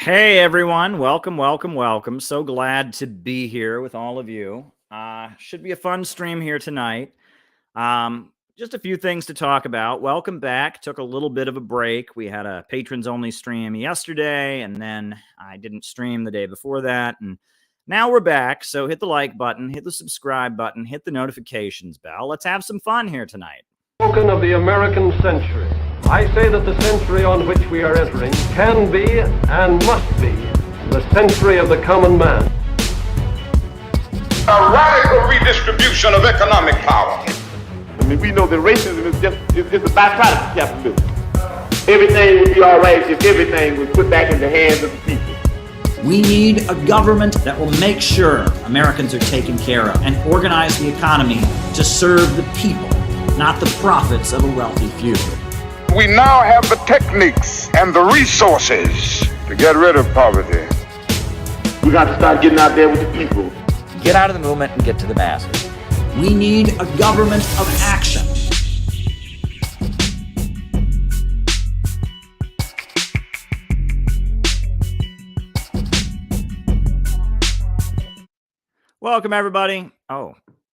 Hey everyone, welcome. So glad to be here with all of you. Should be a fun stream here tonight. Just a few things to talk about. Welcome back. Took a little bit of a break. We had a patrons only stream yesterday, and then I didn't stream the day before that. And now we're back. So hit the like button, hit the subscribe button, hit the notifications bell. Let's have some fun here tonight. Spoken of the American century. I say that the century on which we are entering can be and must be the century of the common man. A radical redistribution of economic power. I mean, we know that racism is just a byproduct of capitalism. Everything would be all right if everything was put back in the hands of the people. We need a government that will make sure Americans are taken care of and organize the economy to serve the people, not the profits of a wealthy few. We now have the techniques and the resources to get rid of poverty. We got to start getting out there with the people. Get out of the movement and get to the masses. We need a government of action. Welcome everybody.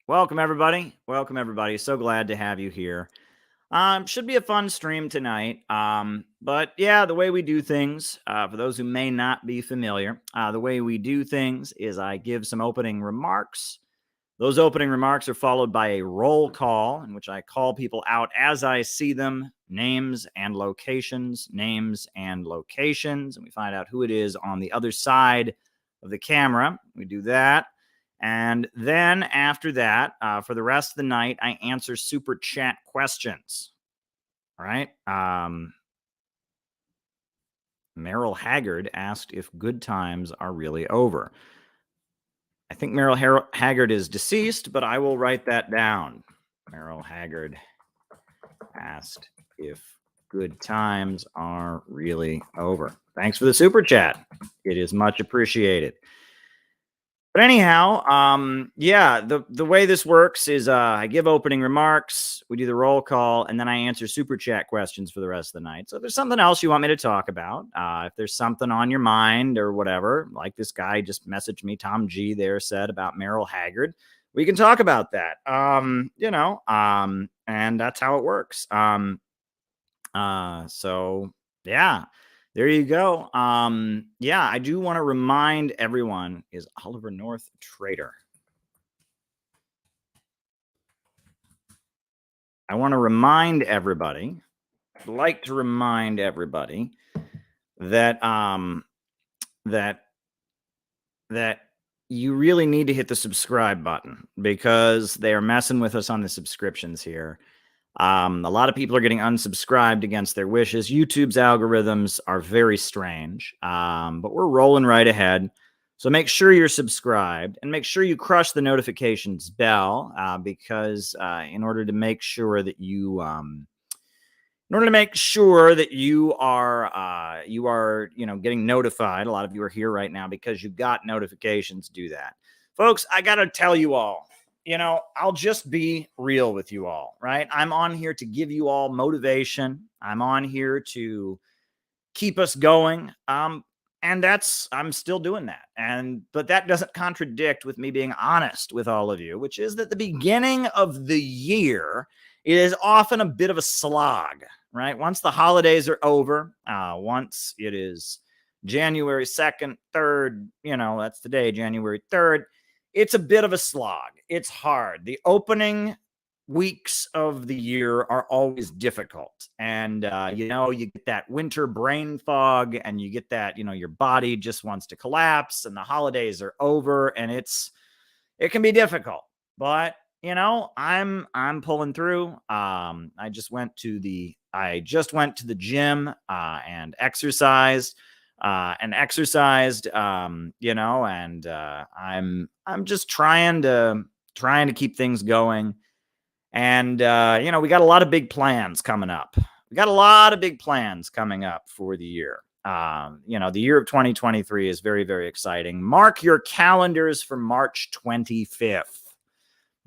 Welcome everybody. So glad to have you here. Should be a fun stream tonight. But yeah, the way we do things, for those who may not be familiar, the way we do things is I give some opening remarks. Those opening remarks are followed by a roll call in which I call people out as I see them, names and locations, and we find out who it is on the other side of the camera. We do that. And then after that, for the rest of the night, I answer super chat questions. All right. Meryl Haggard asked if good times are really over. I think Meryl Haggard is deceased, but I will write that down. Meryl Haggard asked if good times are really over. Thanks for the super chat. It is much appreciated. But anyhow, yeah, the way this works is I give opening remarks, we do the roll call, and then I answer super chat questions for the rest of the night. So if there's something else you want me to talk about, if there's something on your mind or whatever, like this guy just messaged me, Tom G there said about Meryl Haggard, we can talk about that. And that's how it works. So yeah. There you go. Yeah, I do want to remind everyone, is Oliver North a traitor? I want to remind everybody, I'd like to remind everybody that that you really need to hit the subscribe button because they are messing with us on the subscriptions here. A lot of people are getting unsubscribed against their wishes. YouTube's algorithms are very strange, but we're rolling right ahead. So make sure you're subscribed and make sure you crush the notifications bell because in order to make sure that you are getting notified. A lot of you are here right now because you got notifications. Do that, folks. I got to tell you all. I'll just be real with you all, right? I'm on here to give you all motivation. I'm on here to keep us going. And I'm still doing that. But that doesn't contradict with me being honest with all of you, which is that the beginning of the year is often a bit of a slog, right? Once the holidays are over, once it is January 2nd, 3rd, that's the day, January 3rd, it's a bit of a slog. It's hard. The opening weeks of the year are always difficult. And, you get that winter brain fog and you get that, your body just wants to collapse and the holidays are over and it can be difficult. But, I'm pulling through. I just went to the gym and exercised. I'm just trying to keep things going. And, we got a lot of big plans coming up. For the year. The year of 2023 is very, very exciting. Mark your calendars for March 25th.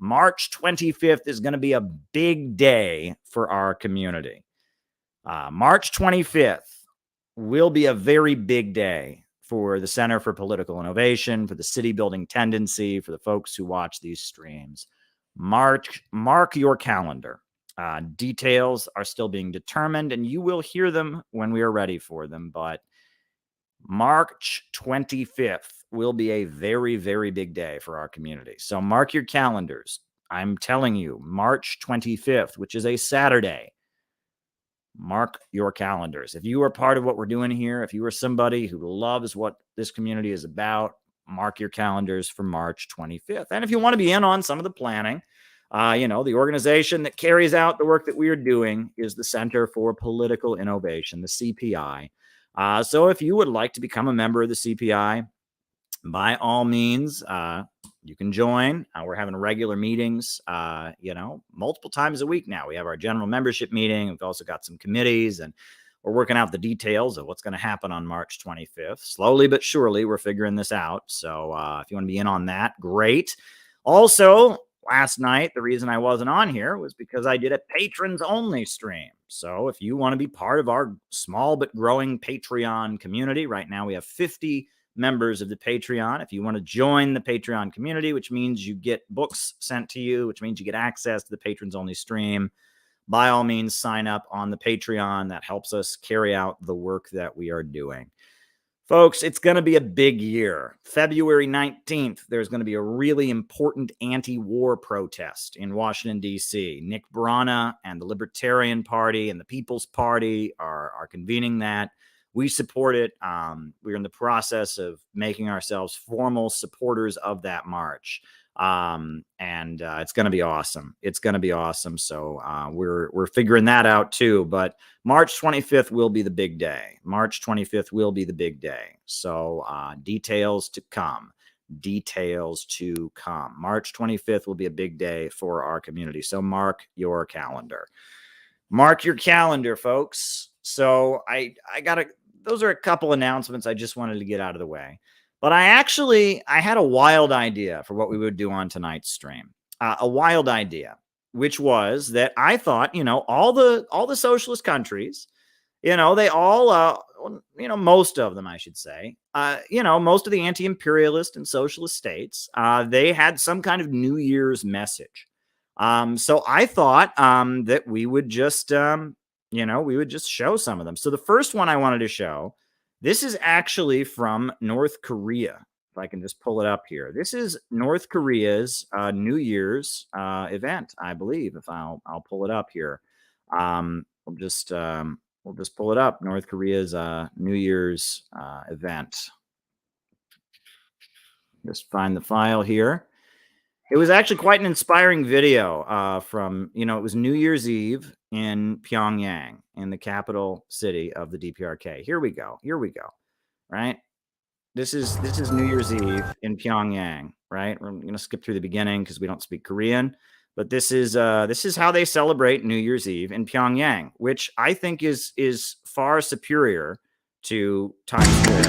March 25th is going to be a big day for our community. March 25th will be a very big day for the Center for Political Innovation, for the city building tendency, for the folks who watch these streams. Mark your calendar. Details are still being determined, and you will hear them when we are ready for them. But March 25th will be a very, very big day for our community. So mark your calendars. I'm telling you, March 25th, which is a Saturday. Mark your calendars. If you are part of what we're doing here, if you are somebody who loves what this community is about, mark your calendars for March 25th. And if you want to be in on some of the planning, the organization that carries out the work that we are doing is the Center for Political Innovation, the CPI. So if you would like to become a member of the CPI, by all means, you can join. We're having regular meetings, multiple times a week now. We have our general membership meeting. We've also got some committees, and we're working out the details of what's going to happen on March 25th. Slowly but surely, we're figuring this out. So if you want to be in on that, great. Also, last night, the reason I wasn't on here was because I did a patrons only stream. So if you want to be part of our small but growing Patreon community, right now we have 50 members of the Patreon. If you want to join the Patreon community, which means you get books sent to you, which means you get access to the patrons only stream, by all means, sign up on the Patreon. That helps us carry out the work that we are doing. Folks, it's going to be a big year. February 19th, there's going to be a really important anti-war protest in Washington, D.C. Nick Brana and the Libertarian Party and the People's Party are convening that. We support it. We're in the process of making ourselves formal supporters of that march. And it's going to be awesome. It's going to be awesome. So we're figuring that out too. But March 25th will be the big day. March 25th will be the big day. So details to come. Details to come. March 25th will be a big day for our community. So mark your calendar. Mark your calendar, folks. So those are a couple announcements I just wanted to get out of the way. But I had a wild idea for what we would do on tonight's stream. A wild idea, which was that I thought, all the socialist countries, they all, most of them, I should say, most of the anti-imperialist and socialist states, they had some kind of New Year's message. So I thought that we would just, we would just show some of them. So the first one I wanted to show, this is actually from North Korea. If I can just pull it up here. This is North Korea's New Year's event, I believe. If I'll pull it up here. We'll just pull it up. North Korea's New Year's event. Just find the file here. It was actually quite an inspiring video from, it was New Year's Eve in Pyongyang, in the capital city of the DPRK. Here we go. Right? This is New Year's Eve in Pyongyang, right? We're going to skip through the beginning because we don't speak Korean, but this is how they celebrate New Year's Eve in Pyongyang, which I think is far superior to Times Square.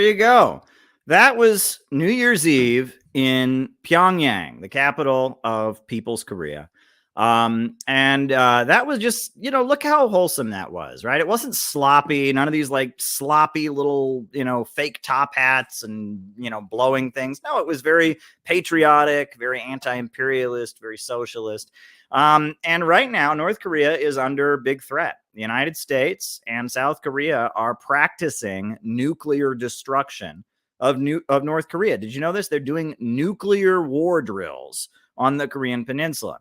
you go. That was New Year's Eve in Pyongyang, the capital of People's Korea. That was just, look how wholesome that was, right? It wasn't sloppy. None of these like sloppy little, fake top hats and, blowing things. No, it was very patriotic, very anti-imperialist, very socialist. And right now, North Korea is under big threat. The United States and South Korea are practicing nuclear destruction of North Korea. Did you know this? They're doing nuclear war drills on the Korean Peninsula.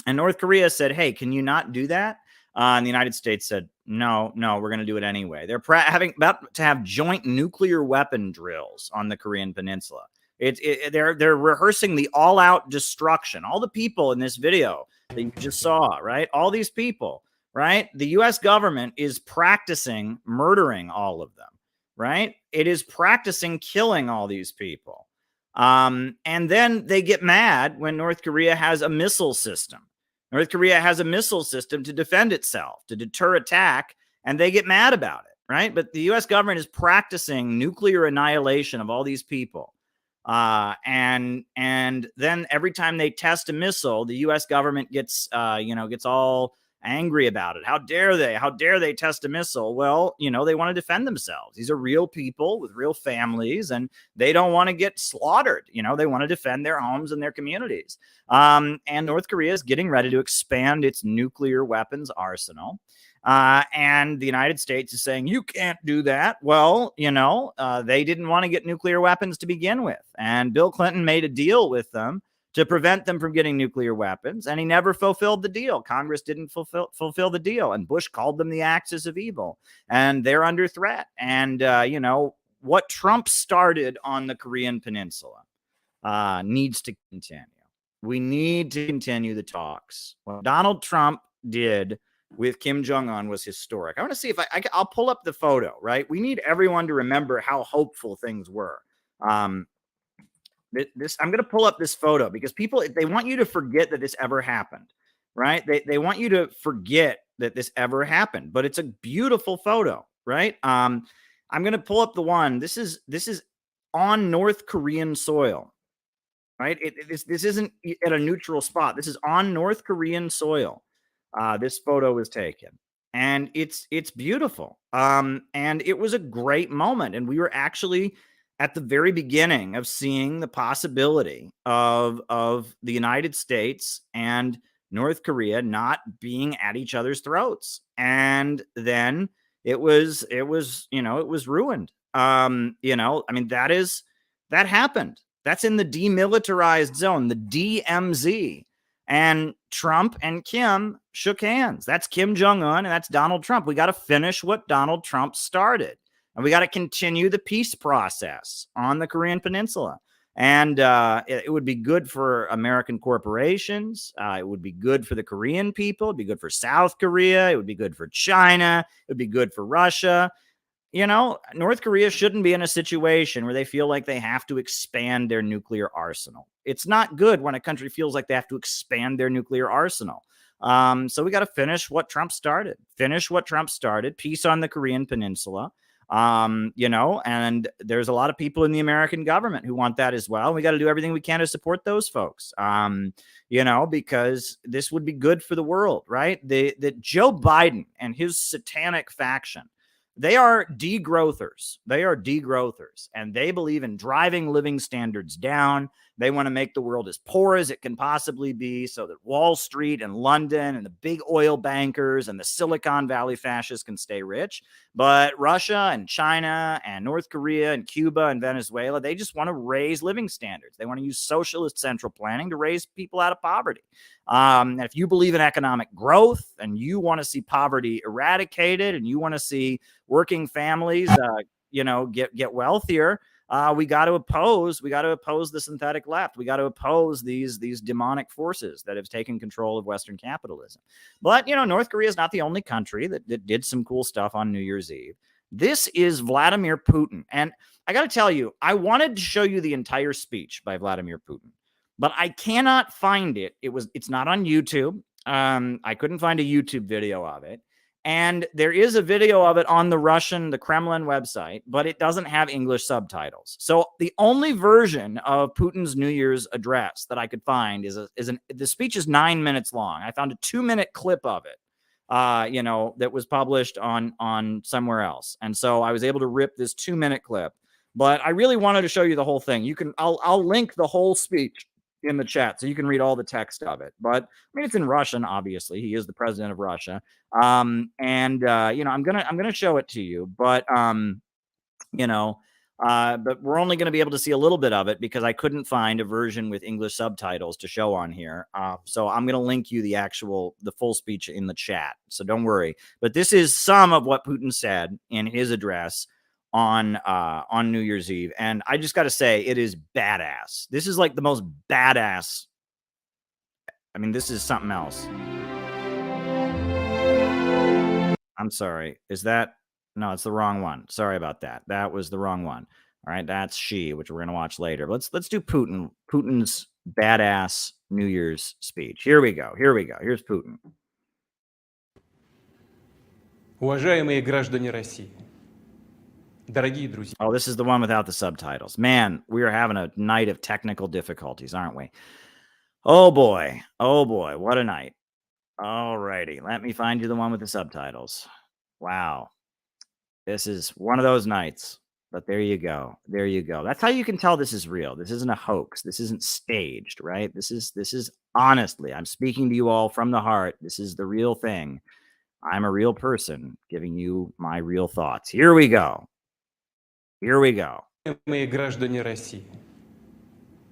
And North Korea said, hey, can you not do that? And the United States said, no, we're going to do it anyway. They're about to have joint nuclear weapon drills on the Korean Peninsula. They're rehearsing the all-out destruction. All the people in this video that you just saw, right? All these people, right? The U.S. government is practicing murdering all of them, right? It is practicing killing all these people. And then they get mad when North Korea has a missile system. North Korea has a missile system to defend itself, to deter attack, and they get mad about it, right? But the U.S. government is practicing nuclear annihilation of all these people. And then every time they test a missile, the U.S. government gets all angry about it. How dare they? How dare they test a missile? Well, they want to defend themselves. These are real people with real families, and they don't want to get slaughtered. They want to defend their homes and their communities. And North Korea is getting ready to expand its nuclear weapons arsenal. And the United States is saying, you can't do that. Well, they didn't want to get nuclear weapons to begin with. And Bill Clinton made a deal with them to prevent them from getting nuclear weapons, and he never fulfilled the deal. Congress didn't fulfill the deal, and Bush called them the axis of evil, and they're under threat. And, what Trump started on the Korean Peninsula needs to continue. We need to continue the talks. What Donald Trump did with Kim Jong-un was historic. I want to see if I'll pull up the photo, right? We need everyone to remember how hopeful things were. I'm going to pull up this photo because people, they want you to forget that this ever happened, right? They want you to forget that this ever happened, but it's a beautiful photo, right? I'm going to pull up the one. This is on North Korean soil, right? This isn't at a neutral spot. This is on North Korean soil. This photo was taken, and it's beautiful. And it was a great moment, and we were actually at the very beginning of seeing the possibility of the United States and North Korea not being at each other's throats. And then it was ruined. That happened. That's in the demilitarized zone, the DMZ. And Trump and Kim shook hands. That's Kim Jong-un and that's Donald Trump. We got to finish what Donald Trump started. And we got to continue the peace process on the Korean Peninsula. And it would be good for American corporations. It would be good for the Korean people. It'd be good for South Korea. It would be good for China. It would be good for Russia. North Korea shouldn't be in a situation where they feel like they have to expand their nuclear arsenal. It's not good when a country feels like they have to expand their nuclear arsenal. So we got to finish what Trump started. Peace on the Korean Peninsula. And there's a lot of people in the American government who want that as well. We got to do everything we can to support those folks, because this would be good for the world, right? That Joe Biden and his satanic faction, they are degrowthers. And they believe in driving living standards down. They want to make the world as poor as it can possibly be so that Wall Street and London and the big oil bankers and the Silicon Valley fascists can stay rich. But Russia and China and North Korea and Cuba and Venezuela, they just want to raise living standards. They want to use socialist central planning to raise people out of poverty. And if you believe in economic growth and you want to see poverty eradicated and you want to see working families, get wealthier, we got to oppose the synthetic left. We got to oppose these demonic forces that have taken control of Western capitalism. But, North Korea is not the only country that did some cool stuff on New Year's Eve. This is Vladimir Putin. And I got to tell you, I wanted to show you the entire speech by Vladimir Putin, but I cannot find it. It's not on YouTube. I couldn't find a YouTube video of it. And there is a video of it on the Kremlin website, but it doesn't have English subtitles. So the only version of Putin's New Year's address that I could find the speech is 9 minutes long. I found a 2-minute clip of it, that was published on somewhere else. And so I was able to rip this 2-minute clip, but I really wanted to show you the whole thing. I'll link the whole speech in the chat so you can read all the text of it. But I mean, it's in Russian, obviously. He is the president of Russia. I'm gonna show it to you, but but we're only going to be able to see a little bit of it because I couldn't find a version with English subtitles to show on here. So I'm going to link you the full speech in the chat. So don't worry. But this is some of what Putin said in his address on New Year's Eve. And I just got to say, it is badass. This is like the most badass. I mean, this is something else. I'm sorry. No, it's the wrong one. Sorry about that. That was the wrong one. All right. That's She, which we're going to watch later. Let's do Putin's badass New Year's speech. Here we go. Here's Putin. Уважаемые граждане России, дорогие друзья. Oh, this is the one without the subtitles. Man, we are having a night of technical difficulties, aren't we? Oh boy, what a night. All righty, let me find you the one with the subtitles. Wow, this is one of those nights. But there you go. That's how you can tell this is real. This isn't a hoax. This isn't staged, right? This is honestly, I'm speaking to you all from the heart. This is the real thing. I'm a real person giving you my real thoughts. Here we go. Мои граждане России,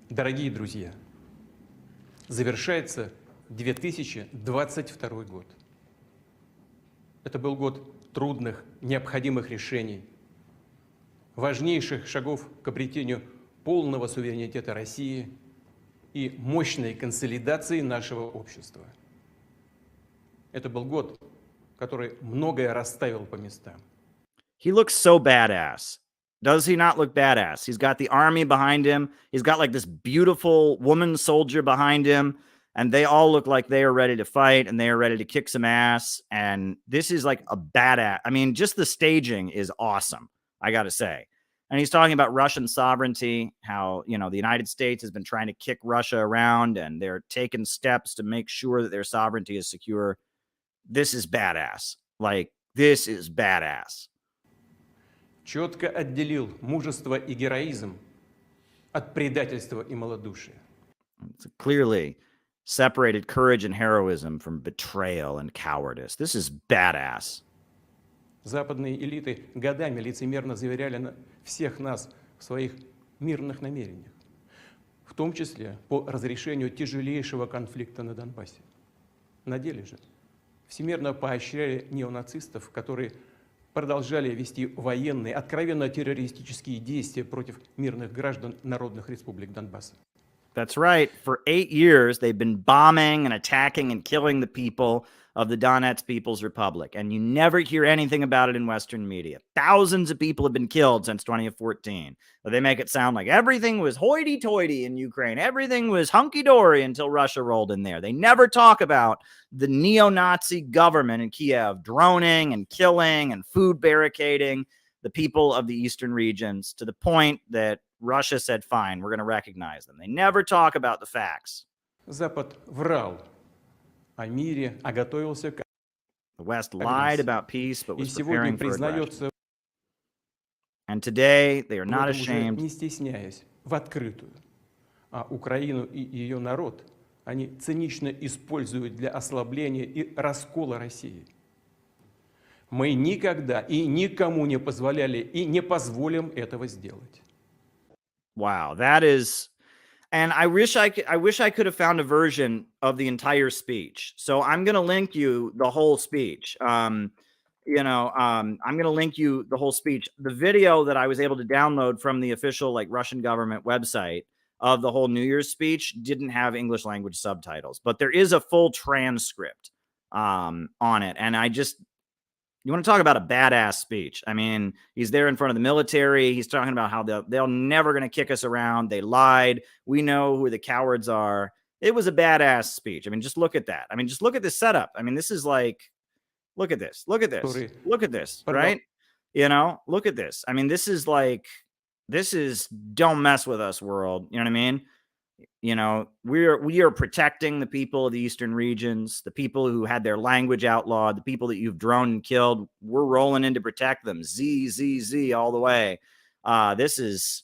дорогие друзья, завершается 2022 год. Это был год трудных, необходимых решений, важнейших шагов к обретению полного суверенитета России и мощной консолидации нашего общества. Это был год, который многое расставил по местам. He looks so badass. Does he not look badass? He's got the army behind him. He's got like this beautiful woman soldier behind him. And they all look like they are ready to fight and they are ready to kick some ass. And this is like a badass. I mean, just the staging is awesome, I got to say. And he's talking about Russian sovereignty, how, the United States has been trying to kick Russia around and they're taking steps to make sure that their sovereignty is secure. This is badass. Like, this is badass. Четко отделил мужество и героизм от предательства и малодушия. It's clearly separated courage and heroism from betrayal and cowardice. This is badass. Западные элиты годами лицемерно заверяли всех нас в своих мирных намерениях, в том числе по разрешению тяжелейшего конфликта на Донбассе. На деле же всемирно поощряли неонацистов, которые продолжали вести военные, откровенно террористические действия против мирных граждан народных республик Донбасса. That's right. For 8 years, they've been bombing and attacking and killing the people of the Donetsk People's Republic. And you never hear anything about it in Western media. Thousands of people have been killed since 2014. But they make it sound like everything was hoity-toity in Ukraine. Everything was hunky-dory until Russia rolled in there. They never talk about the neo-Nazi government in Kiev droning and killing and food barricading the people of the eastern regions to the point that Russia said, fine, we're going to recognize them. They never talk about the facts. Запад врал о мире, а готовился к... The West lied about peace, but И was сегодня preparing for aggression. признается, And today, they are not уже ashamed. не стесняясь, в открытую. А Украину и ее народ они цинично используют для ослабления и раскола России. Мы никогда и никому не позволяли и не позволим этого сделать. Wow, that is, and I wish I could have found a version of the entire speech. So I'm going to link you the whole speech. I'm going to link you the whole speech. The video that I was able to download from the official Russian government website of the whole New Year's speech didn't have English language subtitles, but there is a full transcript on it. And you want to talk about a badass speech. I mean, he's there in front of the military. He's talking about how they're never going to kick us around. They lied. We know who the cowards are. It was a badass speech. I mean, just look at that. I mean, just look at this setup. I mean, this is like, Look at this. Look at this. Sorry. Look at this, Pardon. right? You know, look at this. I mean, this is don't mess with us, world. You know what I mean? You know, we are protecting the people of the eastern regions, the people who had their language outlawed, the people that you've droned and killed. We're rolling in to protect them. Z all the way. This is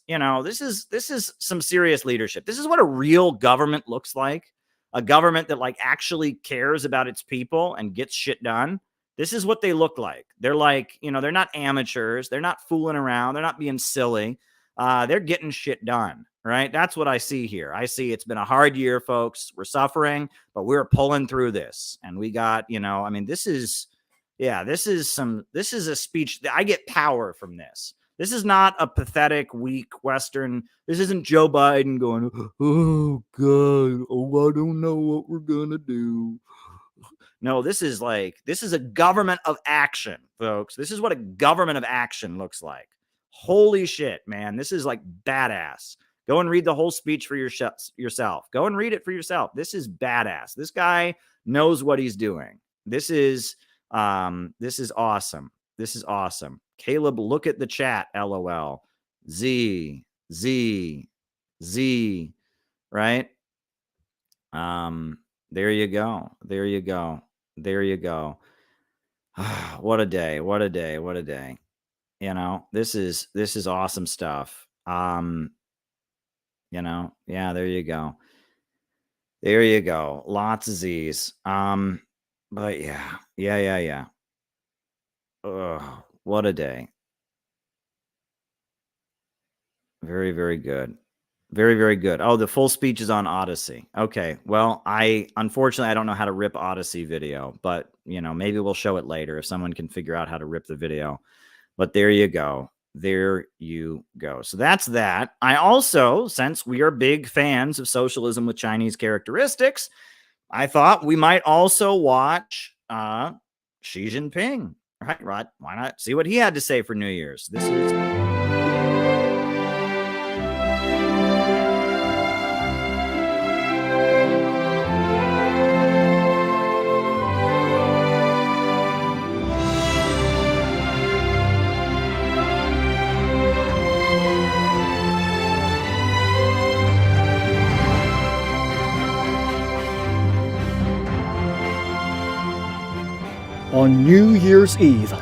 some serious leadership. This is what a real government looks like. A government that like actually cares about its people and gets shit done. This is what they look like. They're like, you know, they're not amateurs. They're not fooling around. They're not being silly. They're getting shit done, right? That's what I see here. I see it's been a hard year, folks. We're suffering, but we're pulling through this. And we got, you know, I mean, this is a speech that I get power from this. This is not a pathetic, weak Western. This isn't Joe Biden going, oh, God, oh, I don't know what we're going to do. No, this is a government of action, folks. This is what a government of action looks like. Holy shit, man. This is like badass. Go and read the whole speech for yourself. Go and read it for yourself. This is badass. This guy knows what he's doing. This is awesome. This is awesome. Caleb, look at the chat. LOL. Z, right? There you go. There you go. There you go. What a day. What a day. What a day. You know, this is awesome stuff. You know, yeah, there you go. There you go. Lots of Z's. But yeah. What a day. Very, very good. Very, very good. Oh, the full speech is on Odyssey. Okay. Well, unfortunately, I don't know how to rip Odyssey video, but you know, maybe we'll show it later if someone can figure out how to rip the video. But there you go. There you go. So that's that. I also, since we are big fans of socialism with Chinese characteristics, I thought we might also watch Xi Jinping. Right? Why not see what he had to say for New Year's? This is... On New Year's Eve,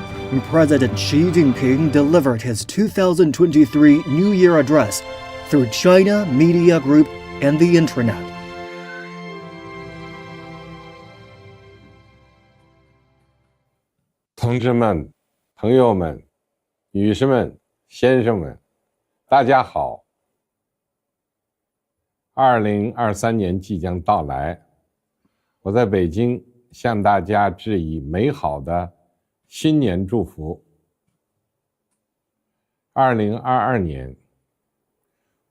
President Xi Jinping delivered his 2023 New Year address through China Media Group and the Internet. "同志们、朋友们、女士们、先生们，大家好。2023年即将到来，我在北京向大家致以美好的新年祝福。2022年，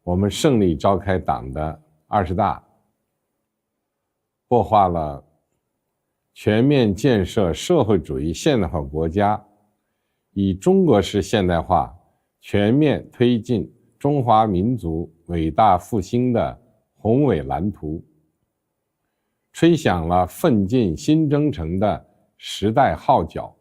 我们胜利召开党的20大，擘画了全面建设社会主义现代化国家，以中国式现代化全面推进中华民族伟大复兴的宏伟蓝图，吹响了奋进新征程的时代号角。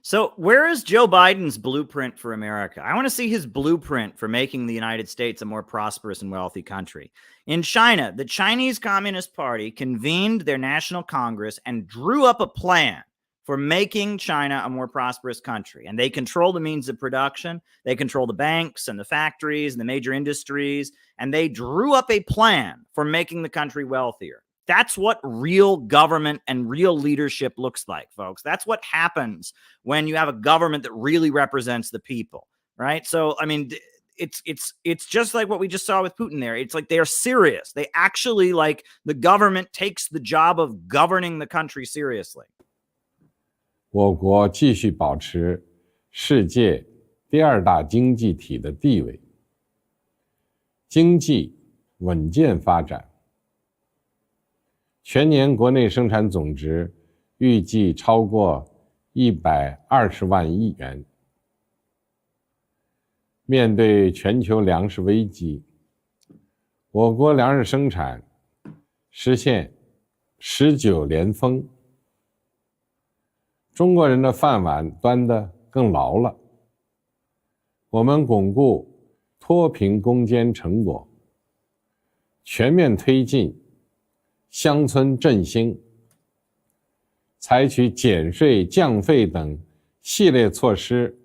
So where is Joe Biden's blueprint for America? I want to see his blueprint for making the United States a more prosperous and wealthy country. In China, the Chinese Communist Party convened their national congress and drew up a plan for making China a more prosperous country. And they control the means of production. They control the banks and the factories and the major industries. And they drew up a plan for making the country wealthier. That's what real government and real leadership looks like, folks. That's what happens when you have a government that really represents the people, right? So, I mean, it's just like what we just saw with Putin there. It's like they're serious. They actually, like, the government takes the job of governing the country seriously. 我国继续保持世界第二大经济体的地位，经济稳健发展。全年国内生产总值预计超过120万亿元。面对全球粮食危机，我国粮食生产实现19连丰。中国人的饭碗端得更牢了。我们巩固脱贫攻坚成果，全面推进乡村振兴，采取减税降费等系列措施，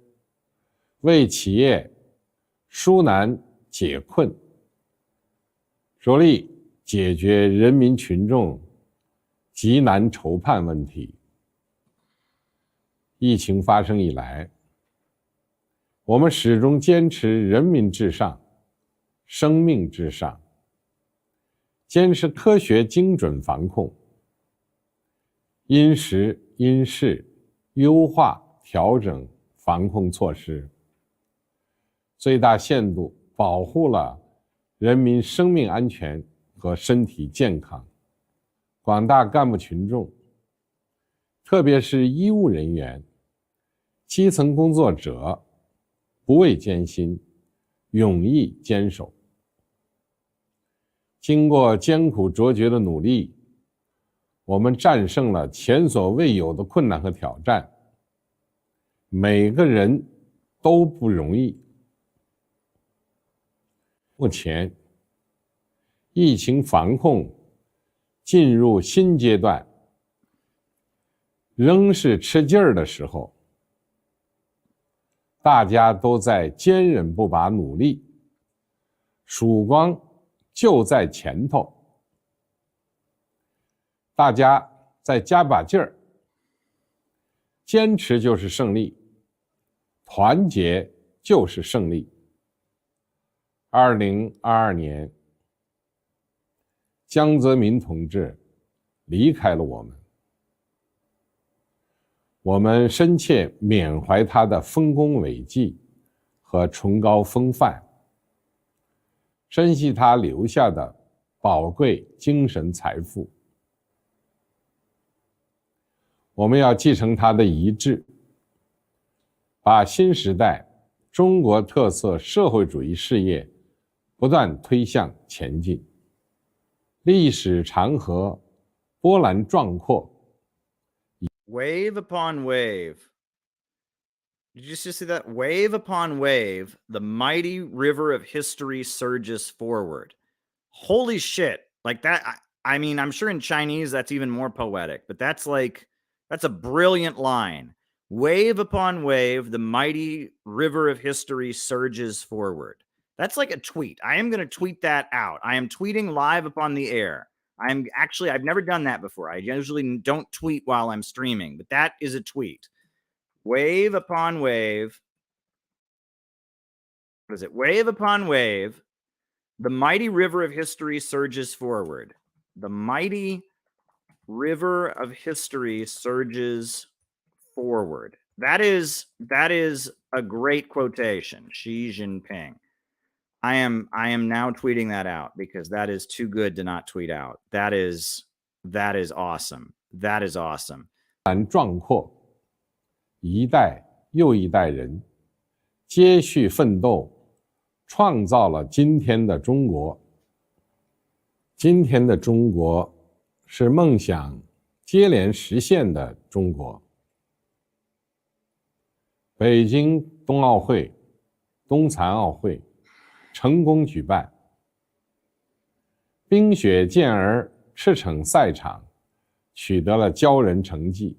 为企业纾难解困，着力解决人民群众急难愁盼问题。疫情发生以来，我们始终坚持人民至上、生命至上，坚持科学精准防控，因时因势优化调整防控措施，最大限度保护了人民生命安全和身体健康。广大干部群众，特别是医务人员、基层工作者，不畏艰辛，勇毅坚守。经过艰苦卓绝的努力，我们战胜了前所未有的困难和挑战，每个人都不容易。目前，疫情防控进入新阶段，仍是吃劲儿的时候，大家都在坚韧不拔努力，曙光就在前头，大家再加把劲儿，坚持就是胜利，团结就是胜利。2022年，江泽民同志离开了我们，我们深切缅怀他的丰功伟绩和崇高风范，珍惜他留下的宝贵精神财富。我们要继承他的遗志，把新时代中国特色社会主义事业不断推向前进。历史长河波澜壮阔。Wave upon wave. Did you just see that? Wave upon wave, the mighty river of history surges forward. Holy shit. Like that. I mean, I'm sure in Chinese that's even more poetic, but that's a brilliant line. Wave upon wave, the mighty river of history surges forward. That's like a tweet. I am going to tweet that out. I am tweeting live upon the air. I've never done that before. I usually don't tweet while I'm streaming, but that is a tweet. Wave upon wave. What is it? Wave upon wave, the mighty river of history surges forward. The mighty river of history surges forward. That is a great quotation. Xi Jinping. I am now tweeting that out because that is too good to not tweet out. That is awesome. That is awesome. 壮阔，一代又一代人接续奋斗，创造了今天的中国。今天的中国是梦想接连实现的中国。北京冬奥会、冬残奥会成功举办，冰雪健儿赤骋赛场取得了骄人成绩。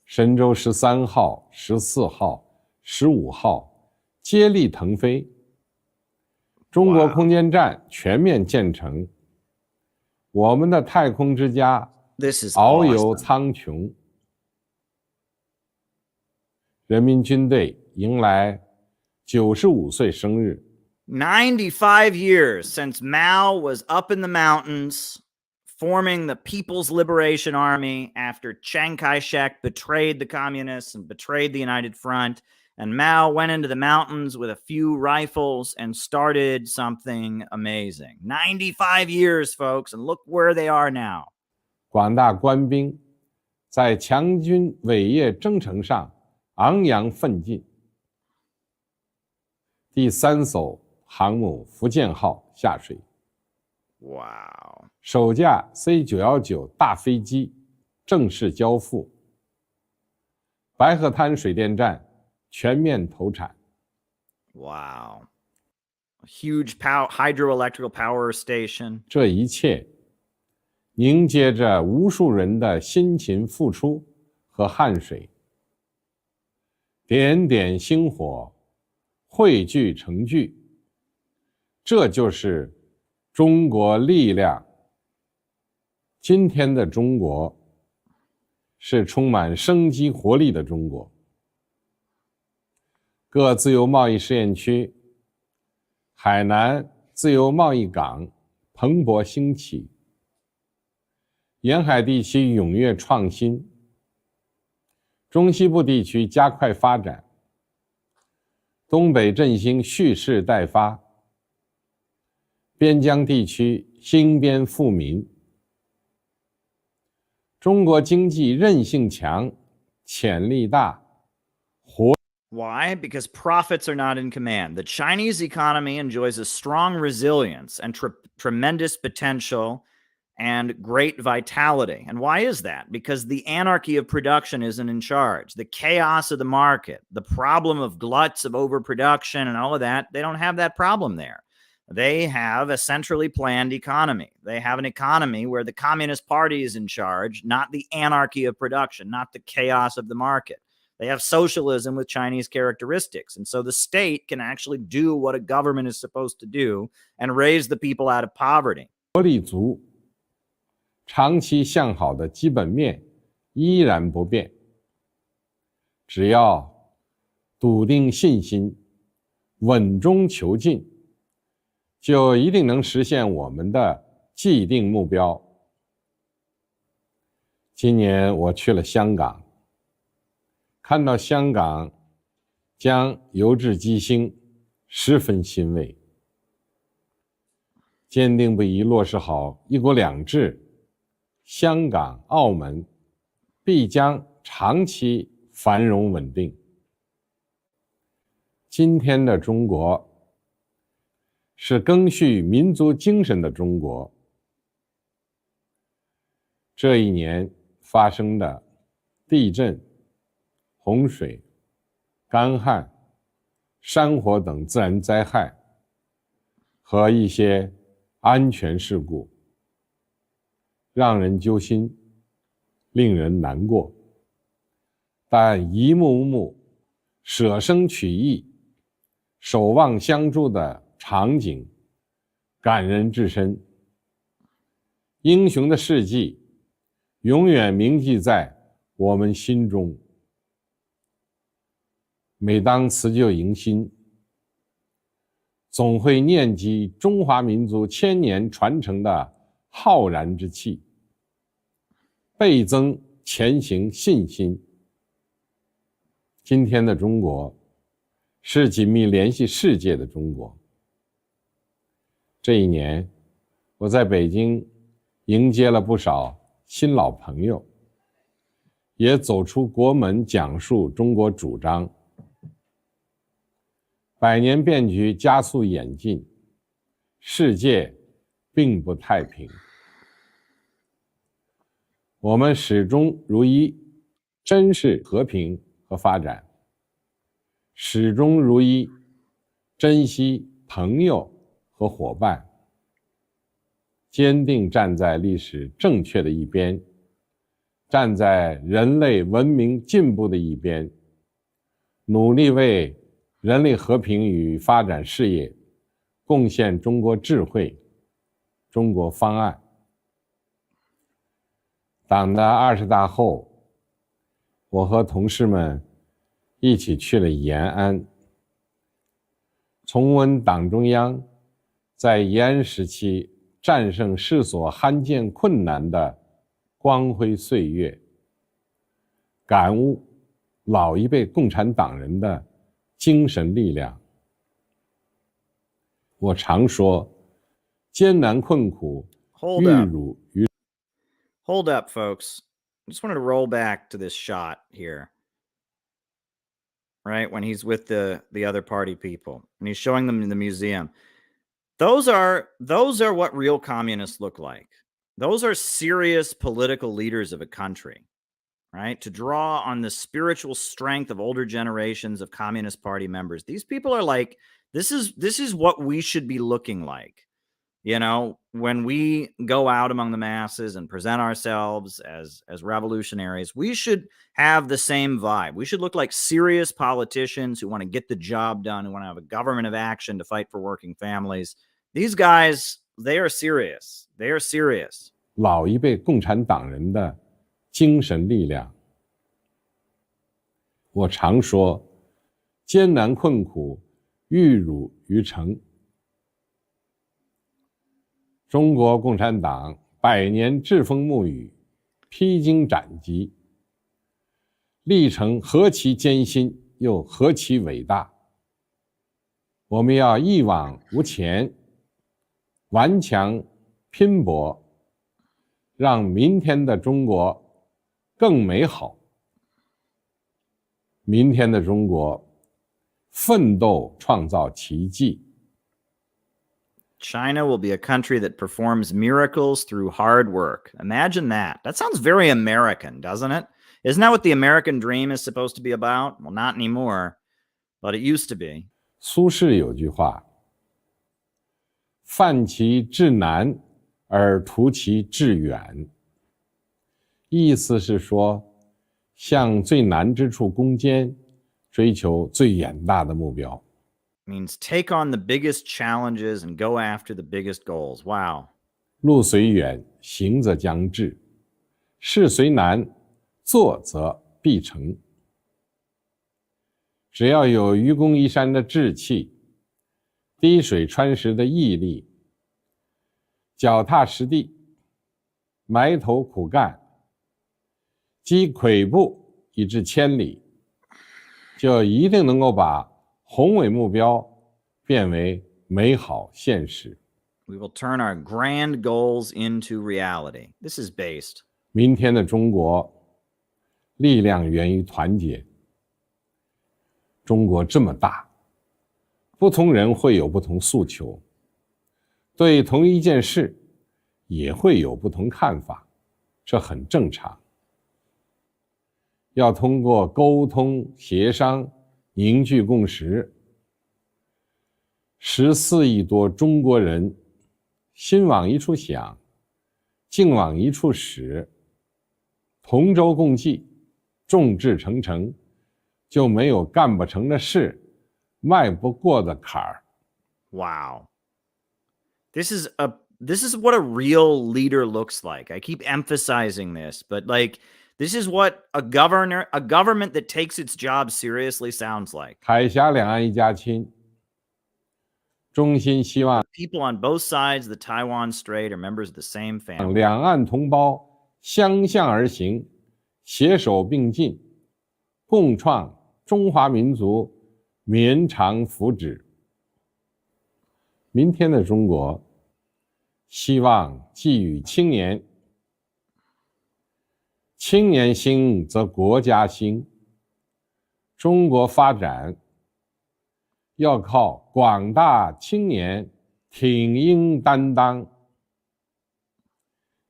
神舟13号、14号、15号接力腾飞，中国空间站全面建成，我们的太空之家遨游苍穹。人民军队迎来95岁生日。95 years since Mao was up in the mountains forming the People's Liberation Army after Chiang Kai-shek betrayed the communists and betrayed the United Front. And Mao went into the mountains with a few rifles and started something amazing. 95 years, folks, and look where they are now. 广大官兵在强军伟业征程上昂扬奋进。第3艘航母福建号下水。Wow. 首架 C919 大飞机正式交付，白河滩水电站全面投产。Wow. A huge hydroelectrical power station. 这一切凝结着无数人的辛勤付出和汗水，点点星火汇聚成聚，这就是中国力量。今天的中国是充满生机活力的中国。各自由贸易试验区、海南自由贸易港蓬勃兴起，沿海地区踊跃创新，中西部地区加快发展，东北振兴蓄势待发，边疆地区兴边富民。中国经济韧性强，潜力大，活。Why? Because profits are not in command. The Chinese economy enjoys a strong resilience and tremendous potential and great vitality. And why is that? Because the anarchy of production isn't in charge. The chaos of the market, the problem of gluts of overproduction and all of that, they don't have that problem there. They have a centrally planned economy. They have an economy where the Communist Party is in charge, not the anarchy of production, not the chaos of the market. They have socialism with Chinese characteristics. And so the state can actually do what a government is supposed to do and raise the people out of poverty. 活力足，长期向好的基本面依然不变。只要笃定信心，稳中求进，就一定能实现我们的既定目标。今年我去了香港，看到香港将油至基兴，十分欣慰。坚定不移落实好一国两制，香港、澳门必将长期繁荣稳定。今天的中国是赓续民族精神的中国。这一年发生的地震、洪水、干旱、山火等自然灾害和一些安全事故，让人揪心，令人难过。但一幕幕舍生取义、守望相助的场景感人至深，英雄的事迹永远铭记在我们心中。每当辞旧迎新，总会念及中华民族千年传承的浩然之气，倍增前行信心。今天的中国是紧密联系世界的中国。这一年，我在北京迎接了不少新老朋友，也走出国门讲述中国主张。百年变局加速演进，世界并不太平。我们始终如一，珍视和平和发展，始终如一，珍惜朋友和伙伴，坚定站在历史正确的一边，站在人类文明进步的一边，努力为人类和平与发展事业贡献中国智慧、中国方案。党的20大后，我和同事们一起去了延安，重温党中央在延安时期战胜世所罕见困难的光辉岁月，感悟老一辈共产党人的精神力量。我常说，艰难困苦，玉汝于。Hold up, folks. I just wanted to roll back to this shot here. Right? When he's with the other party people and he's showing them in the museum. Those are what real communists look like. Those are serious political leaders of a country, right? To draw on the spiritual strength of older generations of Communist Party members. These people are like, this is what we should be looking like. You know, when we go out among the masses and present ourselves as revolutionaries, we should have the same vibe. We should look like serious politicians who want to get the job done, who want to have a government of action to fight for working families. These guys, they are serious. They are serious. 老一辈共产党人的精神力量。我常说，艰难困苦，玉汝于成。中国共产党100年栉风沐雨，披荆斩棘，历程何其艰辛，又何其伟大！我们要一往无前，顽强拼搏，让明天的中国更美好。明天的中国，奋斗创造奇迹。China will be a country that performs miracles through hard work. Imagine that. That sounds very American, doesn't it? Isn't that what the American dream is supposed to be about? Well, not anymore, but it used to be. 苏轼有句话：“犯其至难，而图其至远。”意思是说，向最难之处攻坚，追求最远大的目标。Means take on the biggest challenges and go after the biggest goals. Wow. 路虽远，行则将至；事虽难，做则必成。只要有愚公移山的志气，滴水穿石的毅力，脚踏实地，埋头苦干，积跬步以至千里，就一定能够把宏伟目标变为美好现实。We will turn our grand goals into reality. This is based. 明天的中国，力量源于团结。中国这么大，不同人会有不同诉求，对同一件事也会有不同看法，这很正常。要通过沟通协商凝聚共识。14亿多中国人心往一处想，劲往一处使，同舟共济，众志成城，就没有干不成的事，迈不过的坎儿。Wow. This is what a real leader looks like. I keep emphasizing this, but like this is what a government that takes its job seriously sounds like. 海峡两岸一家亲，衷心希望 People on both sides of the Taiwan Strait are members of the same family. 两岸同胞相向而行，携手并进，共创中华民族绵长福祉。明天的中国，希望寄予青年。青年兴则国家兴，中国发展要靠广大青年挺膺担当。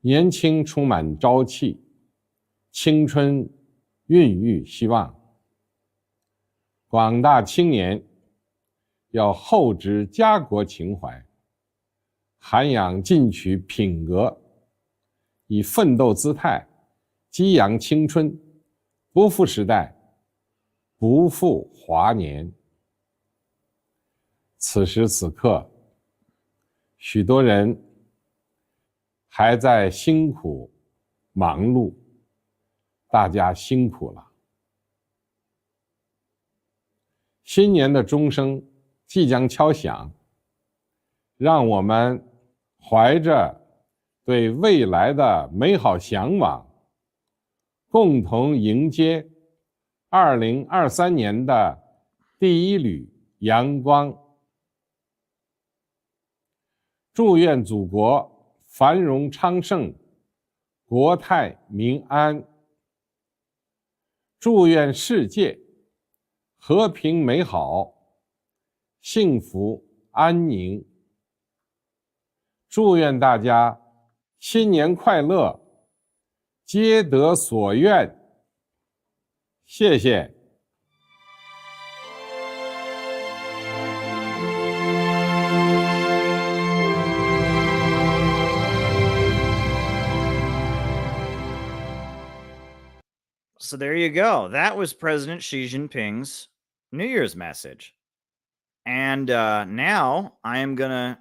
年轻充满朝气，青春孕育希望。广大青年要厚植家国情怀，涵养进取品格，以奋斗姿态激扬青春，不负时代，不负华年。此时此刻，许多人还在辛苦忙碌，大家辛苦了。新年的钟声即将敲响，让我们怀着对未来的美好向往，共同迎接2023年的第一缕阳光。祝愿祖国繁荣昌盛，国泰民安。祝愿世界和平美好，幸福安宁。祝愿大家新年快乐，皆得所愿。谢谢。So there you go. That was President Xi Jinping's New Year's message. And now I am going to,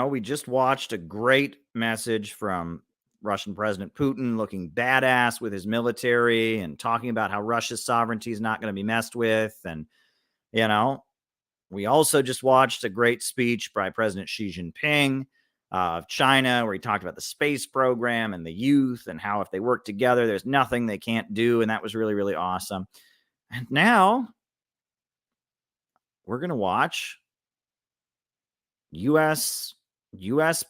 we just watched a great message from Russian President Putin looking badass with his military and talking about how Russia's sovereignty is not going to be messed with. And, we also just watched a great speech by President Xi Jinping of China, where he talked about the space program and the youth and how if they work together, there's nothing they can't do. And that was really, really awesome. And now we're going to watch U.S.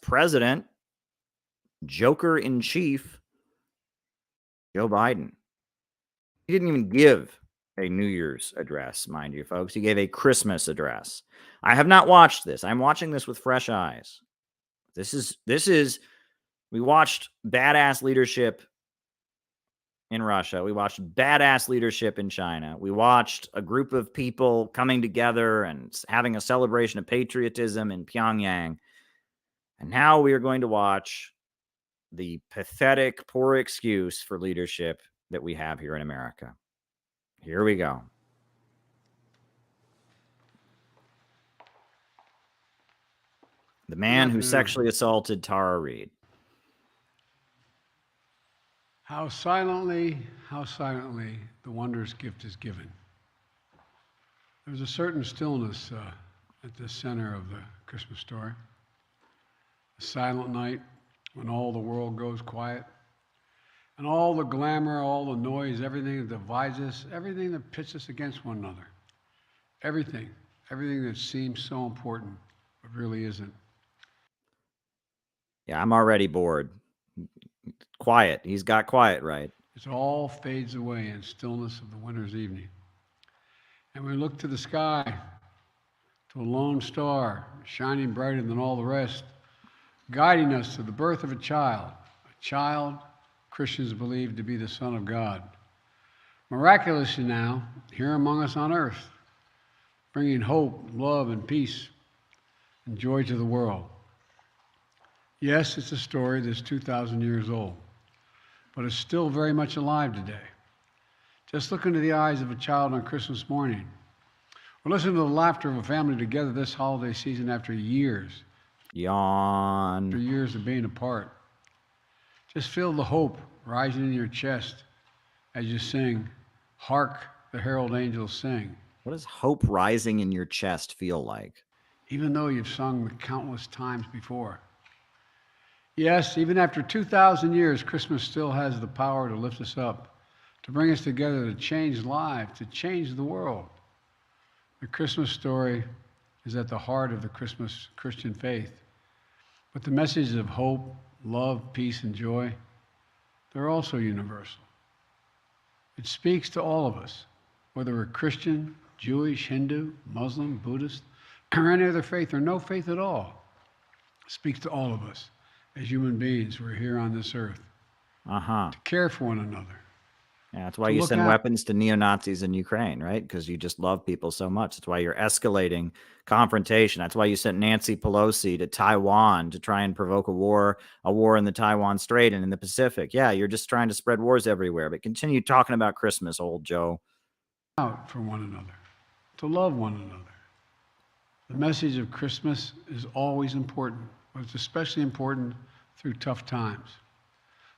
President, Joker in Chief, Joe Biden. He didn't even give a New Year's address, mind you, folks. He gave a Christmas address. I have not watched this. I'm watching this with fresh eyes. We watched badass leadership in Russia. We watched badass leadership in China. We watched a group of people coming together and having a celebration of patriotism in Pyongyang. And now we are going to watch the pathetic, poor excuse for leadership that we have here in America. Here we go. The man who sexually assaulted Tara Reid. How silently the wondrous gift is given. There's a certain stillness at the center of the Christmas story. A silent night when all the world goes quiet, and all the glamour, all the noise, everything that divides us, everything that pits us against one another, everything that seems so important, but really isn't. Yeah, I'm already bored. Quiet. He's got quiet right. It all fades away in stillness of the winter's evening. And we look to the sky, to a lone star, shining brighter than all the rest, guiding us to the birth of a child Christians believe to be the Son of God. Miraculously now, here among us on earth, bringing hope, love, and peace, and joy to the world. Yes, it's a story that's 2,000 years old, but it's still very much alive today. Just look into the eyes of a child on Christmas morning, or listen to the laughter of a family together this holiday season after years. Yawn. After years of being apart. Just feel the hope rising in your chest as you sing, "Hark the Herald Angels Sing." What does hope rising in your chest feel like? Even though you've sung the countless times before. Yes, even after 2,000 years, Christmas still has the power to lift us up, to bring us together, to change lives, to change the world. The Christmas story is at the heart of the Christian faith. But the messages of hope, love, peace, and joy, they're also universal. It speaks to all of us, whether we're Christian, Jewish, Hindu, Muslim, Buddhist, or any other faith, or no faith at all. It speaks to all of us as human beings who are here on this earth. To care for one another. Yeah, that's why you send weapons to neo-Nazis in Ukraine, right? Because you just love people so much. That's why you're escalating confrontation. That's why you sent Nancy Pelosi to Taiwan to try and provoke a war in the Taiwan Strait and in the Pacific. Yeah, you're just trying to spread wars everywhere. But continue talking about Christmas, old Joe. Out for one another, to love one another. The message of Christmas is always important, but it's especially important through tough times,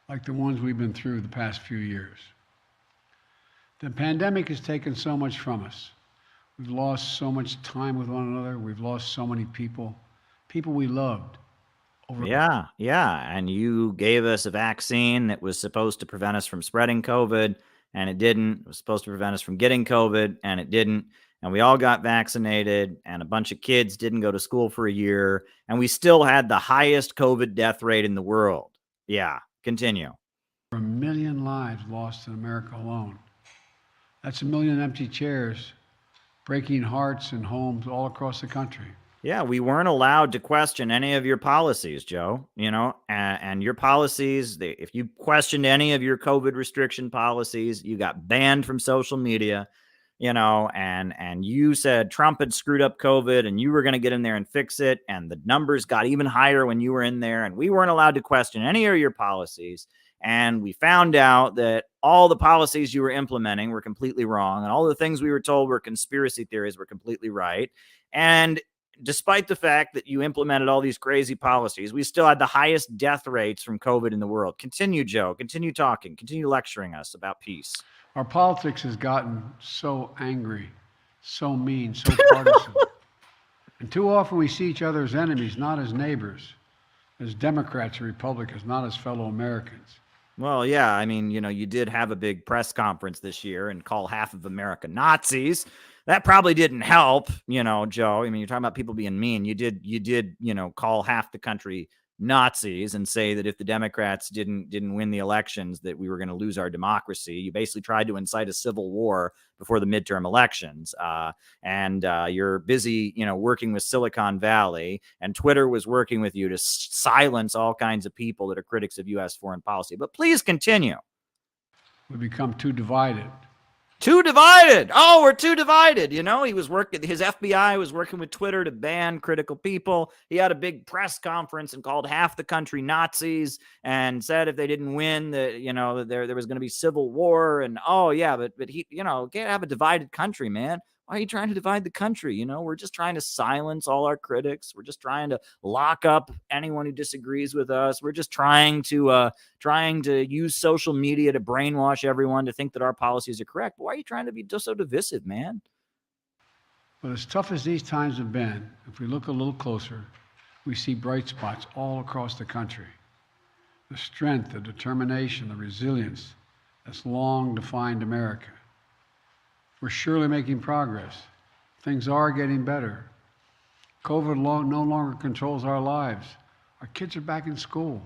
like the ones we've been through the past few years. The pandemic has taken so much from us. We've lost so much time with one another. We've lost so many people we loved. Yeah. And you gave us a vaccine that was supposed to prevent us from spreading COVID, and it didn't. It was supposed to prevent us from getting COVID, and it didn't. And we all got vaccinated, and a bunch of kids didn't go to school for a year, and we still had the highest COVID death rate in the world. Yeah, continue. 1 million lives lost in America alone. That's 1 million empty chairs, breaking hearts and homes all across the country. Yeah, we weren't allowed to question any of your policies, Joe, and your policies, if you questioned any of your COVID restriction policies, you got banned from social media, and you said Trump had screwed up COVID and you were going to get in there and fix it. And the numbers got even higher when you were in there, and we weren't allowed to question any of your policies. And we found out that all the policies you were implementing were completely wrong, and all the things we were told were conspiracy theories were completely right. And despite the fact that you implemented all these crazy policies, we still had the highest death rates from COVID in the world. Continue, Joe. Continue talking. Continue lecturing us about peace. Our politics has gotten so angry, so mean, so partisan. And too often we see each other as enemies, not as neighbors, as Democrats or Republicans, not as fellow Americans. Well, yeah, I mean, you did have a big press conference this year and call half of America Nazis. That probably didn't help, Joe. I mean, you're talking about people being mean. You did, call half the country Nazis and say that if the Democrats didn't win the elections, that we were going to lose our democracy. You basically tried to incite a civil war before the midterm elections. And you're busy, working with Silicon Valley, and Twitter was working with you to silence all kinds of people that are critics of U.S. foreign policy. But please continue. We become too divided. Too divided. Oh, we're too divided. He was working, his FBI was working with Twitter to ban critical people. He had a big press conference and called half the country Nazis and said if they didn't win, that, there was going to be civil war. And but he, can't have a divided country, man. Why are you trying to divide the country? We're just trying to silence all our critics. We're just trying to lock up anyone who disagrees with us. We're just trying to use social media to brainwash everyone to think that our policies are correct. Why are you trying to be so divisive, man? But as tough as these times have been, if we look a little closer, we see bright spots all across the country. The strength, the determination, the resilience that's long defined America. We're surely making progress. Things are getting better. COVID no longer controls our lives. Our kids are back in school.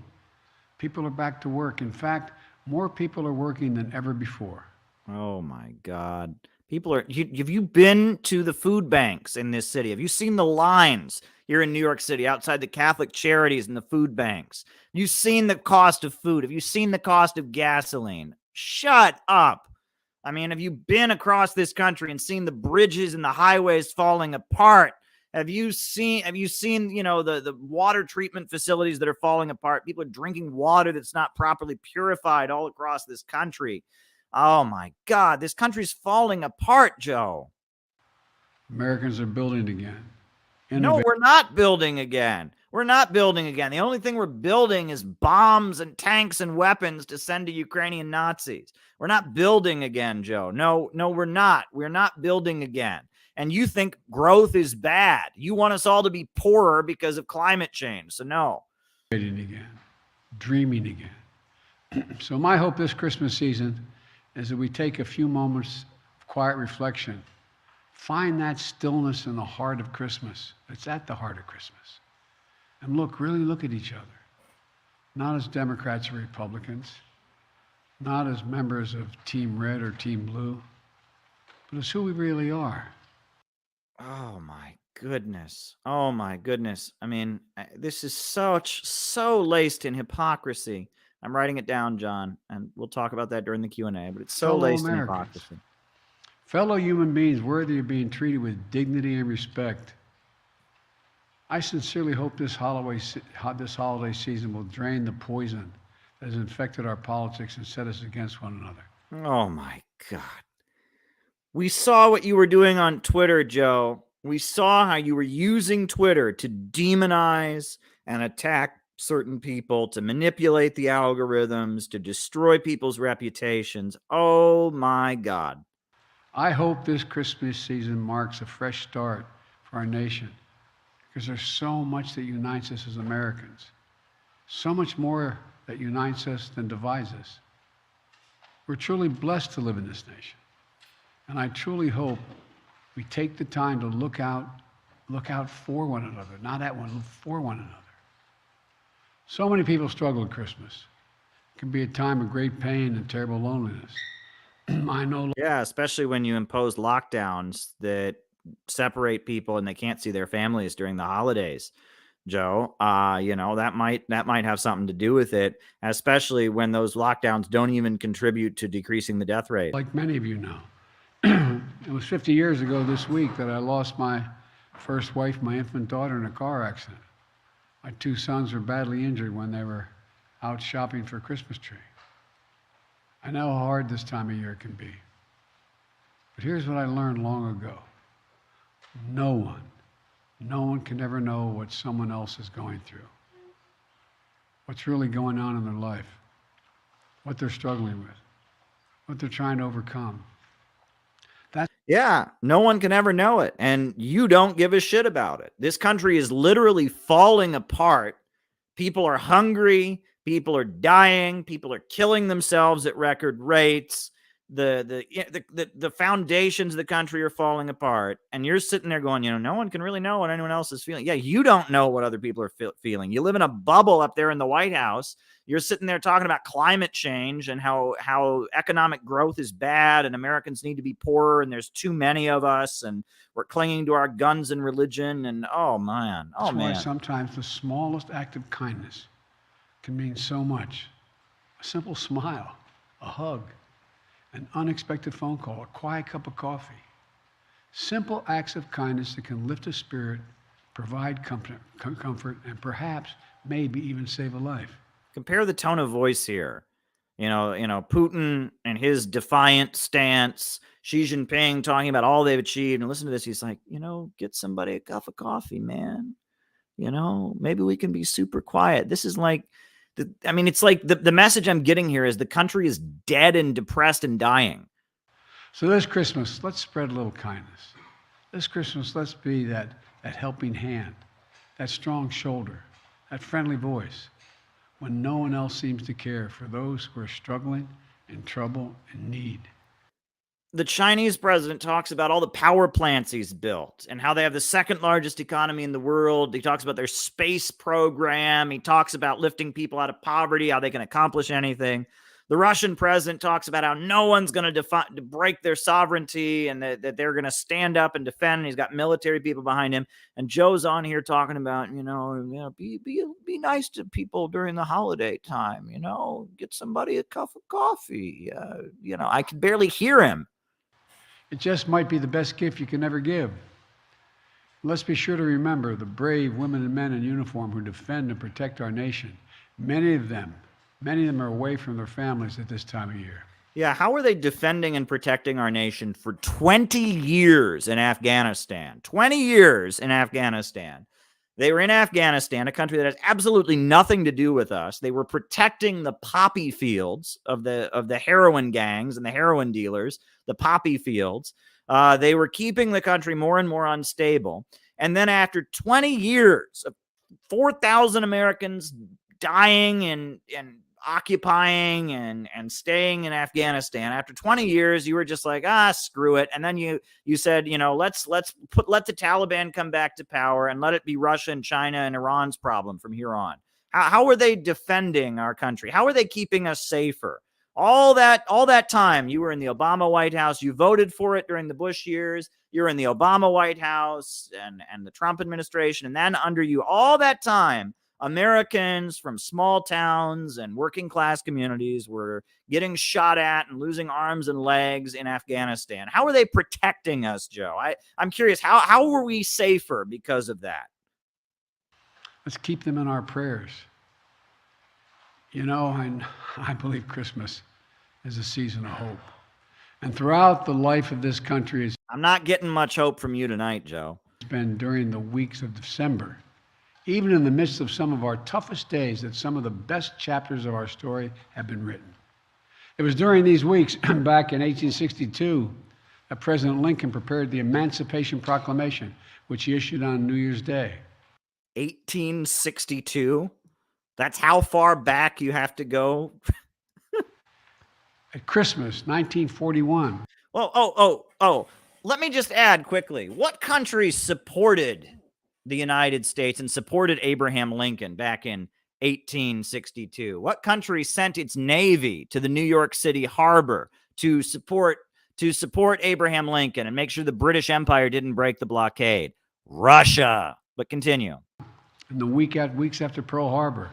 People are back to work. In fact, more people are working than ever before. Oh my God. Have you been to the food banks in this city? Have you seen the lines here in New York City outside the Catholic charities and the food banks? Have you seen the cost of food? Have you seen the cost of gasoline? Shut up. I mean, have you been across this country and seen the bridges and the highways falling apart? Have you seen, the water treatment facilities that are falling apart? People are drinking water that's not properly purified all across this country. Oh my God, this country's falling apart, Joe. Americans are building again. No, we're not building again. We're not building again. The only thing we're building is bombs and tanks and weapons to send to Ukrainian Nazis. We're not building again, Joe. No, we're not. We're not building again. And you think growth is bad. You want us all to be poorer because of climate change. So no. Dreaming again. So my hope this Christmas season is that we take a few moments of quiet reflection. Find that stillness in the heart of Christmas. It's at the heart of Christmas. And really look at each other. Not as Democrats or Republicans, not as members of Team Red or Team Blue, but as who we really are. Oh my goodness. Oh my goodness. I mean, this is so laced in hypocrisy. I'm writing it down, John, and we'll talk about that during the Q&A, but it's so laced in hypocrisy. Fellow human beings worthy of being treated with dignity and respect. I sincerely hope this holiday season will drain the poison that has infected our politics and set us against one another. Oh my God. We saw what you were doing on Twitter, Joe. We saw how you were using Twitter to demonize and attack certain people, to manipulate the algorithms, to destroy people's reputations. Oh my God. I hope this Christmas season marks a fresh start for our nation, because there's so much that unites us as Americans, so much more that unites us than divides us. We're truly blessed to live in this nation, and I truly hope we take the time to look out for one another, not at one, for one another. So many people struggle at Christmas. It can be a time of great pain and terrible loneliness. I know. Yeah, especially when you impose lockdowns that separate people and they can't see their families during the holidays, Joe. That might have something to do with it, especially when those lockdowns don't even contribute to decreasing the death rate. Like many of you know, it was 50 years ago this week that I lost my first wife, my infant daughter, in a car accident. My 2 sons were badly injured when they were out shopping for a Christmas tree. I know how hard this time of year can be. But here's what I learned long ago. No one can ever know what someone else is going through, what's really going on in their life, what they're struggling with, what they're trying to overcome. Yeah, no one can ever know it, and you don't give a shit about it. This country is literally falling apart. People are hungry. People are dying. People are killing themselves at record rates. The foundations of the country are falling apart, and you're sitting there going, no one can really know what anyone else is feeling. Yeah, you don't know what other people are feeling. You live in a bubble up there in the White House. You're sitting there talking about climate change and how economic growth is bad and Americans need to be poorer and there's too many of us and we're clinging to our guns and religion and That's why sometimes the smallest act of kindness can mean so much. A simple smile, a hug, an unexpected phone call, a quiet cup of coffee. Simple acts of kindness that can lift a spirit, provide comfort, and perhaps, maybe even save a life. Compare the tone of voice here. Putin and his defiant stance, Xi Jinping talking about all they've achieved. And listen to this. He's like, get somebody a cup of coffee, man. Maybe we can be super quiet. This is like, it's like the message I'm getting here is the country is dead and depressed and dying. So this Christmas, let's spread a little kindness. This Christmas, let's be that helping hand, that strong shoulder, that friendly voice, when no one else seems to care for those who are struggling, in trouble, in need. The Chinese president talks about all the power plants he's built and how they have the second largest economy in the world. He talks about their space program. He talks about lifting people out of poverty, how they can accomplish anything. The Russian president talks about how no one's going to break their sovereignty and that they're going to stand up and defend. And he's got military people behind him. And Joe's on here talking about, be nice to people during the holiday time, get somebody a cup of coffee. I can barely hear him. It just might be the best gift you can ever give. Let's be sure to remember the brave women and men in uniform who defend and protect our nation. Many of them are away from their families at this time of year. Yeah, how are they defending and protecting our nation for 20 years in Afghanistan? 20 years in Afghanistan. They were in Afghanistan, a country that has absolutely nothing to do with us. They were protecting the poppy fields of the heroin gangs and the heroin dealers, the poppy fields. They were keeping the country more and more unstable. And then after 20 years of 4,000 Americans dying and occupying and staying in Afghanistan, after 20 years, you were just like, screw it. And then you said, let the Taliban come back to power and let it be Russia and China and Iran's problem from here on. How are they defending our country? How are they keeping us safer? All that time you were in the Obama White House, you voted for it during the Bush years, you're in the Obama White House and the Trump administration. And then under you, all that time, Americans from small towns and working class communities were getting shot at and losing arms and legs in Afghanistan. How are they protecting us, Joe? I'm curious, how were we safer because of that? Let's keep them in our prayers. I believe Christmas is a season of hope. And throughout the life of this country, I'm not getting much hope from you tonight, Joe. It's been during the weeks of December, even in the midst of some of our toughest days, that some of the best chapters of our story have been written. It was during these weeks, back in 1862, that President Lincoln prepared the Emancipation Proclamation, which he issued on New Year's Day. 1862? That's how far back you have to go? At Christmas, 1941. Well, let me just add quickly. What country supported the United States and supported Abraham Lincoln back in 1862? What country sent its navy to the New York City harbor to support to support Abraham Lincoln and make sure the British Empire didn't break the blockade? Russia. But continue. In the weeks after Pearl Harbor,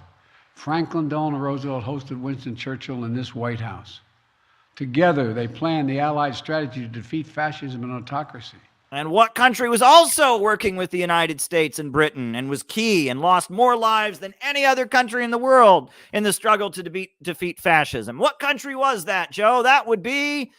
Franklin Delano Roosevelt hosted Winston Churchill in this White House. Together, they planned the Allied strategy to defeat fascism and autocracy. And what country was also working with the United States and Britain and was key and lost more lives than any other country in the world in the struggle to defeat fascism? What country was that, Joe? That would be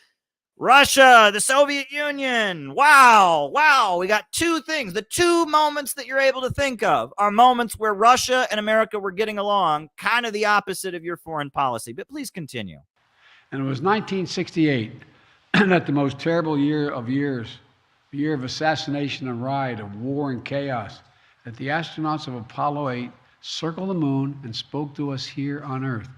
Russia, the Soviet Union. Wow. Wow. We got two things. The two moments that you're able to think of are moments where Russia and America were getting along, kind of the opposite of your foreign policy. But please continue. And it was 1968, that the most terrible year of years, a year of assassination and riot, of war and chaos, that the astronauts of Apollo 8 circled the moon and spoke to us here on Earth.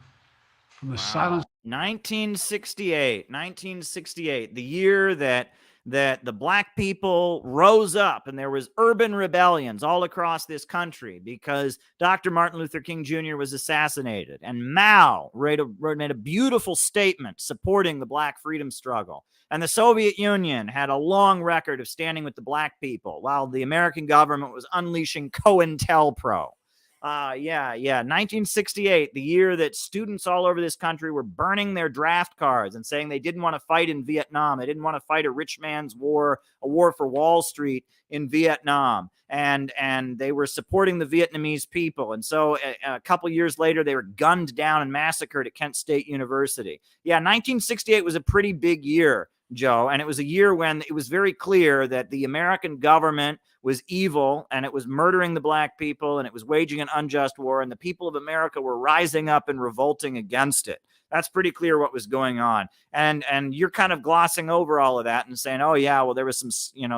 From the silence. 1968, the year that the black people rose up and there was urban rebellions all across this country because Dr. Martin Luther King Jr. was assassinated, and Mao made a beautiful statement supporting the black freedom struggle. And the Soviet Union had a long record of standing with the black people while the American government was unleashing COINTELPRO. 1968, the year that students all over this country were burning their draft cards and saying they didn't want to fight in Vietnam. They didn't want to fight a rich man's war, a war for Wall Street in Vietnam. And they were supporting the Vietnamese people. And so a couple years later, they were gunned down and massacred at Kent State University. 1968 was a pretty big year, Joe. And it was a year when it was very clear that the American government was evil and it was murdering the black people and it was waging an unjust war, and the people of America were rising up and revolting against it. That's pretty clear what was going on. And you're kind of glossing over all of that and saying, oh yeah, well, there was some,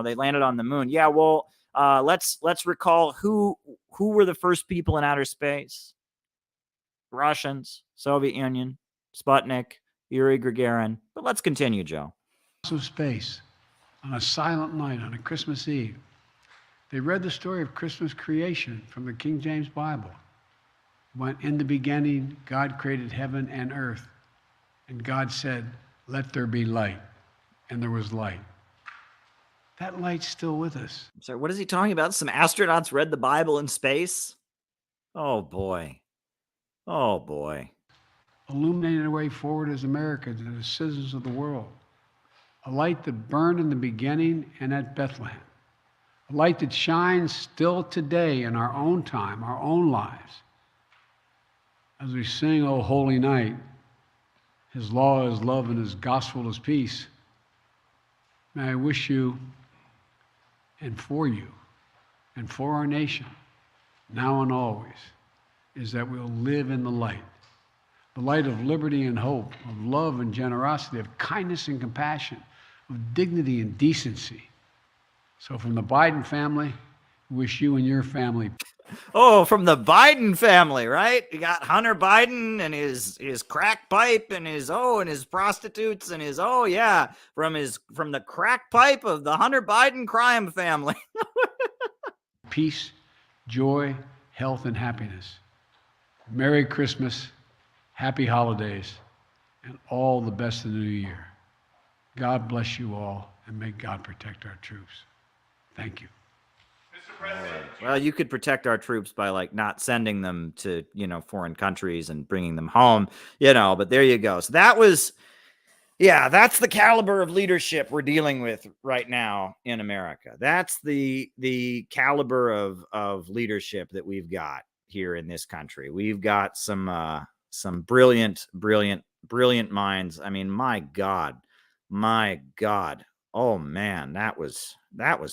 they landed on the moon. Yeah, well, let's recall who were the first people in outer space. Russians, Soviet Union, Sputnik, Yuri Gagarin. But let's continue, Joe. Of space on a silent night on a Christmas Eve. They read the story of Christmas creation from the King James Bible. When in the beginning, God created heaven and earth, and God said, let there be light, and there was light. That light's still with us. I'm sorry, what is he talking about? Some astronauts read the Bible in space? Oh, boy. Oh, boy. Illuminating the way forward as Americans and as citizens of the world. A light that burned in the beginning and at Bethlehem. A light that shines still today in our own time, our own lives. As we sing, O Holy Night, His law is love and His gospel is peace. May I wish you and for our nation, now and always, is that we'll live in the light of liberty and hope, of love and generosity, of kindness and compassion, of dignity and decency. So from the Biden family, wish you and your family. Oh, from the Biden family, right? You got Hunter Biden and his crack pipe and his prostitutes and from the crack pipe of the Hunter Biden crime family. Peace, joy, health, and happiness. Merry Christmas, happy holidays, and all the best in the new year. God bless you all, and may God protect our troops. Thank you. Well, you could protect our troops by not sending them to, foreign countries and bringing them home, but there you go. So that's the caliber of leadership we're dealing with right now in America. That's the caliber of leadership that we've got here in this country. We've got some brilliant minds. I mean, my God. Oh man, that was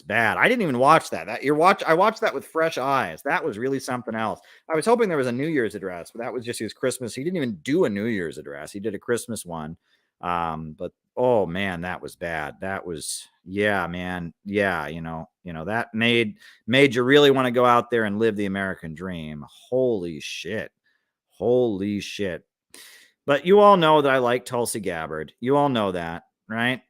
bad. I didn't even watch that. I watched that with fresh eyes. That was really something else. I was hoping there was a New Year's address, but that was just his Christmas. He didn't even do a New Year's address. He did a Christmas one. But oh man, that was bad. That was, yeah, man. Yeah. That made you really want to go out there and live the American dream. Holy shit. But you all know that I like Tulsi Gabbard. You all know that, right?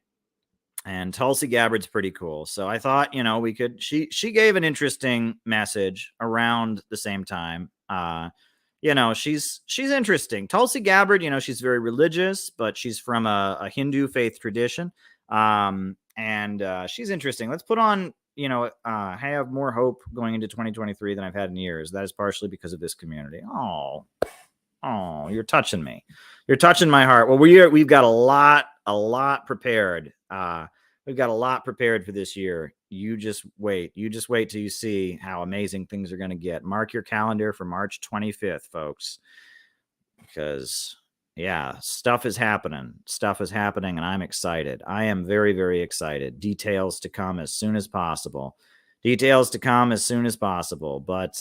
And Tulsi Gabbard's pretty cool. So I thought, we could, she gave an interesting message around the same time. She's interesting. Tulsi Gabbard, she's very religious, but she's from a Hindu faith tradition. And she's interesting. Let's put on, I have more hope going into 2023 than I've had in years. That is partially because of this community. Oh, you're touching me. You're touching my heart. Well, we've got a lot prepared. We've got a lot prepared for this year. You just wait. You just wait till you see how amazing things are going to get. Mark your calendar for March 25th, folks, because stuff is happening. And I'm excited. I am very, very excited. Details to come as soon as possible. But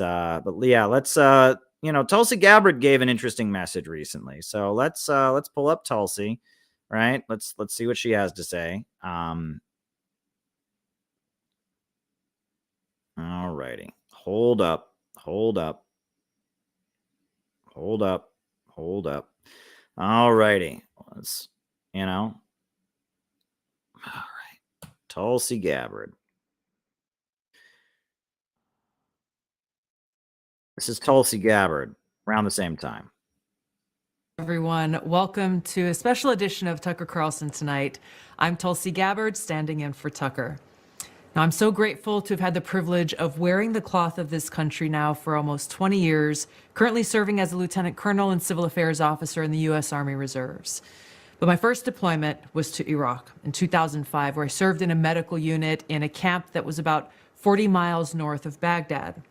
yeah, let's Tulsi Gabbard gave an interesting message recently. So let's pull up Tulsi, right? Let's see what she has to say. All righty. Hold up. All righty. Let's, all right. Tulsi Gabbard. This is Tulsi Gabbard around the same time. Everyone, welcome to a special edition of Tucker Carlson Tonight. I'm Tulsi Gabbard, standing in for Tucker. Now, I'm so grateful to have had the privilege of wearing the cloth of this country now for almost 20 years, currently serving as a lieutenant colonel and civil affairs officer in the U.S. Army Reserves. But my first deployment was to Iraq in 2005, where I served in a medical unit in a camp that was about 40 miles north of Baghdad.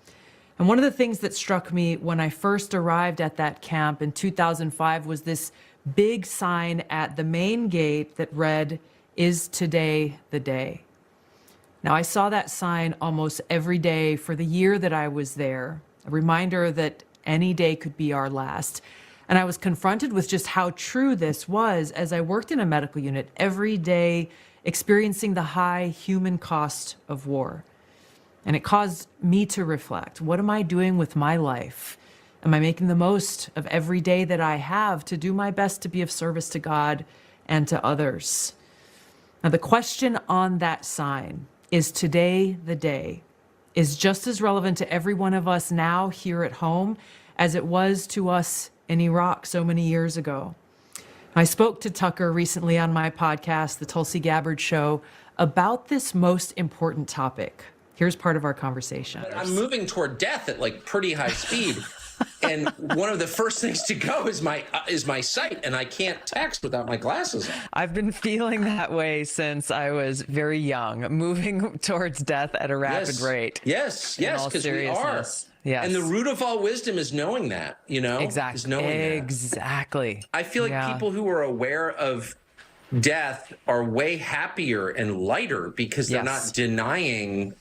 And one of the things that struck me when I first arrived at that camp in 2005 was this big sign at the main gate that read, "Is today the day?" Now, I saw that sign almost every day for the year that I was there, a reminder that any day could be our last. And I was confronted with just how true this was as I worked in a medical unit every day, experiencing the high human cost of war. And it caused me to reflect, what am I doing with my life? Am I making the most of every day that I have to do my best to be of service to God and to others? Now, the question on that sign, "Is today the day?" is just as relevant to every one of us now here at home as it was to us in Iraq so many years ago. I spoke to Tucker recently on my podcast, The Tulsi Gabbard Show, about this most important topic. Here's part of our conversation. I'm moving toward death at like pretty high speed. And one of the first things to go is my sight, and I can't text without my glasses on. I've been feeling that way since I was very young, moving towards death at a rapid rate. Yes, because we are. Yes. And the root of all wisdom is knowing that, Exactly. Is knowing that. Exactly. I feel like people who are aware of death are way happier and lighter because they're not denying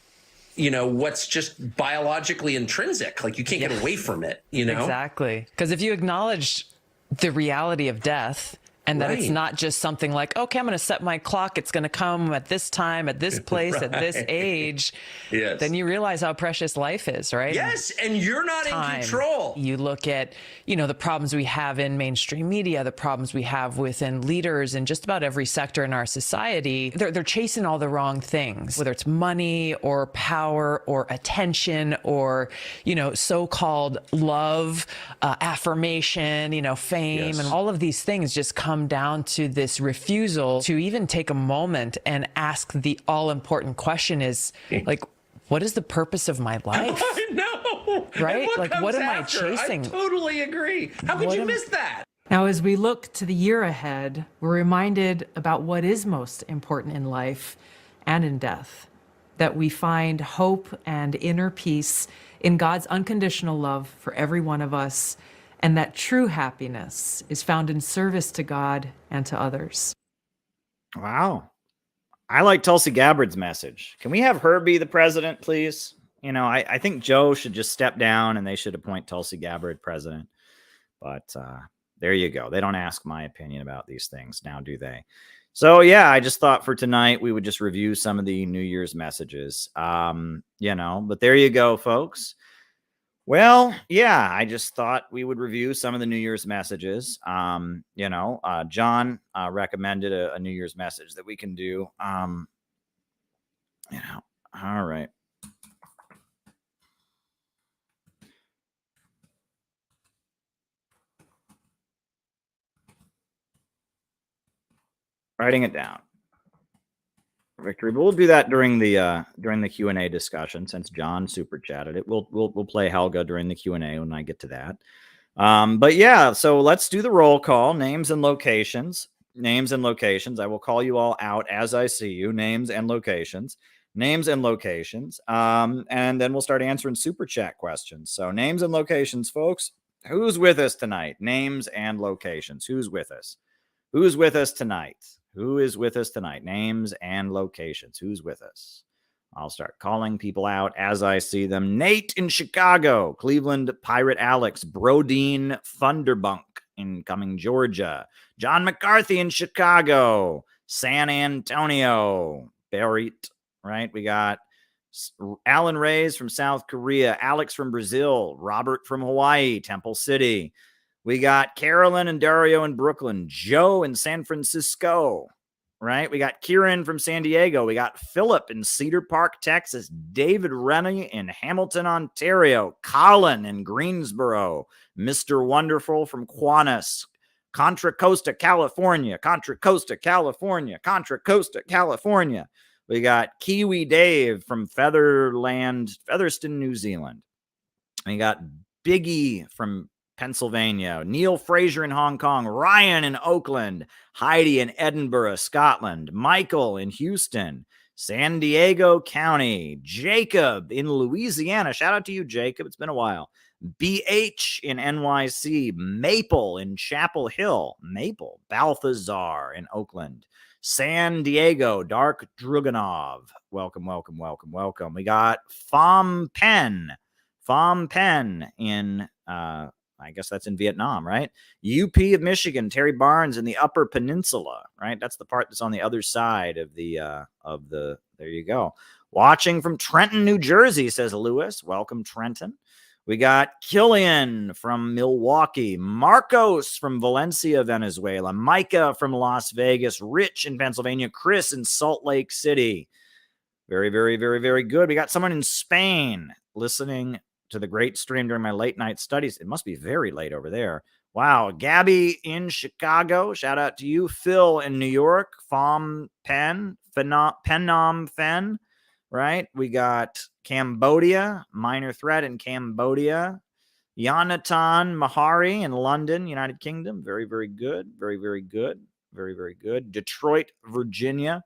what's just biologically intrinsic. Like you can't get away from it, Exactly. Because if you acknowledge the reality of death and that it's not just something like, okay, I'm going to set my clock. It's going to come at this time, at this place, at this age. Yes. Then you realize how precious life is, right? Yes. And you're not in control. You look at, the problems we have in mainstream media, the problems we have within leaders in just about every sector in our society. They're chasing all the wrong things, whether it's money or power or attention or, so-called love, affirmation, fame, and all of these things just come down to this refusal to even take a moment and ask the all-important question is like, what is the purpose of my life? I know. Right? Like, what am after? I chasing? I totally agree. How could you miss that? Now, as we look to the year ahead, we're reminded about what is most important in life and in death, that we find hope and inner peace in God's unconditional love for every one of us, and that true happiness is found in service to God and to others. Wow. I like Tulsi Gabbard's message. Can we have her be the president, please? I think Joe should just step down and they should appoint Tulsi Gabbard president. But there you go. They don't ask my opinion about these things now, do they? So, yeah, I just thought for tonight we would just review some of the New Year's messages. But there you go, folks. Well, yeah, I just thought we would review some of the New Year's messages. John recommended a New Year's message that we can do. All right. Writing it down. victory. But we'll do that during the Q&A discussion, since John super chatted it. We'll play Helga during the Q&A when I get to that. But yeah, so let's do the roll call. Names and locations. Names and locations. I will call you all out as I see you. Names and locations. Names and locations. And then we'll start answering super chat questions. So names and locations, folks. Who's with us tonight? Names and locations. Who's with us? Who's with us tonight? Who is with us tonight? Names and locations. Who's with us? I'll start calling people out as I see them. Nate in Chicago, Cleveland Pirate Alex, Brodeen Thunderbunk in Cumming, Georgia, John McCarthy in Chicago, San Antonio, Barrett, right? We got Alan Reyes from South Korea, Alex from Brazil, Robert from Hawaii, Temple City. We got Carolyn and Dario in Brooklyn, Joe in San Francisco, right? We got Kieran from San Diego. We got Philip in Cedar Park, Texas, David Rennie in Hamilton, Ontario, Colin in Greensboro, Mr. Wonderful from Quannas, Contra Costa, California, Contra Costa, California, Contra Costa, California. We got Kiwi Dave from Featherston, New Zealand. We got Biggie from Pennsylvania, Neil Fraser in Hong Kong, Ryan in Oakland, Heidi in Edinburgh, Scotland, Michael in Houston, San Diego County, Jacob in Louisiana. Shout out to you, Jacob. It's been a while. BH in NYC, Maple in Chapel Hill, Maple, Balthazar in Oakland, San Diego, Dark Druganov. Welcome, welcome, welcome, welcome. We got Phom Pen in, I guess that's in Vietnam, right? UP of Michigan, Terry Barnes in the Upper Peninsula, right? That's the part that's on the other side of the, there you go. Watching from Trenton, New Jersey, says Lewis. Welcome, Trenton. We got Killian from Milwaukee, Marcos from Valencia, Venezuela, Micah from Las Vegas, Rich in Pennsylvania, Chris in Salt Lake City. Very, very, very, very good. We got someone in Spain listening to the great stream during my late night studies. It must be very late over there. Wow. Gabby in Chicago. Shout out to you. Phil in New York. Phom Pen, Phnom Pen, right? We got Cambodia, Minor Threat in Cambodia. Yonatan Mahari in London, United Kingdom. Very, very good. Very, very good. Very, very good. Detroit, Virginia.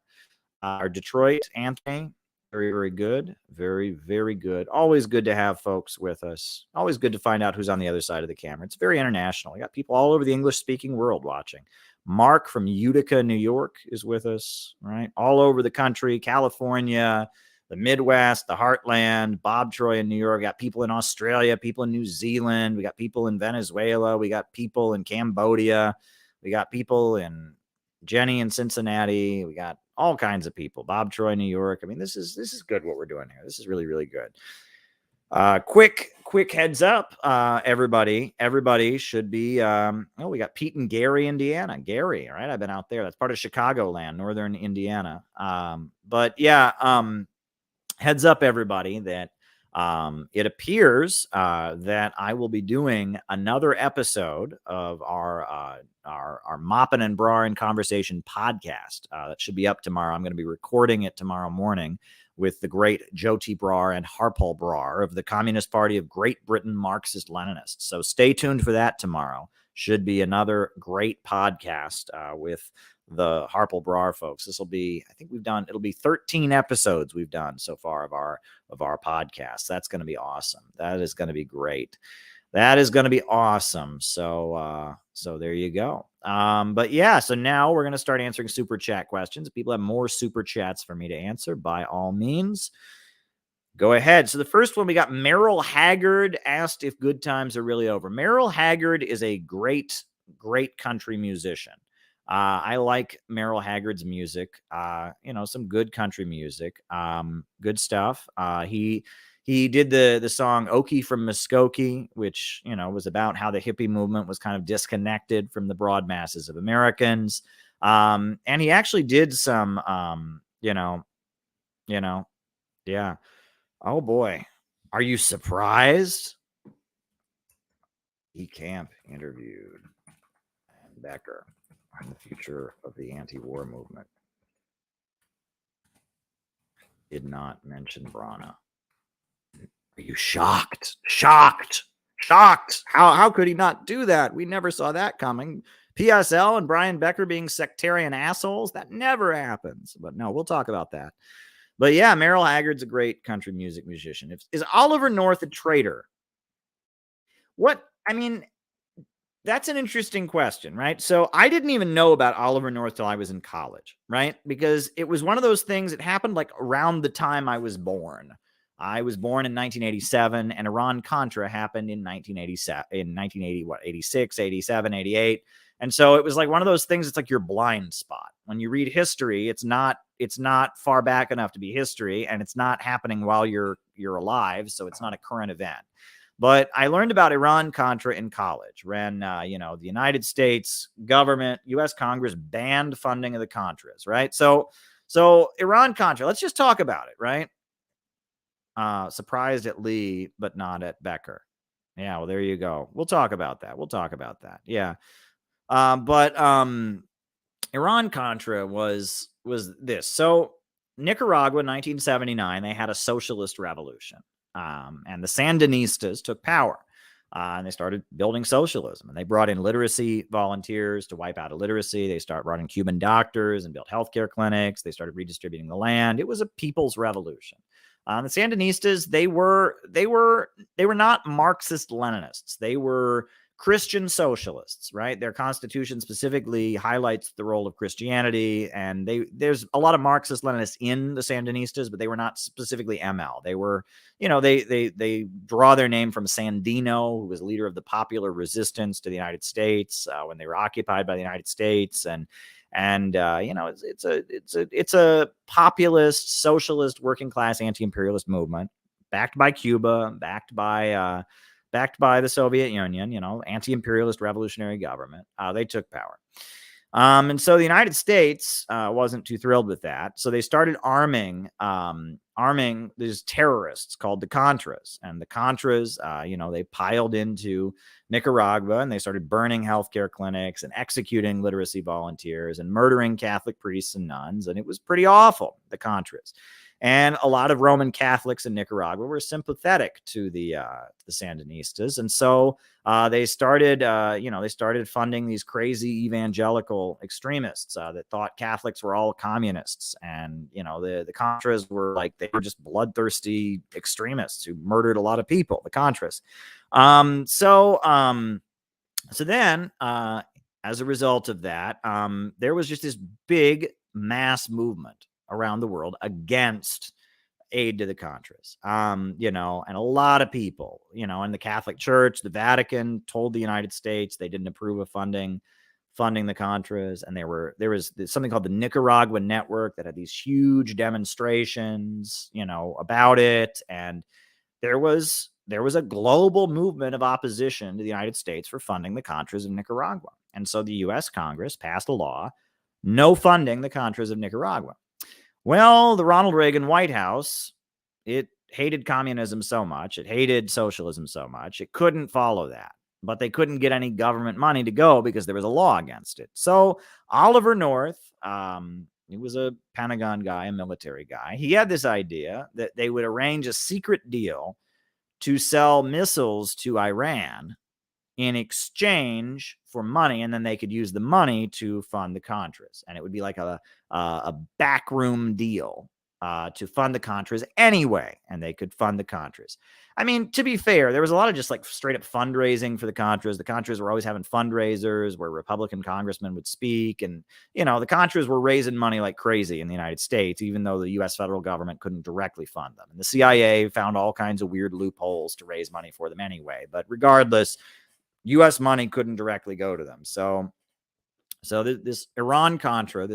Or Detroit, Anthony. Very, very good. Very, very good. Always good to have folks with us. Always good to find out who's on the other side of the camera. It's very international. We got people all over the English-speaking world watching. Mark from Utica, New York is with us, right? All over the country, California, the Midwest, the Heartland, Bob Troy in New York. We got people in Australia, people in New Zealand. We got people in Venezuela. We got people in Cambodia. We got people in Jenny in Cincinnati. We got all kinds of people. Bob Troy, New York. I mean, this is good what we're doing here. This is really, really good. Quick heads up, everybody should be, we got Pete and Gary, Indiana. Gary, all right, I've been out there. That's part of Chicagoland, northern Indiana. But yeah, heads up, everybody, that it appears that I will be doing another episode of our Maupin and Brar in Conversation podcast. That should be up tomorrow. I'm going to be recording it tomorrow morning with the great Jyoti Brar and Harpal Brar of the Communist Party of Great Britain, Marxist-Leninists. So stay tuned for that tomorrow. Should be another great podcast with the Harpal Brar folks. This will be, I think it'll be 13 episodes we've done so far of our podcast. That's going to be awesome. That is going to be great. That is going to be awesome. So there you go. But yeah, so now we're going to start answering super chat questions. If people have more super chats for me to answer, by all means, go ahead. So the first one, we got Merrill Haggard asked if good times are really over. Merrill Haggard is a great, great country musician. I like Merrill Haggard's music, some good country music, good stuff. He did the song Okie from Muskogee, which, was about how the hippie movement was kind of disconnected from the broad masses of Americans. And he actually did some, yeah. Oh boy. Are you surprised? E. Camp interviewed Becker on the future of the anti-war movement. Did not mention Brana. Are you shocked? Shocked. How could he not do that? We never saw that coming. PSL and Brian Becker being sectarian assholes, that never happens. But no, we'll talk about that. But yeah, Merrill Haggard's a great country music musician. Is Oliver North a traitor? That's an interesting question, right? So I didn't even know about Oliver North till I was in college, right? Because it was one of those things that happened like around the time I was born. I was born in 1987, and Iran-Contra happened in 86, 87, 88. And so it was like one of those things. It's like your blind spot. When you read history, it's not far back enough to be history, and it's not happening while you're alive, so it's not a current event. But I learned about Iran-Contra in college when, the United States government, U.S. Congress banned funding of the Contras, right? So Iran-Contra, let's just talk about it, right? Surprised at Lee, but not at Becker. Yeah, well, there you go. We'll talk about that. Yeah. But Iran-Contra was this. So Nicaragua, 1979, they had a socialist revolution. And the Sandinistas took power, and they started building socialism. And they brought in literacy volunteers to wipe out illiteracy. They brought in Cuban doctors and built healthcare clinics. They started redistributing the land. It was a people's revolution. The Sandinistas, they were not Marxist-Leninists. They were Christian socialists, right? Their constitution specifically highlights the role of Christianity, and there's a lot of Marxist-Leninists in the Sandinistas, but they were not specifically ML. They were, they draw their name from Sandino, who was leader of the popular resistance to the United States when they were occupied by the United States, and it's a populist, socialist, working class, anti-imperialist movement backed by Cuba, backed by the Soviet Union, anti-imperialist revolutionary government. They took power. And so the United States wasn't too thrilled with that. So they started arming these terrorists called the Contras. And the Contras, they piled into Nicaragua, and they started burning healthcare clinics and executing literacy volunteers and murdering Catholic priests and nuns. And it was pretty awful, the Contras. And a lot of Roman Catholics in Nicaragua were sympathetic to the Sandinistas, and so they started funding these crazy evangelical extremists that thought Catholics were all communists, and the Contras were they were just bloodthirsty extremists who murdered a lot of people. The Contras. So then, as a result of that, there was just this big mass movement around the world against aid to the Contras. And a lot of people, in the Catholic Church, the Vatican told the United States they didn't approve of funding the Contras. And there was something called the Nicaragua Network that had these huge demonstrations, about it. And there was a global movement of opposition to the United States for funding the Contras in Nicaragua. And so the U.S. Congress passed a law, no funding the Contras of Nicaragua. Well, the Ronald Reagan White House, it hated communism so much, it hated socialism so much, it couldn't follow that. But they couldn't get any government money to go because there was a law against it. So Oliver North, he was a Pentagon guy, a military guy. He had this idea that they would arrange a secret deal to sell missiles to Iran in exchange for money, and then they could use the money to fund the Contras. And it would be like a backroom deal to fund the Contras anyway, and they could fund the Contras. I mean, to be fair, there was a lot of just straight up fundraising for the Contras. The Contras were always having fundraisers where Republican congressmen would speak, and the Contras were raising money like crazy in the United States, even though the U.S. federal government couldn't directly fund them. And the CIA found all kinds of weird loopholes to raise money for them anyway. But regardless, U.S. money couldn't directly go to them. So this Iran-Contra,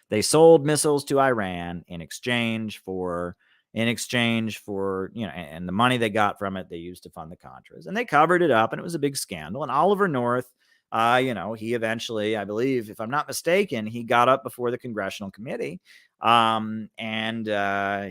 they sold missiles to Iran in exchange for, and the money they got from it, they used to fund the Contras, and they covered it up, and it was a big scandal. And Oliver North, he eventually, I believe, if I'm not mistaken, he got up before the Congressional Committee, and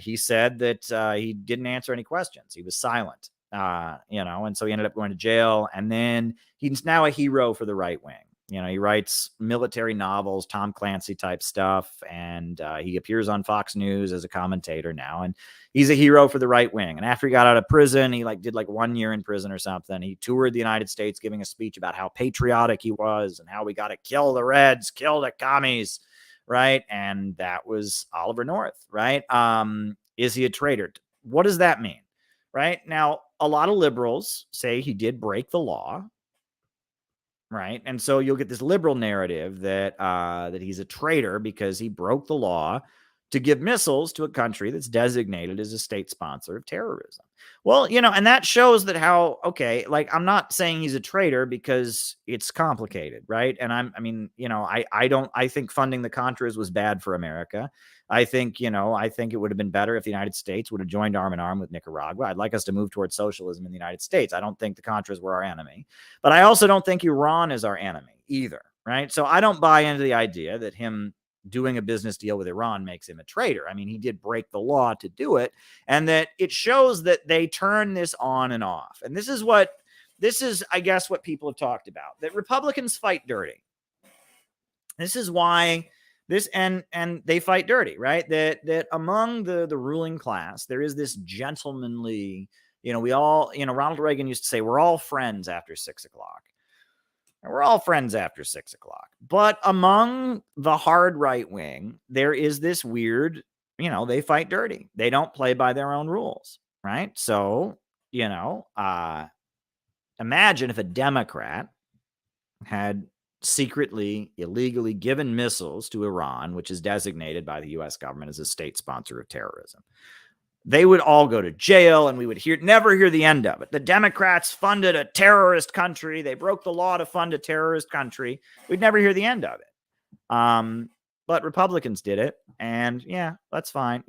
he said that he didn't answer any questions. He was silent. And so he ended up going to jail, and then he's now a hero for the right wing. You know, he writes military novels, Tom Clancy type stuff, and he appears on Fox News as a commentator now. And he's a hero for the right wing. And after he got out of prison, he did 1 year in prison or something. He toured the United States giving a speech about how patriotic he was and how we got to kill the Reds, kill the commies, right? And that was Oliver North, right? Is he a traitor? What does that mean? Right? Now, a lot of liberals say he did break the law, right? And so you'll get this liberal narrative that that he's a traitor because he broke the law to give missiles to a country that's designated as a state sponsor of terrorism. Well, you know, and that shows that how, okay, I'm not saying he's a traitor because it's complicated, right? And I think funding the Contras was bad for America. I think it would have been better if the United States would have joined arm in arm with Nicaragua. I'd like us to move towards socialism in the United States. I don't think the Contras were our enemy, but I also don't think Iran is our enemy either, right? So I don't buy into the idea that him doing a business deal with Iran makes him a traitor. I mean, he did break the law to do it, and that it shows that they turn this on and off. And this is, I guess, what people have talked about, that Republicans fight dirty. This is why this, and they fight dirty, right? That among the ruling class, there is this gentlemanly, we all, Ronald Reagan used to say, we're all friends after 6 o'clock. And we're all friends after 6 o'clock. But among the hard right wing, there is this weird, they fight dirty. They don't play by their own rules, right? So, imagine if a Democrat had secretly, illegally given missiles to Iran, which is designated by the U.S. government as a state sponsor of terrorism. They would all go to jail, and we would never hear the end of it. The Democrats funded a terrorist country. They broke the law to fund a terrorist country. We'd never hear the end of it. But Republicans did it, and yeah, that's fine.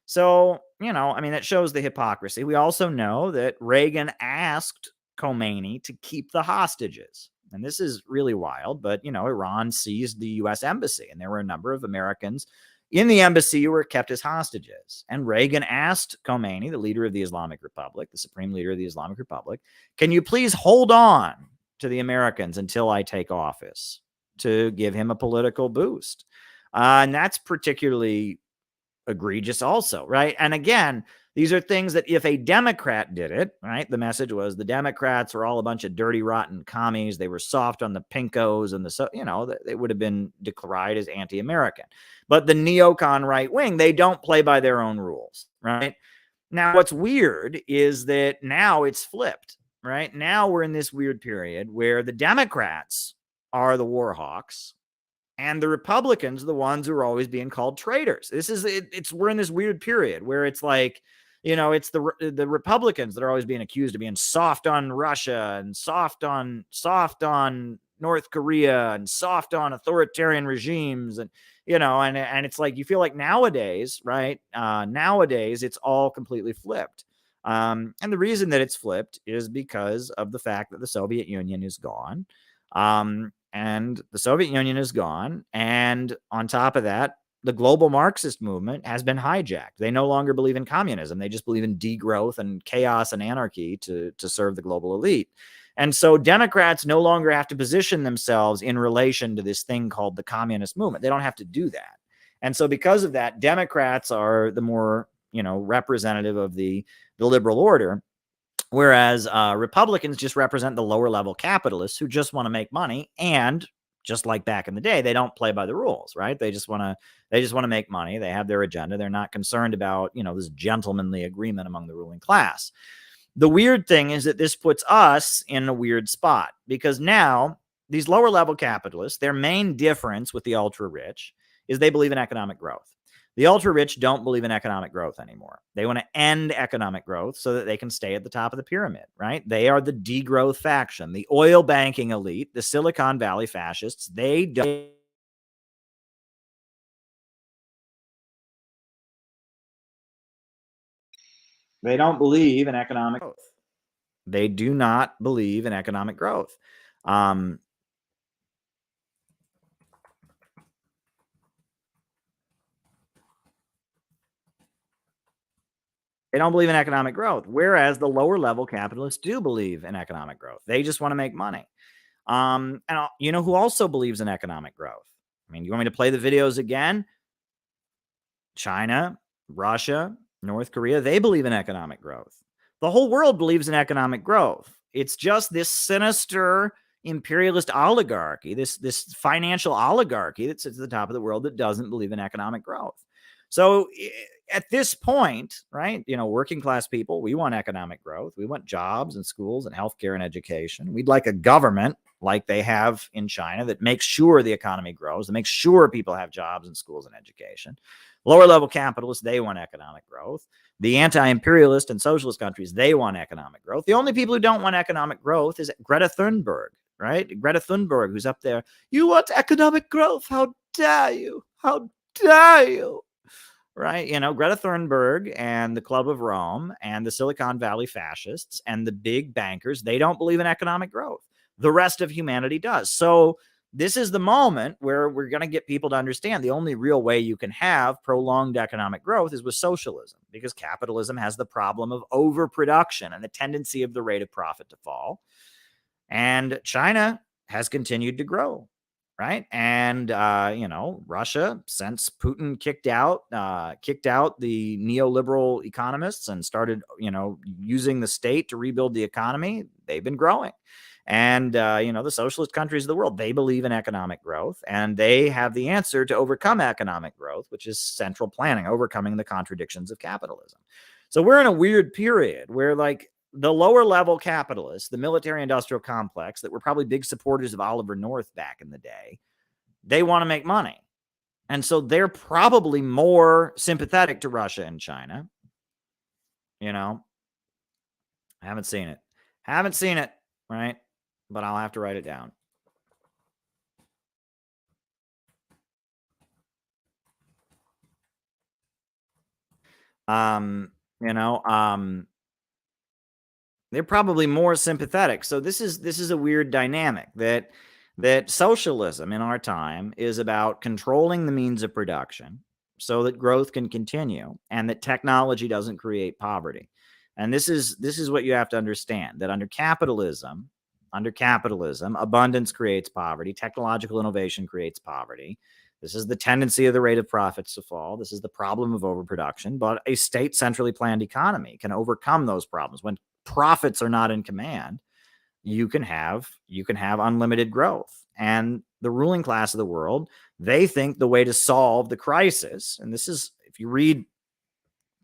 So, that shows the hypocrisy. We also know that Reagan asked Khomeini to keep the hostages. And this is really wild, but, Iran seized the U.S. embassy, and there were a number of Americans in the embassy who were kept as hostages. And Reagan asked Khomeini, the leader of the Islamic Republic, the supreme leader of the Islamic Republic, can you please hold on to the Americans until I take office, to give him a political boost? And that's particularly egregious also, right? And again, these are things that if a Democrat did it, right, the message was the Democrats were all a bunch of dirty, rotten commies. They were soft on the pinkos and they would have been decried as anti-American. But the neocon right wing, they don't play by their own rules, right? Now, what's weird is that now it's flipped, right? Now we're in this weird period where the Democrats are the war hawks and the Republicans are the ones who are always being called traitors. We're in this weird period where it's it's the Republicans that are always being accused of being soft on Russia and soft on North Korea and soft on authoritarian regimes. And, and it's you feel like nowadays, right? Nowadays it's all completely flipped. And the reason that it's flipped is because of the fact that the Soviet Union is gone. And the Soviet Union is gone. And on top of that, the global Marxist movement has been hijacked. They no longer believe in communism. They just believe in degrowth and chaos and anarchy to serve the global elite. And so Democrats no longer have to position themselves in relation to this thing called the communist movement. They don't have to do that. And so because of that, Democrats are the more, representative of the liberal order, whereas Republicans just represent the lower level capitalists who just want to make money. And just like back in the day, they don't play by the rules, right? They just want to make money. They have their agenda. They're not concerned about, this gentlemanly agreement among the ruling class. The weird thing is that this puts us in a weird spot because now these lower level capitalists, their main difference with the ultra rich is they believe in economic growth. The ultra rich don't believe in economic growth anymore. They want to end economic growth so that they can stay at the top of the pyramid, right? They are the degrowth faction, the oil banking elite, the Silicon Valley fascists. They don't believe in economic growth. They do not believe in economic growth. They don't believe in economic growth, whereas the lower level capitalists do believe in economic growth. They just want to make money. And you know who also believes in economic growth? I mean, you want me to play the videos again? China, Russia, North Korea, they believe in economic growth. The whole world believes in economic growth. It's just this sinister imperialist oligarchy, this financial oligarchy that sits at the top of the world that doesn't believe in economic growth. So at this point, right, you know, working class people, we want economic growth. We want jobs and schools and healthcare and education. We'd like a government like they have in China that makes sure the economy grows, that makes sure people have jobs and schools and education. Lower level capitalists, they want economic growth. The anti-imperialist and socialist countries, they want economic growth. The only people who don't want economic growth is Greta Thunberg, right? Greta Thunberg, who's up there. You want economic growth? How dare you? How dare you? Right? You know, Greta Thunberg and the Club of Rome and the Silicon Valley fascists and the big bankers, they don't believe in economic growth. The rest of humanity does. So this is the moment where we're going to get people to understand the only real way you can have prolonged economic growth is with socialism, because capitalism has the problem of overproduction and the tendency of the rate of profit to fall. And China has continued to grow, right? And, you know, Russia, since Putin kicked out the neoliberal economists and started, you know, using the state to rebuild the economy, they've been growing. And, you know, the socialist countries of the world, they believe in economic growth, and they have the answer to overcome economic growth, which is central planning, overcoming the contradictions of capitalism. So we're in a weird period where, like, the lower level capitalists, the military industrial complex that were probably big supporters of Oliver North back in the day, they want to make money. And so they're probably more sympathetic to Russia and China. You know, I haven't seen it, right? But I'll have to write it down. You know, they're probably more sympathetic. So this is a weird dynamic that socialism in our time is about controlling the means of production so that growth can continue and that technology doesn't create poverty. And this is what you have to understand, that under capitalism, abundance creates poverty. Technological innovation creates poverty. This is the tendency of the rate of profits to fall. This is the problem of overproduction. But a state centrally planned economy can overcome those problems. When profits are not in command, you can have unlimited growth. And the ruling class of the world, they think the way to solve the crisis, and this is, if you read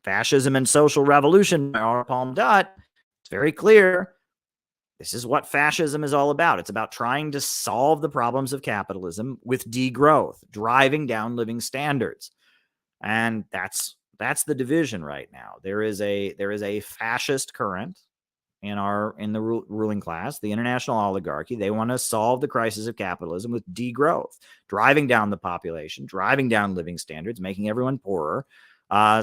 Fascism and Social Revolution by R. Palm Dutt, it's very clear. This is what fascism is all about. It's about trying to solve the problems of capitalism with degrowth, driving down living standards. And that's the division right now. There is a fascist current in the ruling class, the international oligarchy. They want to solve the crisis of capitalism with degrowth, driving down the population, driving down living standards, making everyone poorer,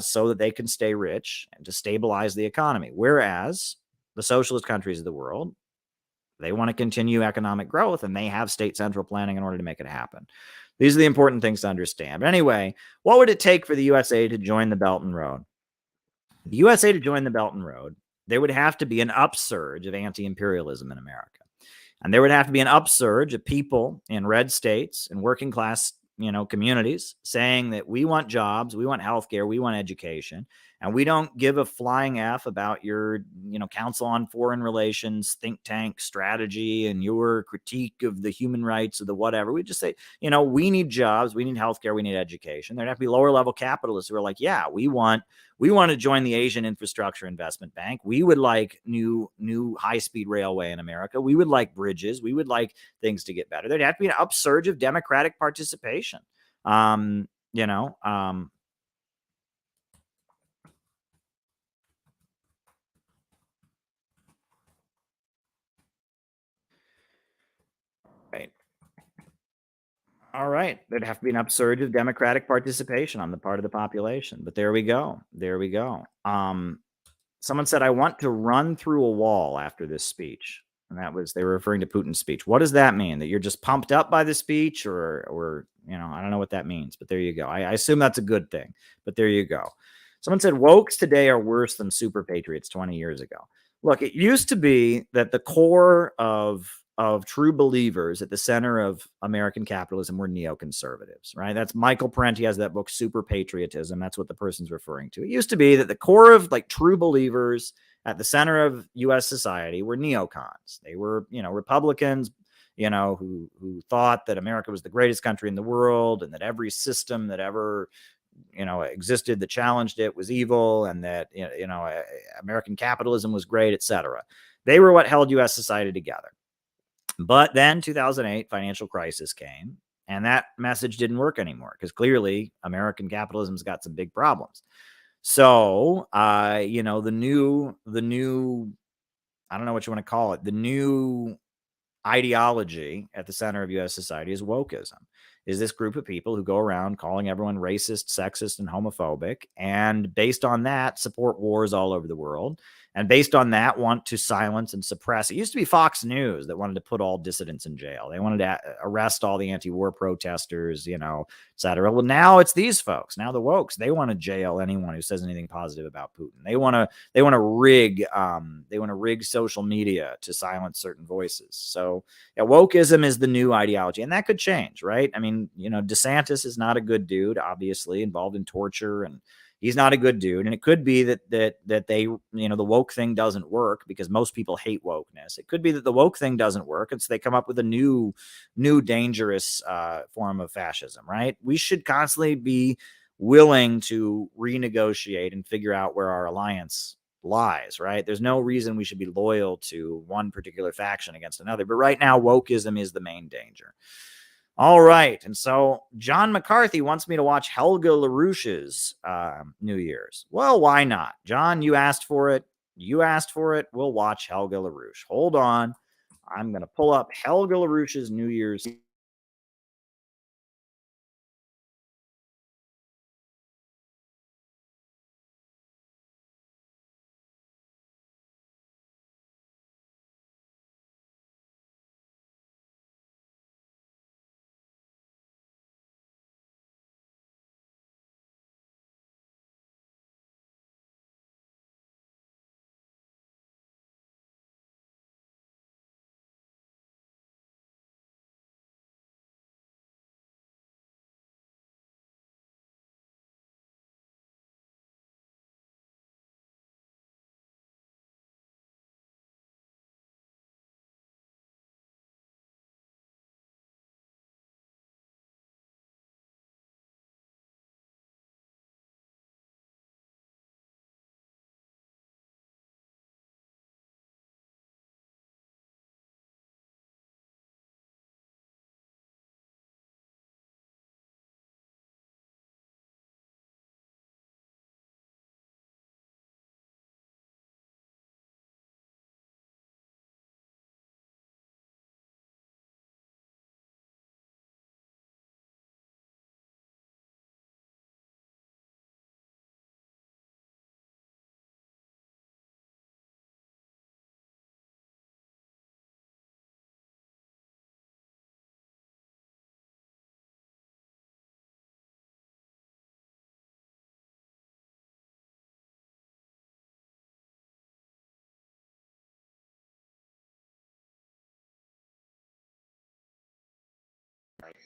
so that they can stay rich and to stabilize the economy. Whereas the socialist countries of the world, they want to continue economic growth, and they have state central planning in order to make it happen. These are the important things to understand. But anyway, what would it take for the USA to join the Belt and Road? The USA to join the Belt and Road, there would have to be an upsurge of anti-imperialism in America. And there would have to be an upsurge of people in red states and working class, you know, communities saying that we want jobs, we want healthcare, we want education, and we don't give a flying F about your, you know, Council on Foreign Relations think tank strategy and your critique of the human rights of the whatever. We just say, you know, we need jobs, we need healthcare, we need education. There'd have to be lower level capitalists who are like, yeah, we want to join the Asian Infrastructure Investment Bank. We would like new high-speed railway in America. We would like bridges. We would like things to get better. There'd have to be an upsurge of democratic participation. You know, right. All right. There'd have to be an upsurge of democratic participation on the part of the population. But there we go. There we go. Someone said, I want to run through a wall after this speech. And they were referring to Putin's speech. What does that mean? That you're just pumped up by the speech, or, you know, I don't know what that means, but there you go. I assume that's a good thing, but there you go. Someone said, wokes today are worse than super patriots 20 years ago. Look, it used to be that the core of of true believers at the center of American capitalism were neoconservatives, right? That's Michael Parenti has that book, Super Patriotism. That's what the person's referring to. It used to be that the core of like true believers at the center of U.S. society were neocons. They were, Republicans, who thought that America was the greatest country in the world and that every system that ever, existed that challenged it was evil, and that, American capitalism was great, etc. They were what held U.S. society together. But then 2008 financial crisis came, and that message didn't work anymore because clearly American capitalism's got some big problems. So, the new, I don't know what you want to call it, the new ideology at the center of U.S. society is wokeism. Is this group of people who go around calling everyone racist, sexist, and homophobic, and based on that support wars all over the world, and based on that want to silence and suppress. It used to be Fox News that wanted to put all dissidents in jail. They wanted to arrest all the anti-war protesters, et cetera. Well, now it's these folks. Now the wokes, they want to jail anyone who says anything positive about Putin. They want to rig social media to silence certain voices. So yeah, wokeism is the new ideology, and that could change, right? I mean, DeSantis is not a good dude, obviously involved in torture, and he's not a good dude. And it could be that they, the woke thing doesn't work because most people hate wokeness. It could be that the woke thing doesn't work, and so they come up with a new dangerous form of fascism, right? We should constantly be willing to renegotiate and figure out where our alliance lies, right? There's no reason we should be loyal to one particular faction against another. But right now, wokeism is the main danger. All right. And so John McCarthy wants me to watch Helga LaRouche's New Year's. Well, why not? John, you asked for it. We'll watch Helga LaRouche. Hold on. I'm going to pull up Helga LaRouche's New Year's.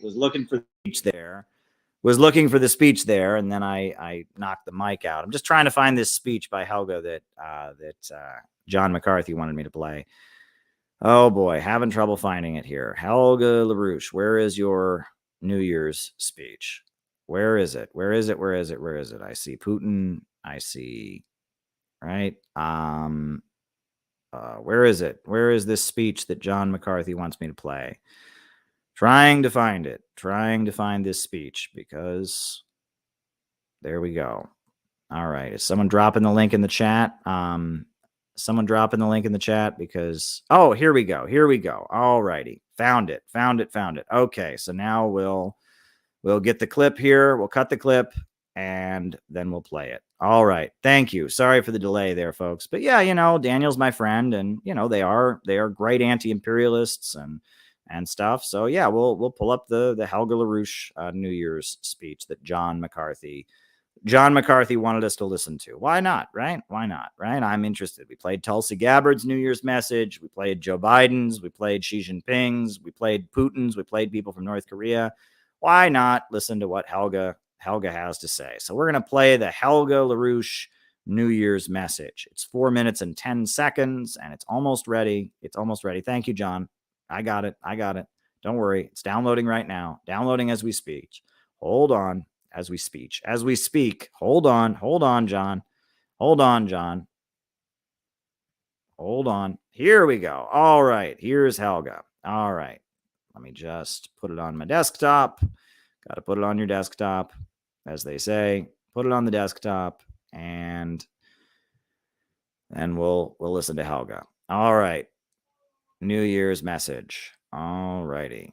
Was looking for the speech there, and then I knocked the mic out. I'm just trying to find this speech by Helga that John McCarthy wanted me to play. Oh boy, having trouble finding it here. Helga LaRouche, where is your New Year's speech? Where is it? I see Putin. I see, right? Where is it? Where is this speech that John McCarthy wants me to play? Trying to find this speech, because there we go. All right. Is someone dropping the link in the chat? Because, oh, here we go. All righty. Found it. Okay. So now we'll get the clip here. We'll cut the clip and then we'll play it. All right. Thank you. Sorry for the delay there, folks. But yeah, Daniel's my friend, and they are great anti-imperialists and stuff. So yeah, we'll pull up the Helga LaRouche New Year's speech that John McCarthy John McCarthy wanted us to listen to. Why not, right? Why not, right? I'm interested. We played Tulsi Gabbard's New Year's message. We played Joe Biden's. We played Xi Jinping's. We played Putin's. We played people from North Korea. Why not listen to what Helga has to say? So we're going to play the Helga LaRouche New Year's message. It's 4 minutes and 10 seconds, and it's almost ready. It's almost ready. Thank you, John. I got it. Don't worry. It's downloading right now. Downloading as we speak. Hold on. As we speak. Hold on, John. Hold on. Here we go. All right. Here's Helga. All right. Let me just put it on my desktop. Got to put it on your desktop, as they say. Put it on the desktop, and then we'll listen to Helga. All right. New Year's message. All righty.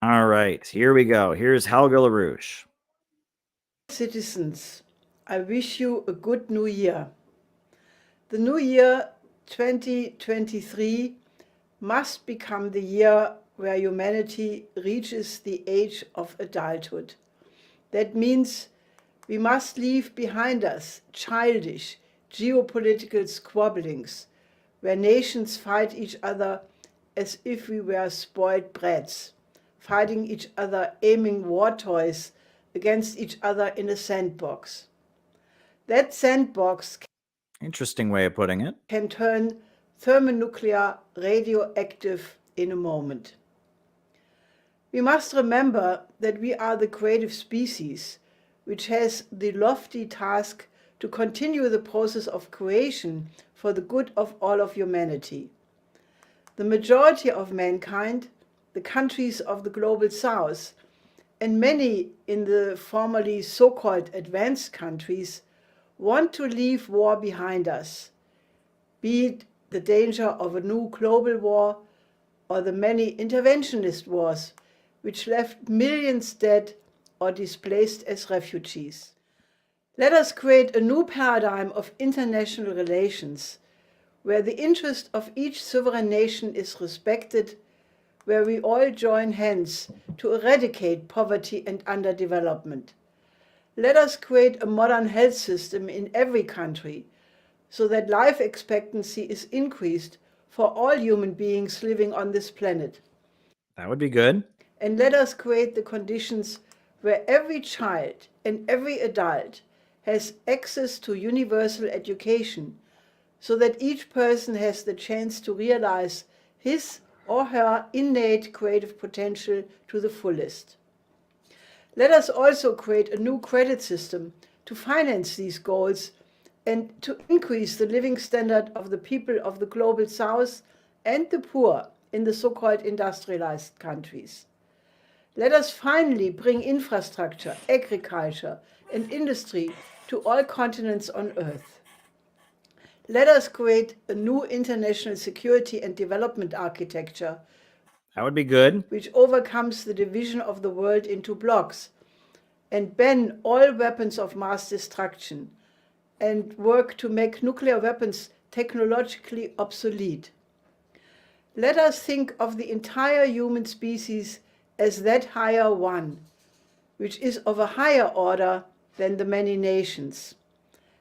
All right, here we go. Here's Helga LaRouche. Citizens, I wish you a good new year. The new year 2023 must become the year where humanity reaches the age of adulthood. That means we must leave behind us childish geopolitical squabblings, where nations fight each other as if we were spoiled brats, fighting each other, aiming war toys against each other in a sandbox. That sandbox, interesting way of putting it, can turn thermonuclear radioactive in a moment. We must remember that we are the creative species which has the lofty task to continue the process of creation for the good of all of humanity. The majority of mankind, the countries of the global south, and many in the formerly so-called advanced countries want to leave war behind us, be it the danger of a new global war or the many interventionist wars which left millions dead or displaced as refugees. Let us create a new paradigm of international relations where the interest of each sovereign nation is respected, where we all join hands to eradicate poverty and underdevelopment. Let us create a modern health system in every country so that life expectancy is increased for all human beings living on this planet. That would be good. And let us create the conditions where every child and every adult has access to universal education so that each person has the chance to realize his or her innate creative potential to the fullest. Let us also create a new credit system to finance these goals and to increase the living standard of the people of the global south and the poor in the so-called industrialized countries. Let us finally bring infrastructure, agriculture, and industry to all continents on Earth. Let us create a new international security and development architecture. That would be good. Which overcomes the division of the world into blocks and ban all weapons of mass destruction and work to make nuclear weapons technologically obsolete. Let us think of the entire human species as that higher one, which is of a higher order than the many nations.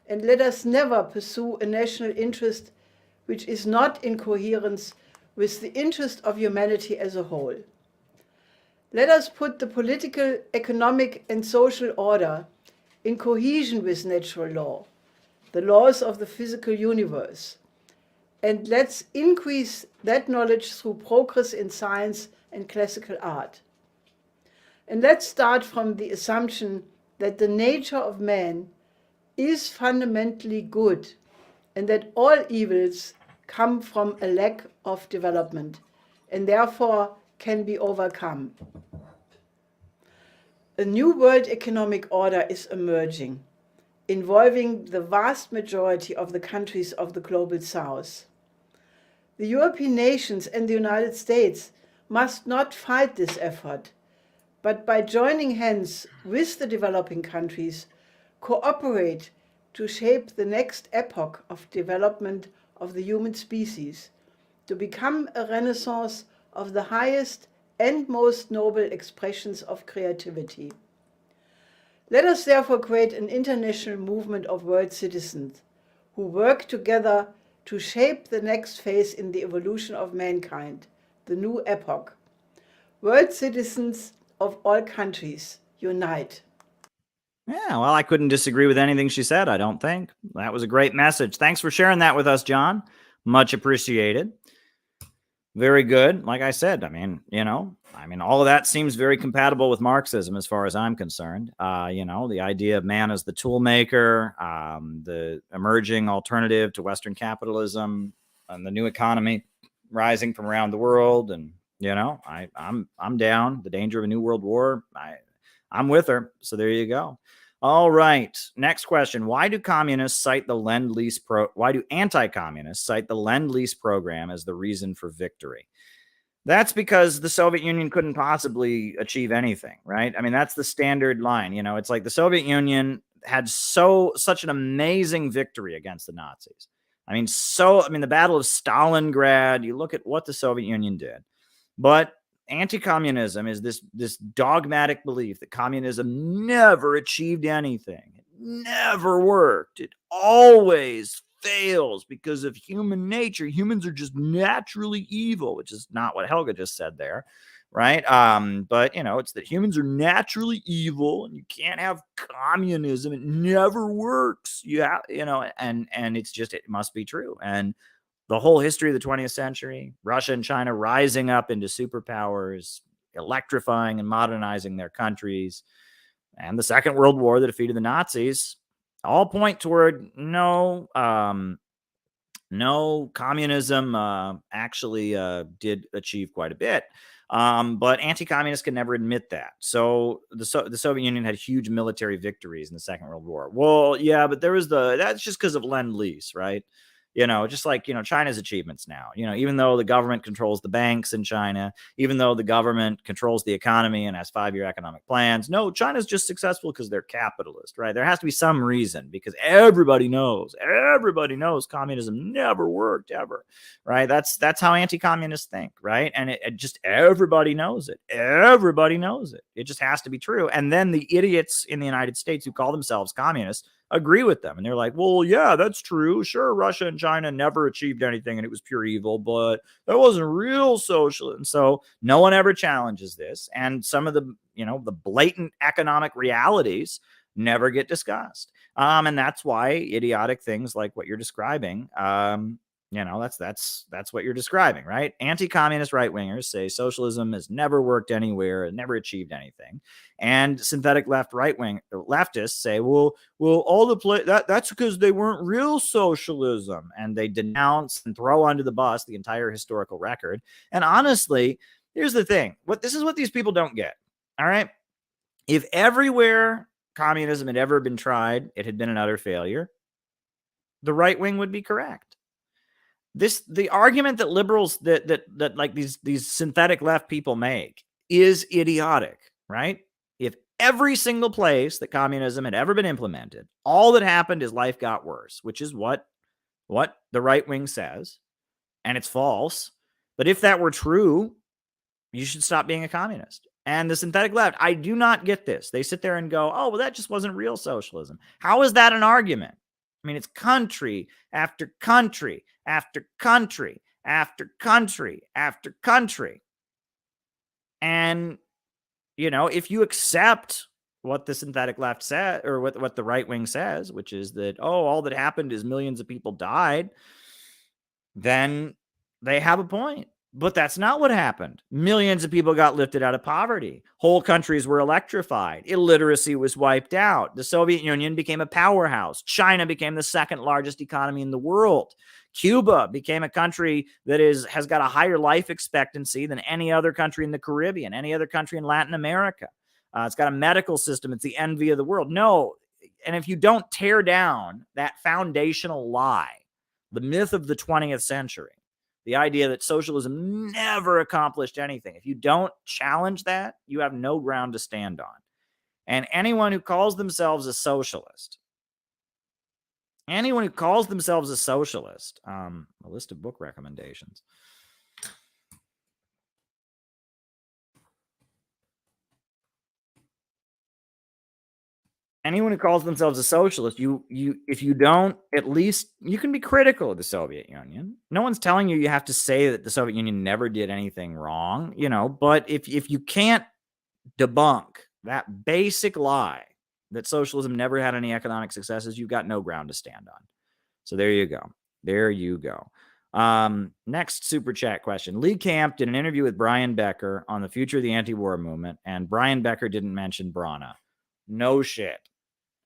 And let us never pursue a national interest which is not in coherence with the interest of humanity as a whole. Let us put the political, economic, and social order in cohesion with natural law, the laws of the physical universe. And let's increase that knowledge through progress in science and classical art. And let's start from the assumption that the nature of man is fundamentally good and that all evils come from a lack of development and therefore can be overcome. A new world economic order is emerging, involving the vast majority of the countries of the global south. The European nations and the United States must not fight this effort, but by joining hands with the developing countries, cooperate to shape the next epoch of development of the human species, to become a renaissance of the highest and most noble expressions of creativity. Let us therefore create an international movement of world citizens who work together to shape the next phase in the evolution of mankind, the new epoch. World citizens of all countries, unite. Yeah, well, I couldn't disagree with anything she said, I don't think. That was a great message. Thanks for sharing that with us, John. Much appreciated. Very good. Like I said, all of that seems very compatible with Marxism as far as I'm concerned. The idea of man as the tool maker, the emerging alternative to Western capitalism, and the new economy rising from around the world. And, I'm down. The danger of a new world war. I'm with her. So there you go. All right. Next question. Why do anti-communists cite the Lend-Lease program as the reason for victory? That's because the Soviet Union couldn't possibly achieve anything, right? I mean, that's the standard line. It's like the Soviet Union had such an amazing victory against the Nazis. The Battle of Stalingrad, you look at what the Soviet Union did. But anti-communism is this dogmatic belief that communism never achieved anything. It never worked. It always fails because of human nature. Humans are just naturally evil, which is not what Helga just said there, right? But it's that humans are naturally evil and you can't have communism. It never works. And it's just, it must be true. And the whole history of the 20th century, Russia and China rising up into superpowers, electrifying and modernizing their countries, and the Second World War that defeated the Nazis, all point toward no communism actually did achieve quite a bit. But anti-communists can never admit that. So the Soviet Union had huge military victories in the Second World War. Well, yeah, but that's just because of Lend-Lease, right? Just like, China's achievements now, even though the government controls the banks in China, even though the government controls the economy and has 5-year economic plans. No, China's just successful because they're capitalist, right? There has to be some reason because everybody knows communism never worked ever, right? That's how anti-communists think, right? And it just, everybody knows it. Everybody knows it. It just has to be true. And then the idiots in the United States who call themselves communists agree with them. And they're like, well, yeah, that's true. Sure, Russia and China never achieved anything and it was pure evil, but that wasn't real socialism. So no one ever challenges this. And some of the, the blatant economic realities never get discussed. And that's why idiotic things like what you're describing, that's what you're describing, right? Anti-communist right-wingers say socialism has never worked anywhere and never achieved anything. And synthetic leftists say, well, that's because they weren't real socialism. And they denounce and throw under the bus the entire historical record. And honestly, here's the thing. This is what these people don't get. All right. If everywhere communism had ever been tried, it had been an utter failure, the right wing would be correct. The argument that liberals that like these synthetic left people make is idiotic, right? If every single place that communism had ever been implemented, all that happened is life got worse, which is what the right wing says, and it's false. But if that were true, you should stop being a communist. And the synthetic left, I do not get this. They sit there and go, oh, well, that just wasn't real socialism. How is that an argument? It's country after country after country after country after country. And, if you accept what the synthetic left said, or what the right wing says, which is that, all that happened is millions of people died, then they have a point. But that's not what happened. Millions of people got lifted out of poverty. Whole countries were electrified. Illiteracy was wiped out. The Soviet Union became a powerhouse. China became the second largest economy in the world. Cuba became a country that has got a higher life expectancy than any other country in the Caribbean, any other country in Latin America. It's got a medical system. It's the envy of the world. No. And if you don't tear down that foundational lie, the myth of the 20th century, the idea that socialism never accomplished anything, if you don't challenge that, you have no ground to stand on. And anyone who calls themselves a socialist, a list of book recommendations. anyone who calls themselves a socialist, if you don't, at least you can be critical of the Soviet Union. No one's telling you have to say that the Soviet Union never did anything wrong, but if you can't debunk that basic lie that socialism never had any economic successes, you've got no ground to stand on. So there you go. There you go. Next super chat question. Lee Camp did an interview with Brian Becker on the future of the anti-war movement, and Brian Becker didn't mention Brana. No shit.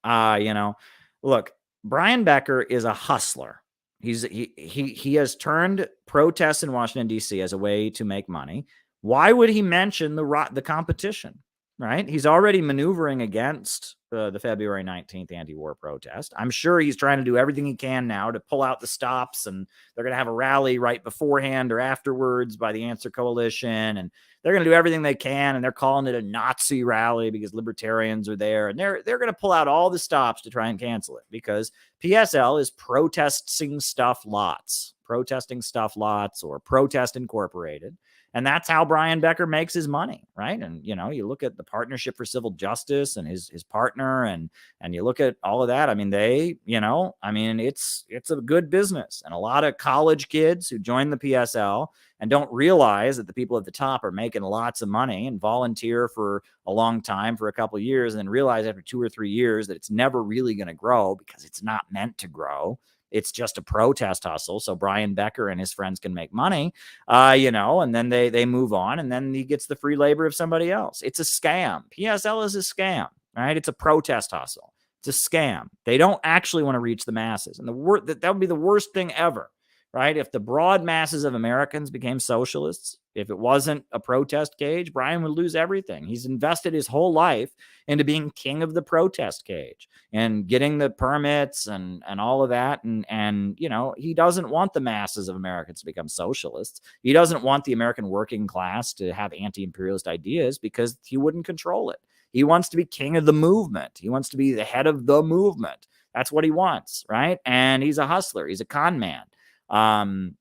Look, Brian Becker is a hustler. He has turned protests in Washington, D.C. as a way to make money. Why would he mention the competition, right? He's already maneuvering against the February 19th anti-war protest. I'm sure he's trying to do everything he can now to pull out the stops, and they're going to have a rally right beforehand or afterwards by the Answer Coalition, and they're going to do everything they can, and they're calling it a Nazi rally because libertarians are there, and they're going to pull out all the stops to try and cancel it because PSL is protesting stuff lots or Protest Incorporated. And that's how Brian Becker makes his money, right? And, you look at the Partnership for Civil Justice and his partner, and you look at all of that. I mean, it's a good business. And a lot of college kids who join the PSL and don't realize that the people at the top are making lots of money and volunteer for a long time, for a couple of years, and then realize after 2 or 3 years that it's never really going to grow because it's not meant to grow. It's just a protest hustle. So Brian Becker and his friends can make money, and then they move on, and then he gets the free labor of somebody else. It's a scam. PSL is a scam, right? It's a protest hustle. It's a scam. They don't actually want to reach the masses. And that would be the worst thing ever, right? If the broad masses of Americans became socialists, if it wasn't a protest cage, Brian would lose everything. He's invested his whole life into being king of the protest cage and getting the permits and all of that. And he doesn't want the masses of Americans to become socialists. He doesn't want the American working class to have anti-imperialist ideas because he wouldn't control it. He wants to be king of the movement. He wants to be the head of the movement. That's what he wants, right? And he's a hustler. He's a con man. And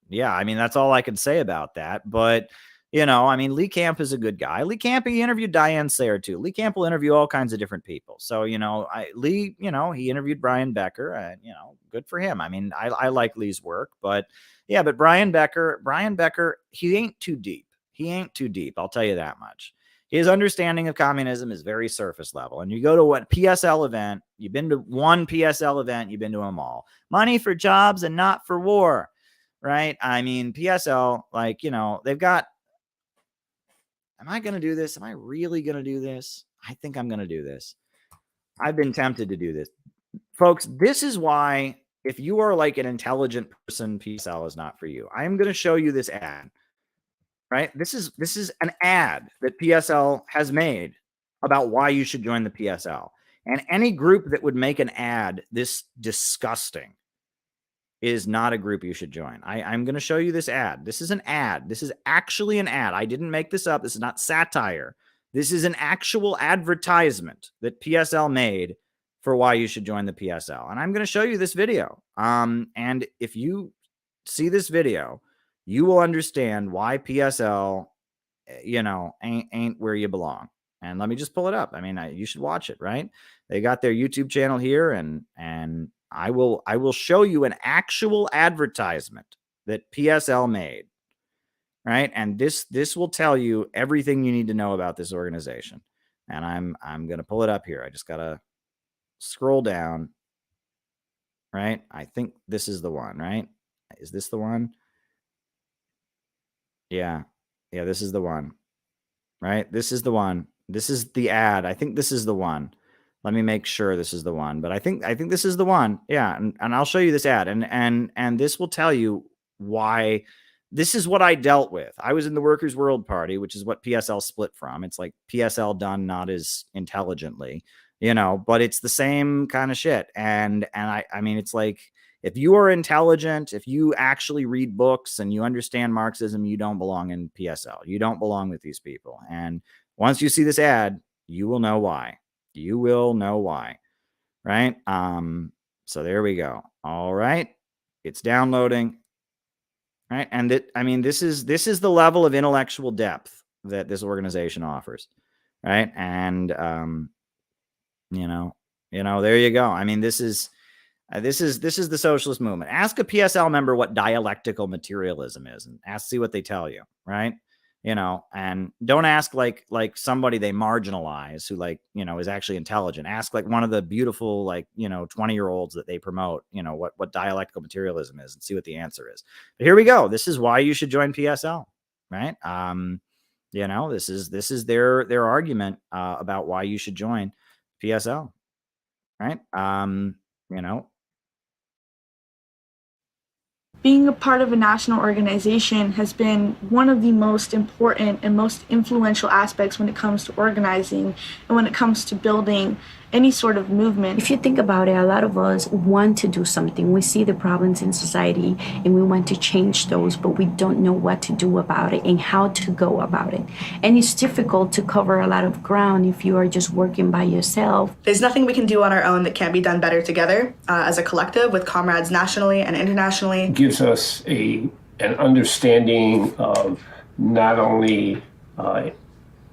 yeah, I mean, that's all I can say about that. But, Lee Camp is a good guy. Lee Camp, he interviewed Diane Sayre too. Lee Camp will interview all kinds of different people. So, Lee, he interviewed Brian Becker, and, good for him. I mean, I like Lee's work, but Brian Becker, he ain't too deep. I'll tell you that much. His understanding of communism is very surface level. And you go to what PSL event, you've been to one PSL event, you've been to them all. Money for jobs and not for war, right? I mean, PSL, they've got, am I going to do this? Am I really going to do this? I think I'm going to do this. I've been tempted to do this. Folks, this is why, if you are like an intelligent person, PSL is not for you. I'm going to show you this ad. Right? This is an ad that PSL has made about why you should join the PSL. And any group that would make an ad this disgusting is not a group you should join. I'm going to show you this ad. This is an ad. This is actually an ad. I didn't make this up. This is not satire. This is an actual advertisement that PSL made for why you should join the PSL. And I'm going to show you this video. And if you see this video, you will understand why PSL, ain't where you belong. And let me just pull it up. I mean, you should watch it, right? They got their YouTube channel here, and I will show you an actual advertisement that PSL made, right? And this will tell you everything you need to know about this organization. And I'm going to pull it up here. I just got to scroll down, right? I think this is the one, right? Is this the one? Yeah, this is the one, right? This is the one. This is the ad. I think this is the one. Let me make sure this is the one, but I think this is the one. Yeah, and I'll show you this ad, and this will tell you why. This is what I dealt with. I was in the Workers' World Party, which is what PSL split from. It's like PSL done not as intelligently, but it's the same kind of shit. And I mean, it's like, if you are intelligent, if you actually read books and you understand Marxism, you don't belong in PSL. You don't belong with these people. And once you see this ad, you will know why. You will know why, right? So there we go. All right, it's downloading, right? And this is the level of intellectual depth that this organization offers, right? And there you go. I mean, this is the socialist movement. Ask a PSL member what dialectical materialism is, and see what they tell you, right? And don't ask like somebody they marginalize who is actually intelligent. Ask like one of the beautiful 20-year-olds that they promote, what dialectical materialism is, and see what the answer is. But here we go. This is why you should join PSL, right? This is their argument about why you should join PSL, right? Being a part of a national organization has been one of the most important and most influential aspects when it comes to organizing and when it comes to building any sort of movement. If you think about it, a lot of us want to do something. We see the problems in society and we want to change those, but we don't know what to do about it and how to go about it. And it's difficult to cover a lot of ground if you are just working by yourself. There's nothing we can do on our own that can't be done better together as a collective with comrades nationally and internationally. It gives us an understanding of not only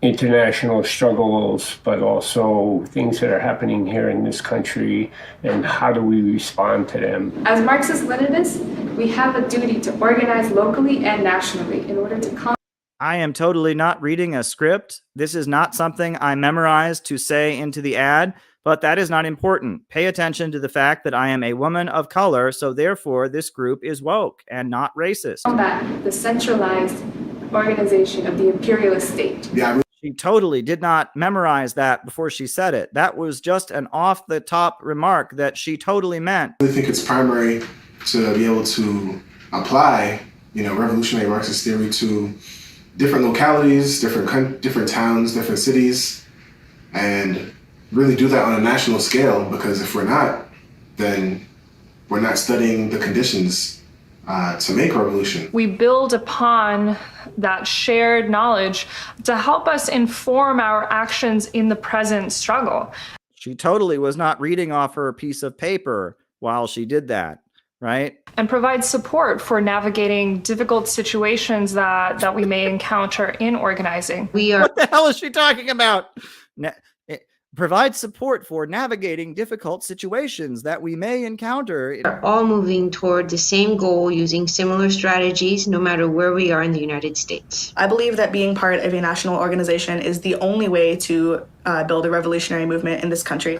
international struggles, but also things that are happening here in this country and how do we respond to them. As Marxist-Leninists, we have a duty to organize locally and nationally in order to I am totally not reading a script. This is not something I memorized to say into the ad, but that is not important. Pay attention to the fact that I am a woman of color, so therefore this group is woke and not racist. combat the centralized organization of the imperialist state. She totally did not memorize that before she said it. That was just an off-the-top remark that she totally meant. I really think it's primary to be able to apply, revolutionary Marxist theory to different localities, different towns, different cities, and really do that on a national scale, because if we're not, then we're not studying the conditions to make revolution. We build upon that shared knowledge to help us inform our actions in the present struggle. She totally was not reading off her piece of paper while she did that, right? And provide support for navigating difficult situations that we may encounter in organizing. What the hell is she talking about? Provide support for navigating difficult situations that we may encounter. We're all moving toward the same goal using similar strategies, no matter where we are in the United States. I believe that being part of a national organization is the only way to build a revolutionary movement in this country.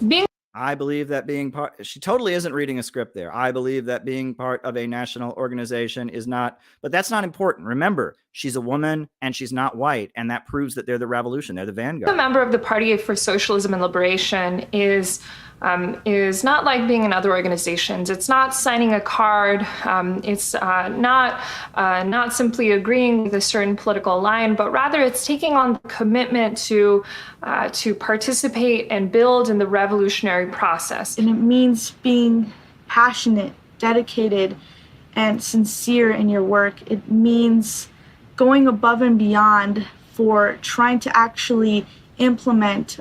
I believe that being part, she totally isn't reading a script there. I believe that being part of a national organization is not, but that's not important. Remember, she's a woman and she's not white, and that proves that they're the revolution. They're the vanguard. A member of the Party for Socialism and Liberation is not like being in other organizations. It's not signing a card. It's not simply agreeing with a certain political line, but rather it's taking on the commitment to participate and build in the revolutionary process. And it means being passionate, dedicated, and sincere in your work. It means going above and beyond for trying to actually implement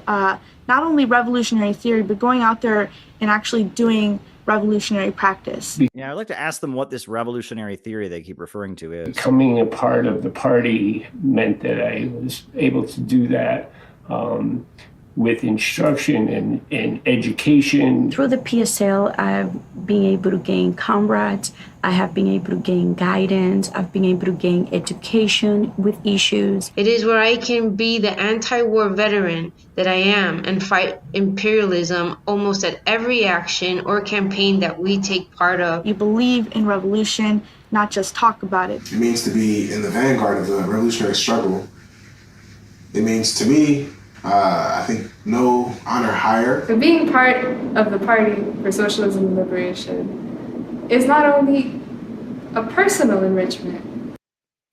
not only revolutionary theory, but going out there and actually doing revolutionary practice. Yeah, I'd like to ask them what this revolutionary theory they keep referring to is. Becoming a part of the party meant that I was able to do that with instruction and education. Through the PSL, I've been able to gain comrades, I have been able to gain guidance, I've been able to gain education with issues. It is where I can be the anti-war veteran that I am and fight imperialism almost at every action or campaign that we take part of. You believe in revolution, not just talk about it. It means to be in the vanguard of the revolutionary struggle. It means to me, I think, no honor higher. So being part of the Party for Socialism and Liberation is not only a personal enrichment.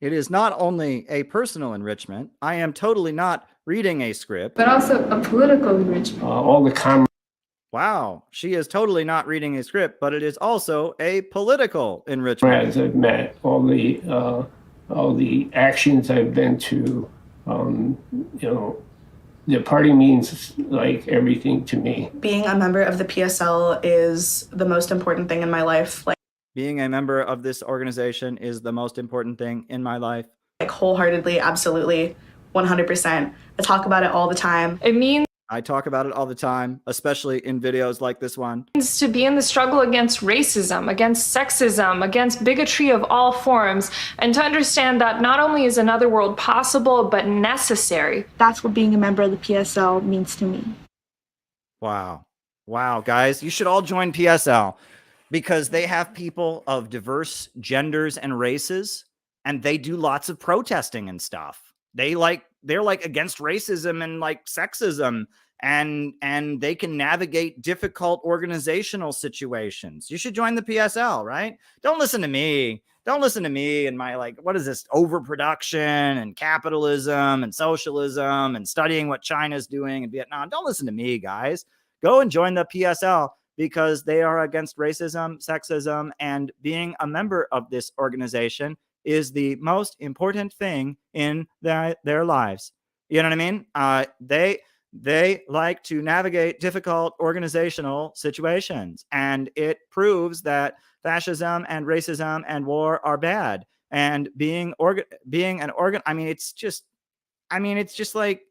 It is not only a personal enrichment. I am totally not reading a script. But also a political enrichment. All the Wow, she is totally not reading a script, but it is also a political enrichment. As I've met, all the actions I've been to, the party means like everything to me. Being a member of the PSL is the most important thing in my life. Being a member of this organization is the most important thing in my life. Wholeheartedly, absolutely, 100%. I talk about it all the time. It means I talk about it all the time, especially in videos like this one. To be in the struggle against racism, against sexism, against bigotry of all forms, and to understand that not only is another world possible, but necessary. That's what being a member of the PSL means to me. Wow. Wow, guys, you should all join PSL because they have people of diverse genders and races, and they do lots of protesting and stuff. They're like against racism and like sexism, and they can navigate difficult organizational situations. You should join the PSL, right? Don't listen to me. Don't listen to me and my like, what is this, overproduction and capitalism and socialism and studying what China's doing in Vietnam. Don't listen to me, guys. Go and join the PSL because they are against racism, sexism, and being a member of this organization is the most important thing in their lives. You know what I mean? They like to navigate difficult organizational situations, and it proves that fascism and racism and war are bad. And being an organ, I mean, it's just like,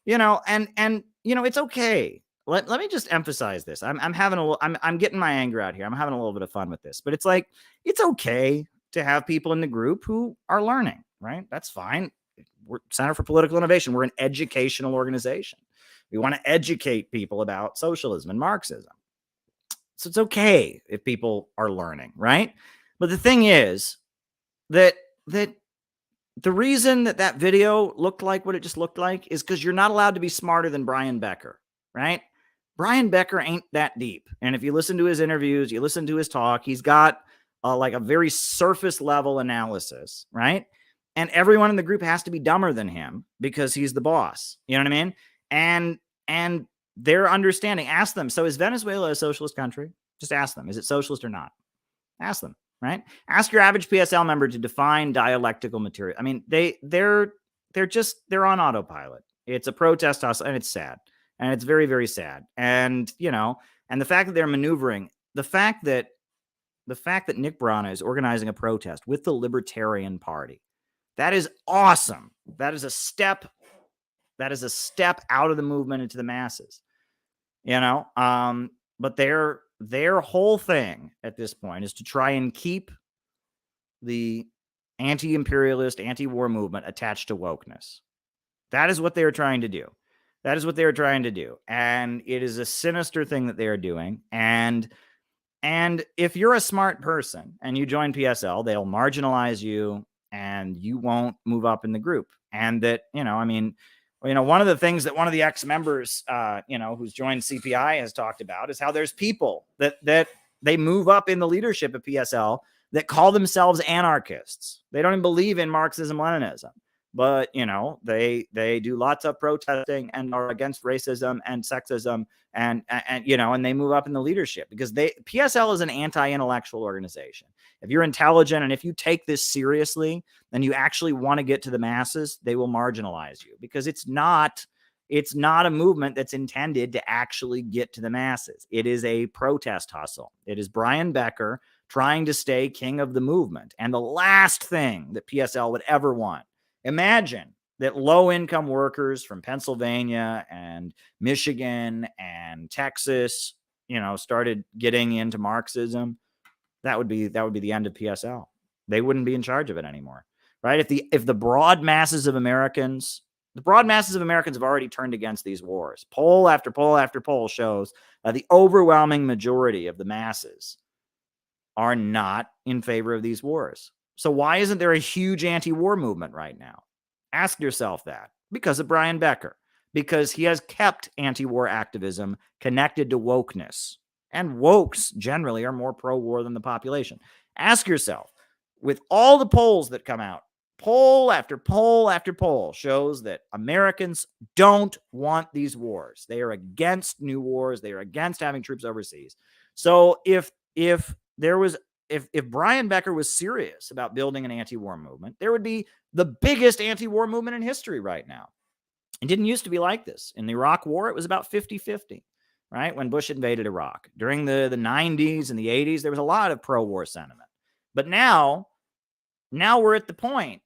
you know, and you know, it's okay. Let me just emphasize this. I'm getting my anger out here. I'm having a little bit of fun with this, but it's like, it's okay to have people in the group who are learning, right? That's fine. We're Center for Political Innovation. We're an educational organization. We want to educate people about socialism and Marxism. So it's okay if people are learning, right? But the thing is that the reason that video looked like what it just looked like is because you're not allowed to be smarter than Brian Becker, right? Brian Becker ain't that deep. And if you listen to his interviews, you listen to his talk, he's got like a very surface level analysis, right? And everyone in the group has to be dumber than him because he's the boss. You know what I mean? And their understanding, ask them. So is Venezuela a socialist country? Just ask them. Is it socialist or not? Ask them, right? Ask your average PSL member to define dialectical material. I mean, they're on autopilot. It's a protest hustle, and it's sad. And it's very, very sad. And, you know, and the fact that they're maneuvering, the fact that Nick Brana is organizing a protest with the Libertarian Party, that is awesome. That is a step out of the movement into the masses, you know? But their whole thing at this point is to try and keep the anti-imperialist, anti-war movement attached to wokeness. That is what they're trying to do. That is what they're trying to do. And it is a sinister thing that they are doing. And if you're a smart person and you join PSL, they'll marginalize you and you won't move up in the group. And that, you know, I mean, you know, one of the things that one of the ex-members, you know, who's joined CPI has talked about is how there's people that they move up in the leadership of PSL that call themselves anarchists. They don't even believe in Marxism, Leninism. But, you know, they do lots of protesting and are against racism and sexism and you know, and they move up in the leadership because PSL is an anti-intellectual organization. If you're intelligent and if you take this seriously and you actually want to get to the masses, they will marginalize you because it's not a movement that's intended to actually get to the masses. It is a protest hustle. It is Brian Becker trying to stay king of the movement. And the last thing that PSL would ever want, imagine that low-income workers from Pennsylvania and Michigan and Texas, you know, started getting into Marxism. That would be the end of PSL. They wouldn't be in charge of it anymore, right? If the broad masses of Americans have already turned against these wars. Poll after poll after poll shows that the overwhelming majority of the masses are not in favor of these wars. So why isn't there a huge anti-war movement right now? Ask yourself that. Because of Brian Becker. Because he has kept anti-war activism connected to wokeness. And wokes generally are more pro-war than the population. Ask yourself, with all the polls that come out, poll after poll after poll shows that Americans don't want these wars. They are against new wars. They are against having troops overseas. So if Brian Becker was serious about building an anti-war movement, there would be the biggest anti-war movement in history right now. It didn't used to be like this. In the Iraq War, it was about 50-50, right? When Bush invaded Iraq. During the 90s and the 80s, there was a lot of pro-war sentiment. But now we're at the point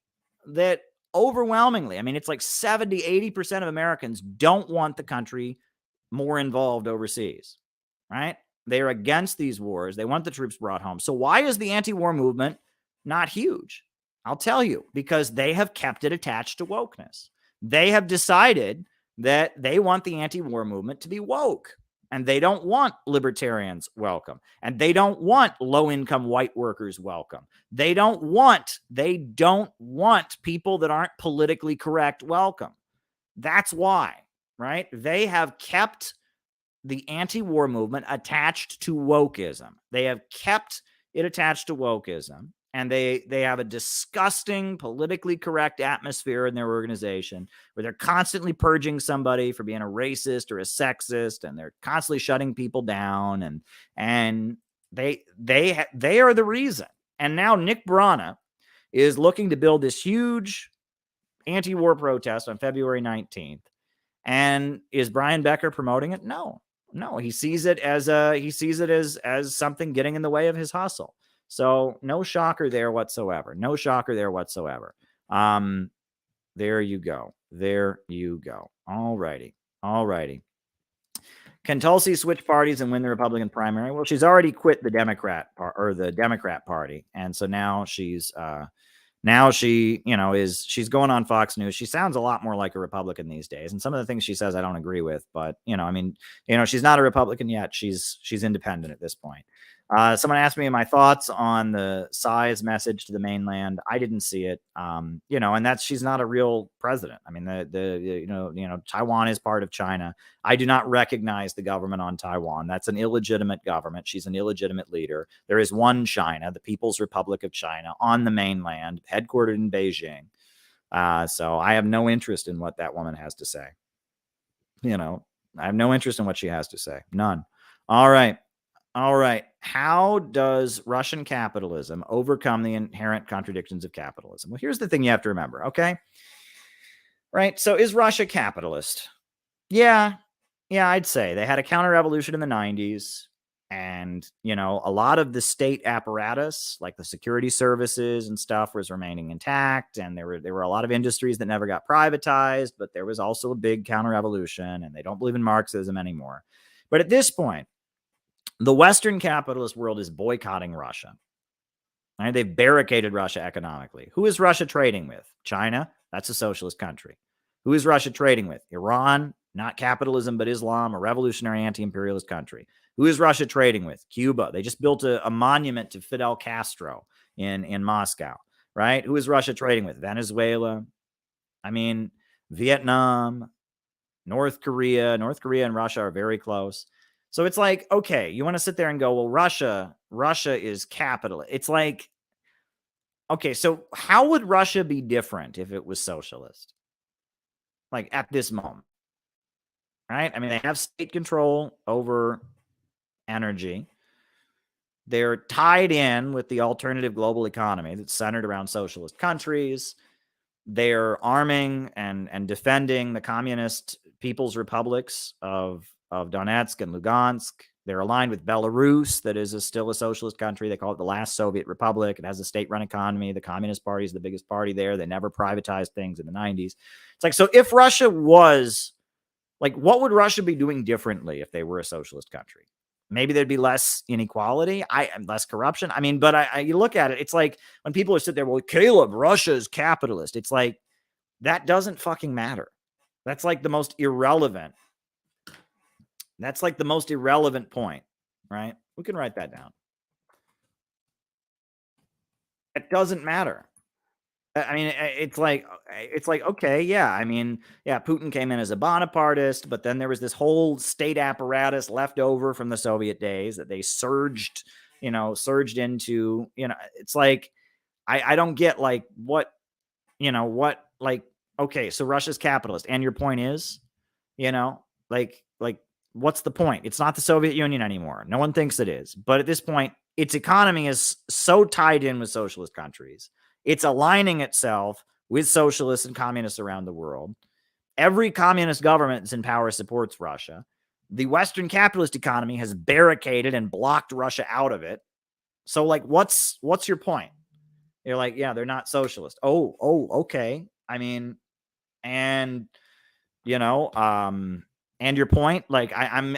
that overwhelmingly, I mean, it's like 70, 80% of Americans don't want the country more involved overseas, right? They're against these wars. They want the troops brought home. So why is the anti-war movement not huge? I'll tell you, because they have kept it attached to wokeness. They have decided that they want the anti-war movement to be woke, and they don't want libertarians welcome, and they don't want low-income white workers welcome. They don't want people that aren't politically correct welcome. That's why, right? They have kept the anti-war movement attached to wokeism. They have kept it attached to wokeism, and they have a disgusting politically correct atmosphere in their organization where they're constantly purging somebody for being a racist or a sexist, and they're constantly shutting people down, and they are the reason. And now Nick Brana is looking to build this huge anti-war protest on February 19th. And is Brian Becker promoting it? No, he sees it as something getting in the way of his hustle. So no shocker there whatsoever. No shocker there whatsoever. There you go. There you go. All righty. All righty. Can Tulsi switch parties and win the Republican primary? Well, she's already quit the Democrat Party, and so now she's she's going on Fox News. She sounds a lot more like a Republican these days, and some of the things she says I don't agree with. But she's not a Republican yet. She's independent at this point. Someone asked me my thoughts on the size message to the mainland. I didn't see it. And that's, she's not a real president. I mean, Taiwan is part of China. I do not recognize the government on Taiwan. That's an illegitimate government. She's an illegitimate leader. There is one China, the People's Republic of China, on the mainland, headquartered in Beijing. So I have no interest in what that woman has to say. I have no interest in what she has to say. None. All right. How does Russian capitalism overcome the inherent contradictions of capitalism? Well, here's the thing you have to remember, okay? Right? So is Russia capitalist? Yeah, I'd say. They had a counter-revolution in the 90s, and, a lot of the state apparatus, like the security services and stuff, was remaining intact, and there were a lot of industries that never got privatized, but there was also a big counter-revolution, and they don't believe in Marxism anymore. But at this point, the Western capitalist world is boycotting Russia. Right? They've barricaded Russia economically. Who is Russia trading with? China. That's a socialist country. Who is Russia trading with? Iran. Not capitalism, but Islam, a revolutionary anti-imperialist country. Who is Russia trading with? Cuba. They just built a monument to Fidel Castro in Moscow. Right? Who is Russia trading with? Venezuela. Vietnam. North Korea. North Korea and Russia are very close. So it's like, okay, you want to sit there and go, well, Russia is capitalist. It's like, okay, so how would Russia be different if it was socialist? Like at this moment, right? I mean, they have state control over energy. They're tied in with the alternative global economy that's centered around socialist countries. They're arming and defending the communist people's republics of Donetsk and Lugansk. They're aligned with Belarus, that is still a socialist country. They call it the last Soviet republic. It has a state-run economy. The Communist Party is the biggest party there. They never privatized things in the 90s. It's like, so if Russia was, like, what would Russia be doing differently if they were a socialist country? Maybe there'd be less inequality, less corruption. But you look at it, it's like when people are sitting there, well, Caleb, Russia is capitalist. It's like, that doesn't fucking matter. That's like the most irrelevant. That's like the most irrelevant point, right? We can write that down. It doesn't matter. I mean, it's like, okay, yeah. I mean, yeah, Putin came in as a Bonapartist, but then there was this whole state apparatus left over from the Soviet days that they surged into, it's like, I don't get like okay, so Russia's capitalist. And your point is, what's the point? It's not the Soviet Union anymore. No one thinks it is. But at this point, its economy is so tied in with socialist countries. It's aligning itself with socialists and communists around the world. Every communist government that's in power supports Russia. The Western capitalist economy has barricaded and blocked Russia out of it. So, like, what's your point? You're like, yeah, they're not socialist. Oh, okay. I mean, and you know, and your point, like I'm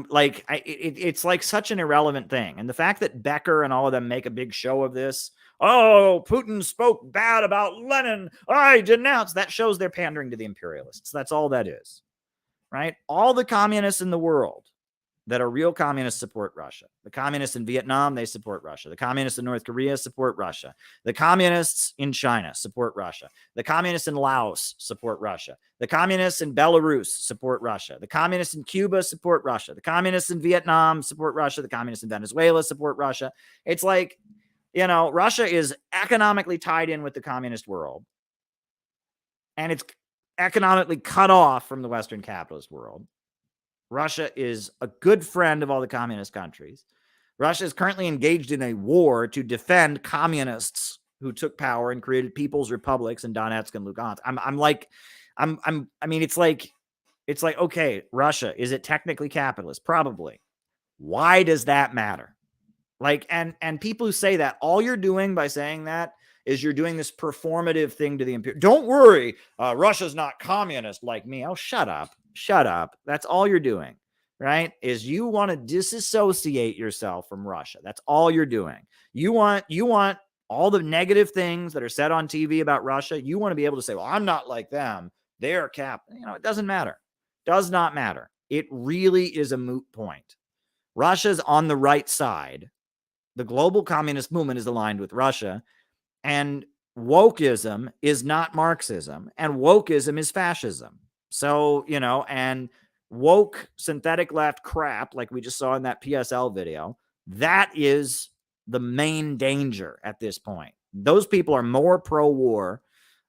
like, it's like such an irrelevant thing. And the fact that Becker and all of them make a big show of this, oh, Putin spoke bad about Lenin, I denounce, that shows they're pandering to the imperialists. That's all that is, right? All the communists in the world that are real communists support Russia. The communists in Vietnam, they support Russia. The communists in North Korea support Russia. The communists in China support Russia. The communists in Laos support Russia. The communists in Belarus support Russia. The communists in Cuba support Russia. The communists in Vietnam support Russia. The communists in Venezuela support Russia. It's like, you know, Russia is economically tied in with the communist world, and it's economically cut off from the Western capitalist world. Russia is a good friend of all the communist countries. Russia is currently engaged in a war to defend communists who took power and created people's republics in Donetsk and Lugansk. I mean, it's like, okay, Russia, is it technically capitalist? Probably. Why does that matter? Like, and people who say that, all you're doing by saying that is you're doing this performative thing to the imperial. Don't worry, Russia's not communist like me. Oh, shut up. Shut up. That's all you're doing, right? Is you want to disassociate yourself from Russia. That's all you're doing. You want all the negative things that are said on TV about Russia. You want to be able to say, well, I'm not like them. They're you know, it doesn't matter. Does not matter. It really is a moot point. Russia's on the right side. The global communist movement is aligned with Russia, and wokeism is not Marxism, and wokeism is fascism. So, you know, and woke synthetic left crap, like we just saw in that PSL video, that is the main danger at this point. Those people are more pro-war.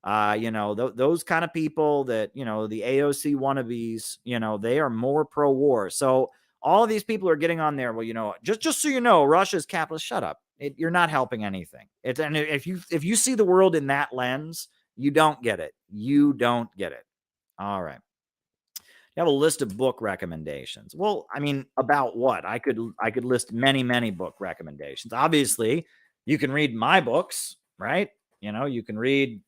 You know, those kind of people that, you know, the AOC wannabes, you know, they are more pro-war. So all of these people are getting on there. Well, you know, just so you know, Russia's capitalist. Shut up. You're not helping anything. And if you see the world in that lens, you don't get it. You don't get it. All right. You have a list of book recommendations. Well, I mean, about what? I could list many book recommendations. Obviously, you can read my books, right? You know, you can read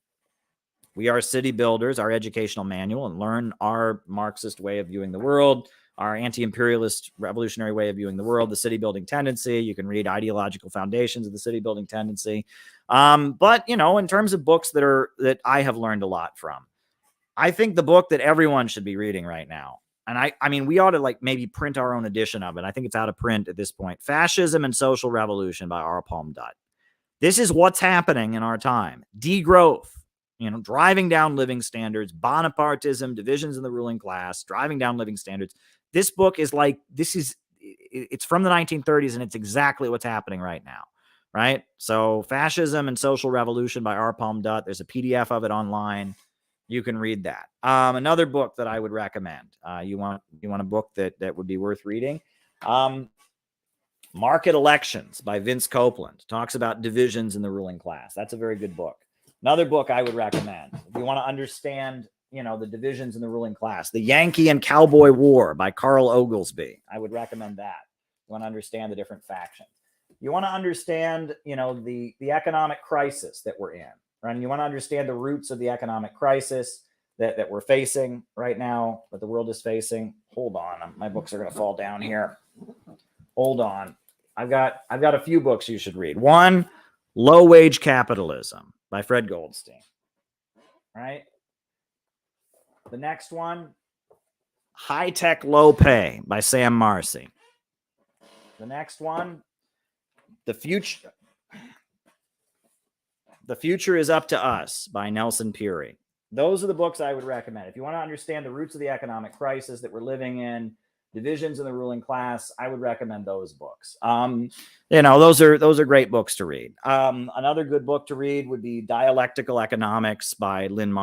We Are City Builders, our educational manual, and learn our Marxist way of viewing the world, our anti-imperialist revolutionary way of viewing the world, the city building tendency. You can read Ideological Foundations of the City Building Tendency. But, you know, in terms of books that I have learned a lot from, I think the book that everyone should be reading right now, and I mean, we ought to like maybe print our own edition of it. I think it's out of print at this point. Fascism and Social Revolution by R. Palm Dutt. This is what's happening in our time. Degrowth, you know, driving down living standards, Bonapartism, divisions in the ruling class, driving down living standards. This book is like, it's from the 1930s, and it's exactly what's happening right now, right? So Fascism and Social Revolution by R. Palm Dutt. There's a PDF of it online. You can read that. Another book that I would recommend. You want a book that would be worth reading? Market Elections by Vince Copeland. Talks about divisions in the ruling class. That's a very good book. Another book I would recommend, if you want to understand, you know, the divisions in the ruling class, The Yankee and Cowboy War by Carl Oglesby. I would recommend that. You want to understand the different factions. You want to understand, you know, the economic crisis that we're in. Right? And you want to understand the roots of the economic crisis that we're facing right now, that the world is facing. Hold on. My books are going to fall down here. Hold on. I've got a few books you should read. One, Low Wage Capitalism by Fred Goldstein. Right? The next one, High Tech Low Pay by Sam Marcy. The next one, The Future is Up to Us by Nelson Peary. Those are the books I would recommend. If you want to understand the roots of the economic crisis that we're living in, divisions in the ruling class, I would recommend those books. You know, those are great books to read. Another good book to read would be Dialectical Economics by Lyndon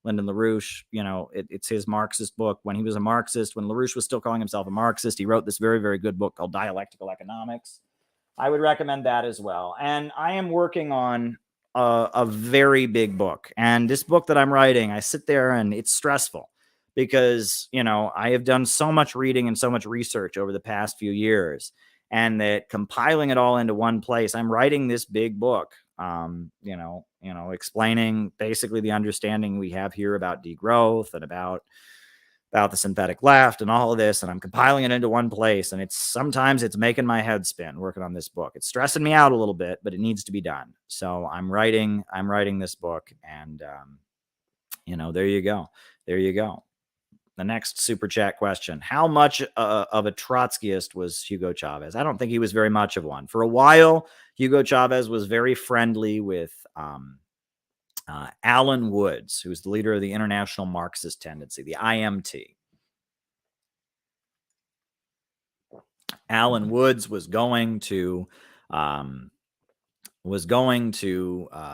LaRouche. You know, it's his Marxist book. When he was a Marxist, when LaRouche was still calling himself a Marxist, he wrote this very, very good book called Dialectical Economics. I would recommend that as well. And I am working on a very big book. And this book that I'm writing, I sit there and it's stressful because, you know, I have done so much reading and so much research over the past few years, and that compiling it all into one place, I'm writing this big book. You know, explaining basically the understanding we have here about degrowth and about the synthetic left and all of this. And I'm compiling it into one place. And sometimes it's making my head spin working on this book. It's stressing me out a little bit, but it needs to be done. So I'm writing this book, and, there you go. There you go. The next super chat question: how much of a Trotskyist was Hugo Chavez? I don't think he was very much of one. For a while, Hugo Chavez was very friendly with Alan Woods, who's the leader of the International Marxist Tendency, the IMT. Alan Woods was going to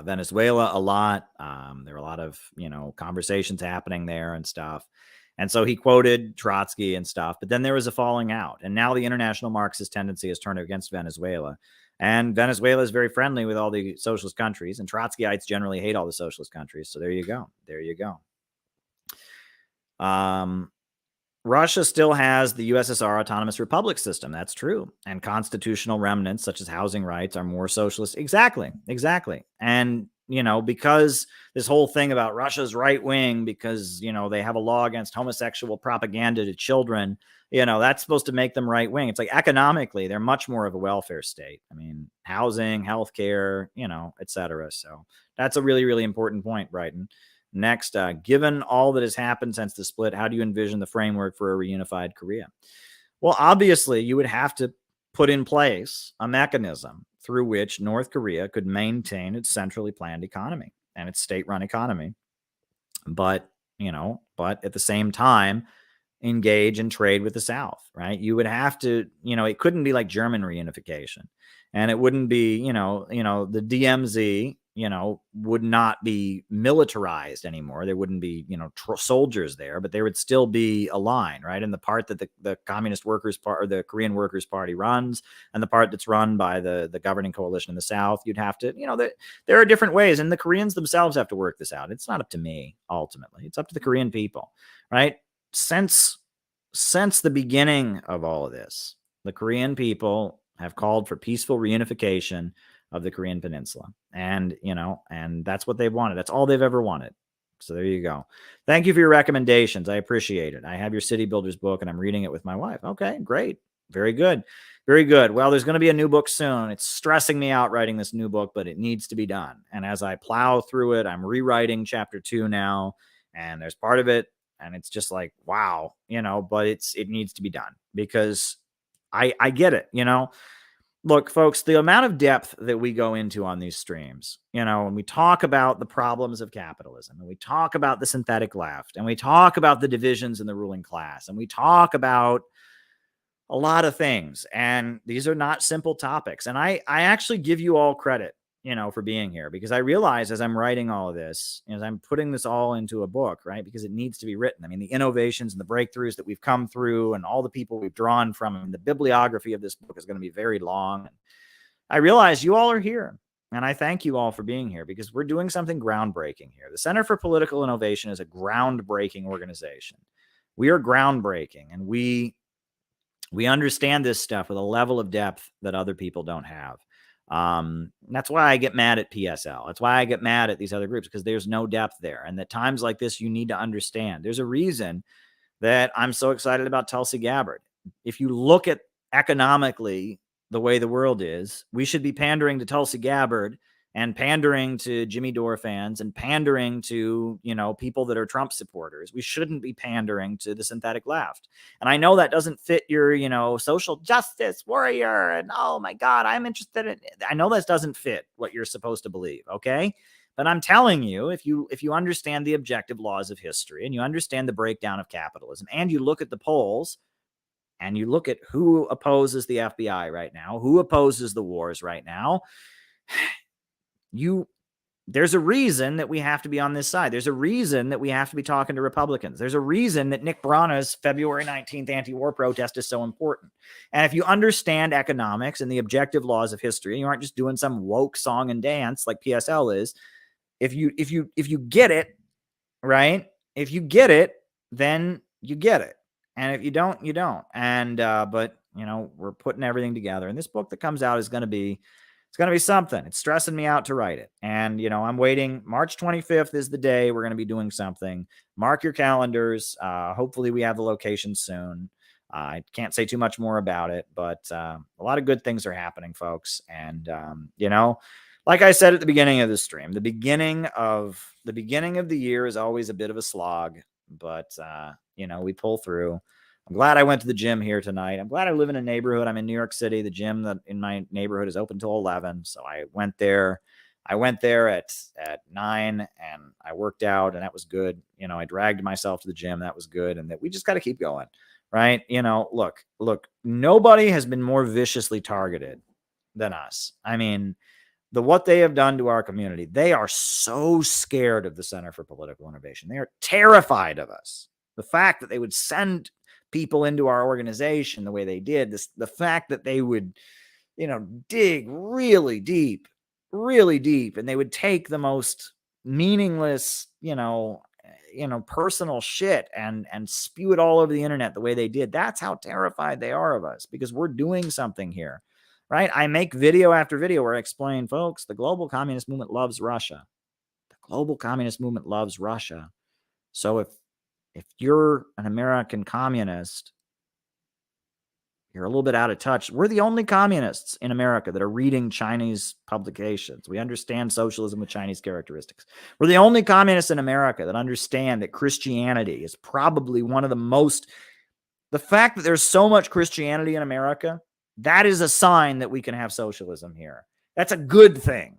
Venezuela a lot. There were a lot of conversations happening there and stuff. And so he quoted Trotsky and stuff, but then there was a falling out. And now the International Marxist Tendency has turned against Venezuela. And Venezuela is very friendly with all the socialist countries, and Trotskyites generally hate all the socialist countries. So there you go. There you go. Russia still has the USSR autonomous republic system. That's true. And constitutional remnants such as housing rights are more socialist. Exactly. Exactly. And because this whole thing about Russia's right wing, because, they have a law against homosexual propaganda to children, that's supposed to make them right wing. It's like economically, they're much more of a welfare state. I mean, housing, healthcare, et cetera. So that's a really, really important point, Brighton. Next, given all that has happened since the split, how do you envision the framework for a reunified Korea? Well, obviously, you would have to put in place a mechanism through which North Korea could maintain its centrally planned economy and its state-run economy, but at the same time, engage in trade with the South, right? You would have to, it couldn't be like German reunification, and it wouldn't be, the DMZ, would not be militarized anymore. There wouldn't be, soldiers there, but there would still be a line, right? And the part that the Communist Workers Party or the Korean Workers Party runs, and the part that's run by the governing coalition in the South, you'd have to, there are different ways, and the Koreans themselves have to work this out. It's not up to me, ultimately. It's up to the Korean people, right? Since the beginning of all of this, the Korean people have called for peaceful reunification of the Korean Peninsula. And, and that's what they've wanted. That's all they've ever wanted. So there you go. Thank you for your recommendations. I appreciate it. I have your City Builders book, and I'm reading it with my wife. Okay, great. Very good. Very good. Well, there's going to be a new book soon. It's stressing me out writing this new book, but it needs to be done. And as I plow through it, I'm rewriting chapter 2 now, and there's part of it, and it's just like, wow, but it needs to be done because I get it, Look, folks, the amount of depth that we go into on these streams, when we talk about the problems of capitalism, and we talk about the synthetic left, and we talk about the divisions in the ruling class, and we talk about a lot of things, and these are not simple topics. And I actually give you all credit, for being here, because I realize as I'm writing all of this, as I'm putting this all into a book, right, because it needs to be written. I mean, the innovations and the breakthroughs that we've come through and all the people we've drawn from, and the bibliography of this book is going to be very long. And I realize you all are here, and I thank you all for being here, because we're doing something groundbreaking here. The Center for Political Innovation is a groundbreaking organization. We are groundbreaking, and we understand this stuff with a level of depth that other people don't have. That's why I get mad at PSL. That's why I get mad at these other groups, because there's no depth there. And at times like this, you need to understand. There's a reason that I'm so excited about Tulsi Gabbard. If you look at economically the way the world is, we should be pandering to Tulsi Gabbard and pandering to Jimmy Dore fans and pandering to, people that are Trump supporters. We shouldn't be pandering to the synthetic left. And I know that doesn't fit your, social justice warrior. And oh my God, I'm interested in it. I know that doesn't fit what you're supposed to believe. Okay. But I'm telling you, if you understand the objective laws of history, and you understand the breakdown of capitalism, and you look at the polls, and you look at who opposes the FBI right now, who opposes the wars right now, there's a reason that we have to be on this side. There's a reason that we have to be talking to Republicans. There's a reason that Nick Brana's February 19th anti-war protest is so important. And if you understand economics and the objective laws of history, you aren't just doing some woke song and dance like PSL is. If you get it, right? If you get it, then you get it. And if you don't, you don't. And but we're putting everything together. And this book that comes out is going to be It's going to be something. It's stressing me out to write it. And, I'm waiting. March 25th is the day we're going to be doing something. Mark your calendars. Hopefully we have the location soon. I can't say too much more about it, but a lot of good things are happening, folks. And, like I said at the beginning of the stream, the beginning of the year is always a bit of a slog, but, we pull through. I'm glad I went to the gym here tonight. I'm glad I live in a neighborhood. I'm in New York City. The gym that in my neighborhood is open till 11. So I went there. At 9 and I worked out, and that was good. I dragged myself to the gym. That was good. And that we just got to keep going, right? Look, nobody has been more viciously targeted than us. I mean, what they have done to our community, they are so scared of the Center for Political Innovation. They are terrified of us. The fact that they would send people into our organization the way they did, the fact that they would, dig really deep, and they would take the most meaningless, personal shit and spew it all over the internet the way they did. That's how terrified they are of us, because we're doing something here, right? I make video after video where I explain, folks, the global communist movement loves Russia. The global communist movement loves Russia. So if you're an American communist, you're a little bit out of touch. We're the only communists in America that are reading Chinese publications. We understand socialism with Chinese characteristics. We're the only communists in America that understand that Christianity is probably one of the fact that there's so much Christianity in America, that is a sign that we can have socialism here. That's a good thing.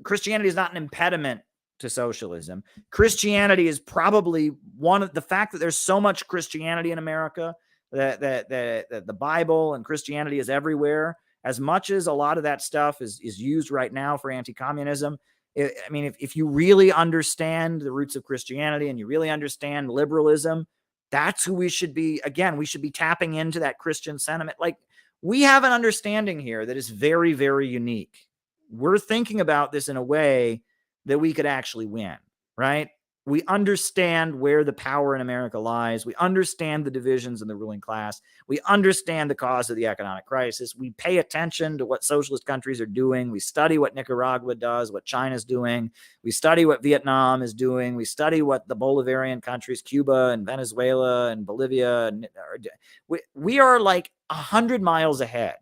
Christianity is not an impediment to socialism. Christianity is probably the fact that there's so much Christianity in America, that the Bible and Christianity is everywhere, as much as a lot of that stuff is used right now for anti-communism. If you really understand the roots of Christianity and you really understand liberalism, that's who we should be. Again, we should be tapping into that Christian sentiment. Like, we have an understanding here that is very, very unique. We're thinking about this in a way that we could actually win, right? We understand where the power in America lies. We understand the divisions in the ruling class. We understand the cause of the economic crisis. We pay attention to what socialist countries are doing. We study what Nicaragua does, what China's doing. We study what Vietnam is doing. We study what the Bolivarian countries, Cuba and Venezuela and Bolivia. We are like 100 miles ahead.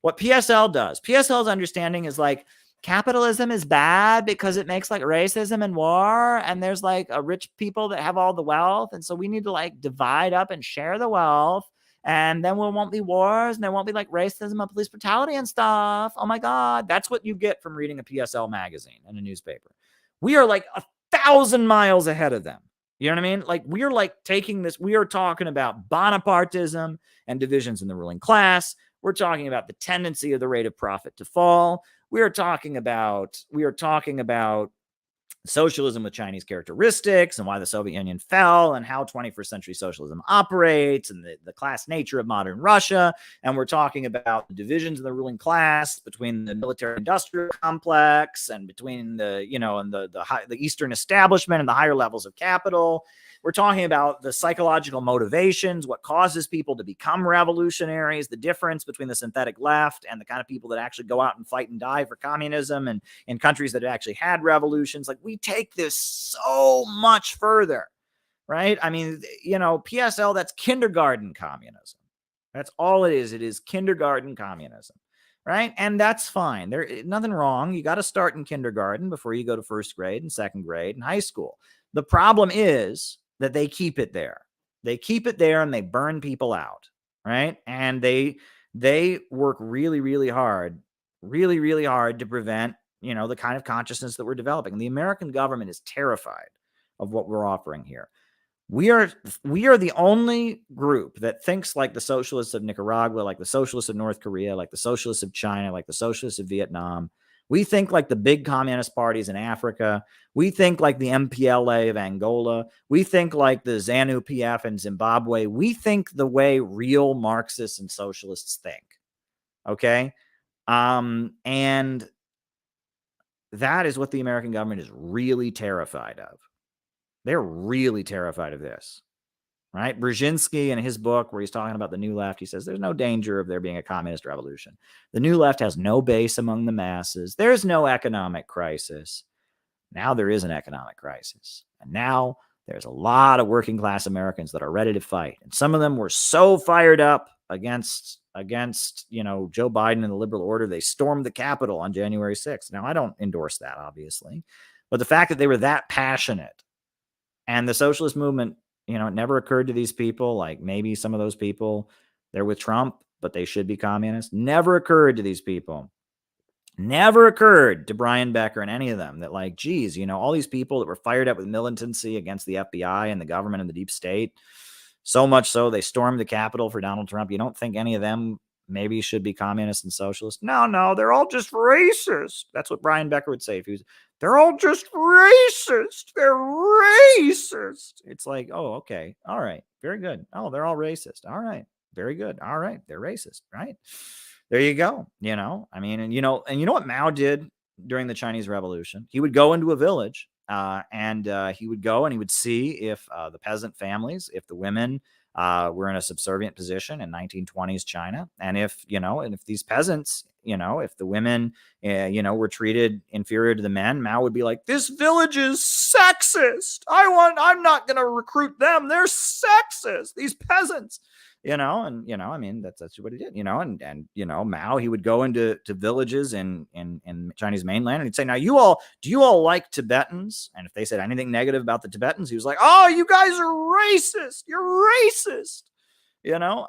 What PSL does, PSL's understanding is like, capitalism is bad because it makes like racism and war, and there's like a rich people that have all the wealth, and so we need to like divide up and share the wealth, and then there won't be wars, and there won't be like racism and police brutality and stuff. Oh my God, that's what you get from reading a PSL magazine and a newspaper. We are like 1,000 miles ahead of them. You know what I mean? Like, we're like taking this, we are talking about Bonapartism and divisions in the ruling class. We're talking about the tendency of the rate of profit to fall. We are talking about socialism with Chinese characteristics and why the Soviet Union fell and how 21st century socialism operates and the class nature of modern Russia. And we're talking about the divisions of the ruling class between the military industrial complex and between the Eastern establishment and the higher levels of capital. We're talking about the psychological motivations, what causes people to become revolutionaries, the difference between the synthetic left and the kind of people that actually go out and fight and die for communism, and in countries that actually had revolutions. Like, we take this so much further, right? I mean, PSL, that's kindergarten communism. That's all it is. It is kindergarten communism, right? And that's fine. There's nothing wrong. You got to start in kindergarten before you go to first grade and second grade and high school. The problem is that they keep it there. They keep it there and they burn people out, right? And they work really, really hard to prevent, the kind of consciousness that we're developing. And the American government is terrified of what we're offering here. We are the only group that thinks like the socialists of Nicaragua, like the socialists of North Korea, like the socialists of China, like the socialists of Vietnam. We think like the big communist parties in Africa. We think like the MPLA of Angola. We think like the ZANU-PF in Zimbabwe. We think the way real Marxists and socialists think. Okay? And that is what the American government is really terrified of. They're really terrified of this. right? Brzezinski, in his book where he's talking about the New Left, he says there's no danger of there being a communist revolution. The New Left has no base among the masses. There's no economic crisis. Now there is an economic crisis. And now there's a lot of working class Americans that are ready to fight. And some of them were so fired up against Joe Biden and the liberal order, they stormed the Capitol on January 6th. Now, I don't endorse that, obviously. But the fact that they were that passionate, and the socialist movement, it never occurred to these people, like maybe some of those people, they're with Trump, but they should be communists. Never occurred to these people. Never occurred to Brian Becker and any of them that, like, geez, all these people that were fired up with militancy against the FBI and the government and the deep state, so much so they stormed the Capitol for Donald Trump. You don't think any of them maybe should be communists and socialists? No, they're all just racist. That's what Brian Becker would say if he was. They're all just racist. They're racist. It's like, oh, okay. All right. Very good. Oh, they're all racist. All right. Very good. All right. They're racist. Right. There you go. And you know what Mao did during the Chinese Revolution? He would go into a village and he would go and he would see if the peasant families, if the women were in a subservient position in 1920s China. And if these peasants, if the women, were treated inferior to the men, Mao would be like, this village is sexist. I'm not going to recruit them. They're sexist. These peasants, that's what he did, and Mao, he would go into villages in Chinese mainland and he'd say, now do you all like Tibetans? And if they said anything negative about the Tibetans, he was like, oh, you guys are racist. You're racist.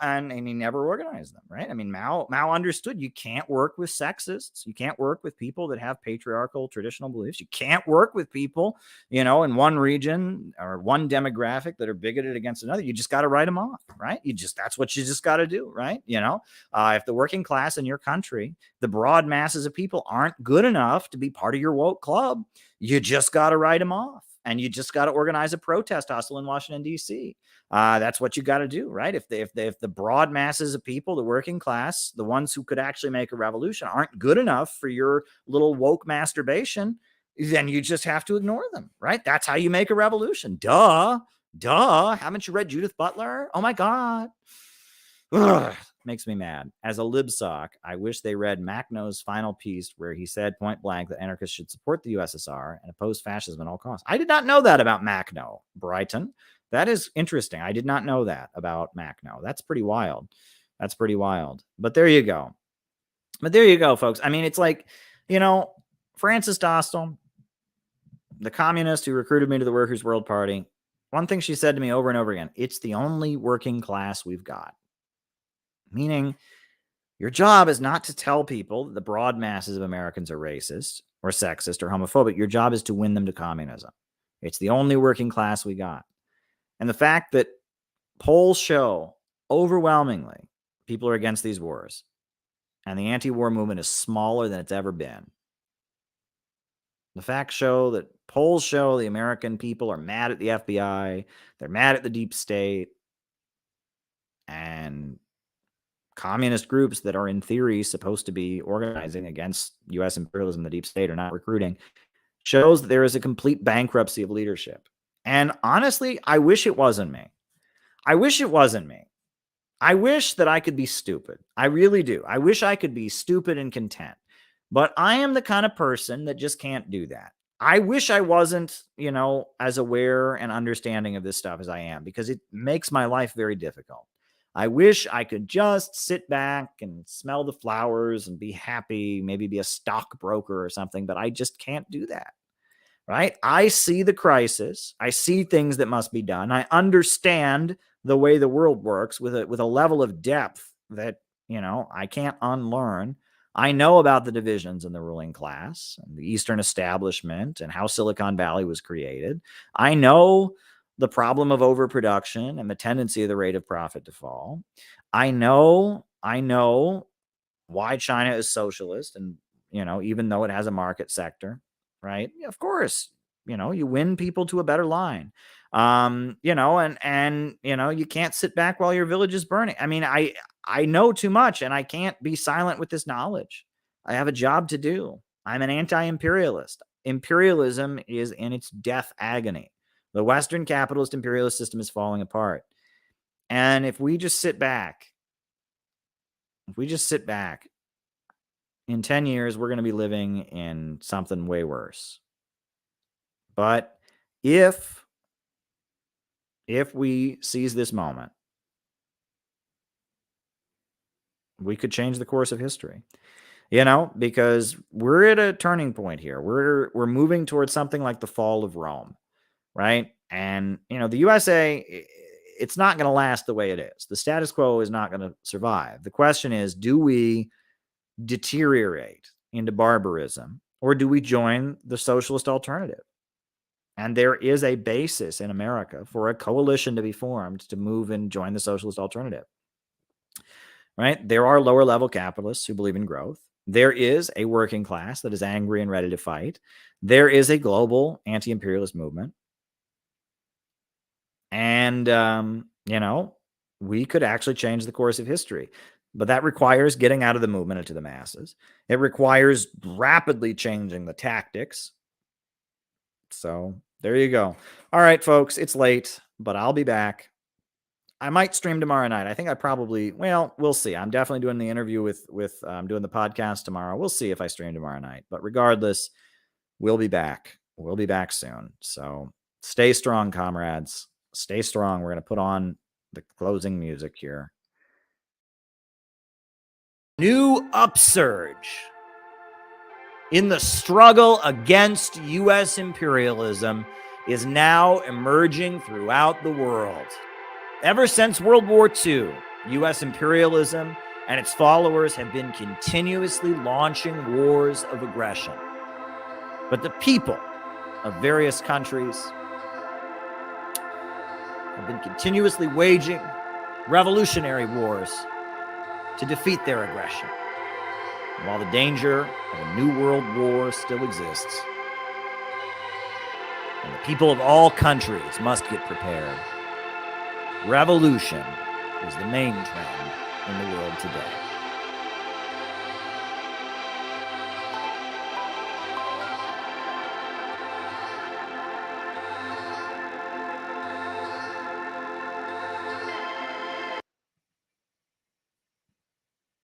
And he never organized them, right? I mean, Mao understood you can't work with sexists. You can't work with people that have patriarchal traditional beliefs. You can't work with people, in one region or one demographic that are bigoted against another. You just got to write them off, right? That's what you just got to do, right? If the working class in your country, the broad masses of people aren't good enough to be part of your woke club, you just got to write them off. And you just got to organize a protest hustle in Washington, D.C. That's what you got to do, right? If the broad masses of people, the working class, the ones who could actually make a revolution, aren't good enough for your little woke masturbation, then you just have to ignore them, right? That's how you make a revolution. Duh. Haven't you read Judith Butler? Oh my God. Ugh. Makes me mad. As a libsoc, I wish they read Makhno's final piece where he said point blank that anarchists should support the USSR and oppose fascism at all costs. I did not know that about Makhno, Brighton. That is interesting. I did not know that about Makhno. That's pretty wild. But there you go. Folks. I mean, it's like, Frances Dostal, the communist who recruited me to the Workers' World Party, one thing she said to me over and over again, it's the only working class we've got. Meaning, your job is not to tell people that the broad masses of Americans are racist or sexist or homophobic. Your job is to win them to communism. It's the only working class we got. And the fact that polls show overwhelmingly people are against these wars and the anti-war movement is smaller than it's ever been. The polls show the American people are mad at the FBI. They're mad at the deep state. And communist groups that are in theory supposed to be organizing against U.S. imperialism, the deep state, are not recruiting, shows that there is a complete bankruptcy of leadership. And honestly, I wish it wasn't me. I wish that I could be stupid. I really do. I wish I could be stupid and content. But I am the kind of person that just can't do that. I wish I wasn't, as aware and understanding of this stuff as I am, because it makes my life very difficult. I wish I could just sit back and smell the flowers and be happy, maybe be a stockbroker or something, but I just can't do that, right? I see the crisis. I see things that must be done. I understand the way the world works with a level of depth that, I can't unlearn. I know about the divisions in the ruling class and the Eastern establishment and how Silicon Valley was created. I know the problem of overproduction and the tendency of the rate of profit to fall. I know why China is socialist and, even though it has a market sector, right? Of course, you win people to a better line. And you can't sit back while your village is burning. I mean, I know too much and I can't be silent with this knowledge. I have a job to do. I'm an anti-imperialist. Imperialism is in its death agony. The Western capitalist imperialist system is falling apart. And if we just sit back, in 10 years, we're going to be living in something way worse. But if we seize this moment, we could change the course of history, because we're at a turning point here. We're moving towards something like the fall of Rome, right? And, the USA, it's not going to last the way it is. The status quo is not going to survive. The question is, do we deteriorate into barbarism, or do we join the socialist alternative? And there is a basis in America for a coalition to be formed to move and join the socialist alternative, right? There are lower level capitalists who believe in growth. There is a working class that is angry and ready to fight. There is a global anti-imperialist movement. And, we could actually change the course of history. But that requires getting out of the movement into the masses. It requires rapidly changing the tactics. So there you go. All right, folks, it's late, but I'll be back. I might stream tomorrow night. I think I probably, we'll see. I'm definitely doing the interview with doing the podcast tomorrow. We'll see if I stream tomorrow night. But regardless, we'll be back. We'll be back soon. So stay strong, comrades. Stay strong. We're going to put on the closing music here. New upsurge in the struggle against U.S. imperialism is now emerging throughout the world. Ever since World War II, U.S. imperialism and its followers have been continuously launching wars of aggression. But the people of various countries have been continuously waging revolutionary wars to defeat their aggression. While the danger of a new world war still exists, and the people of all countries must get prepared, revolution is the main trend in the world today.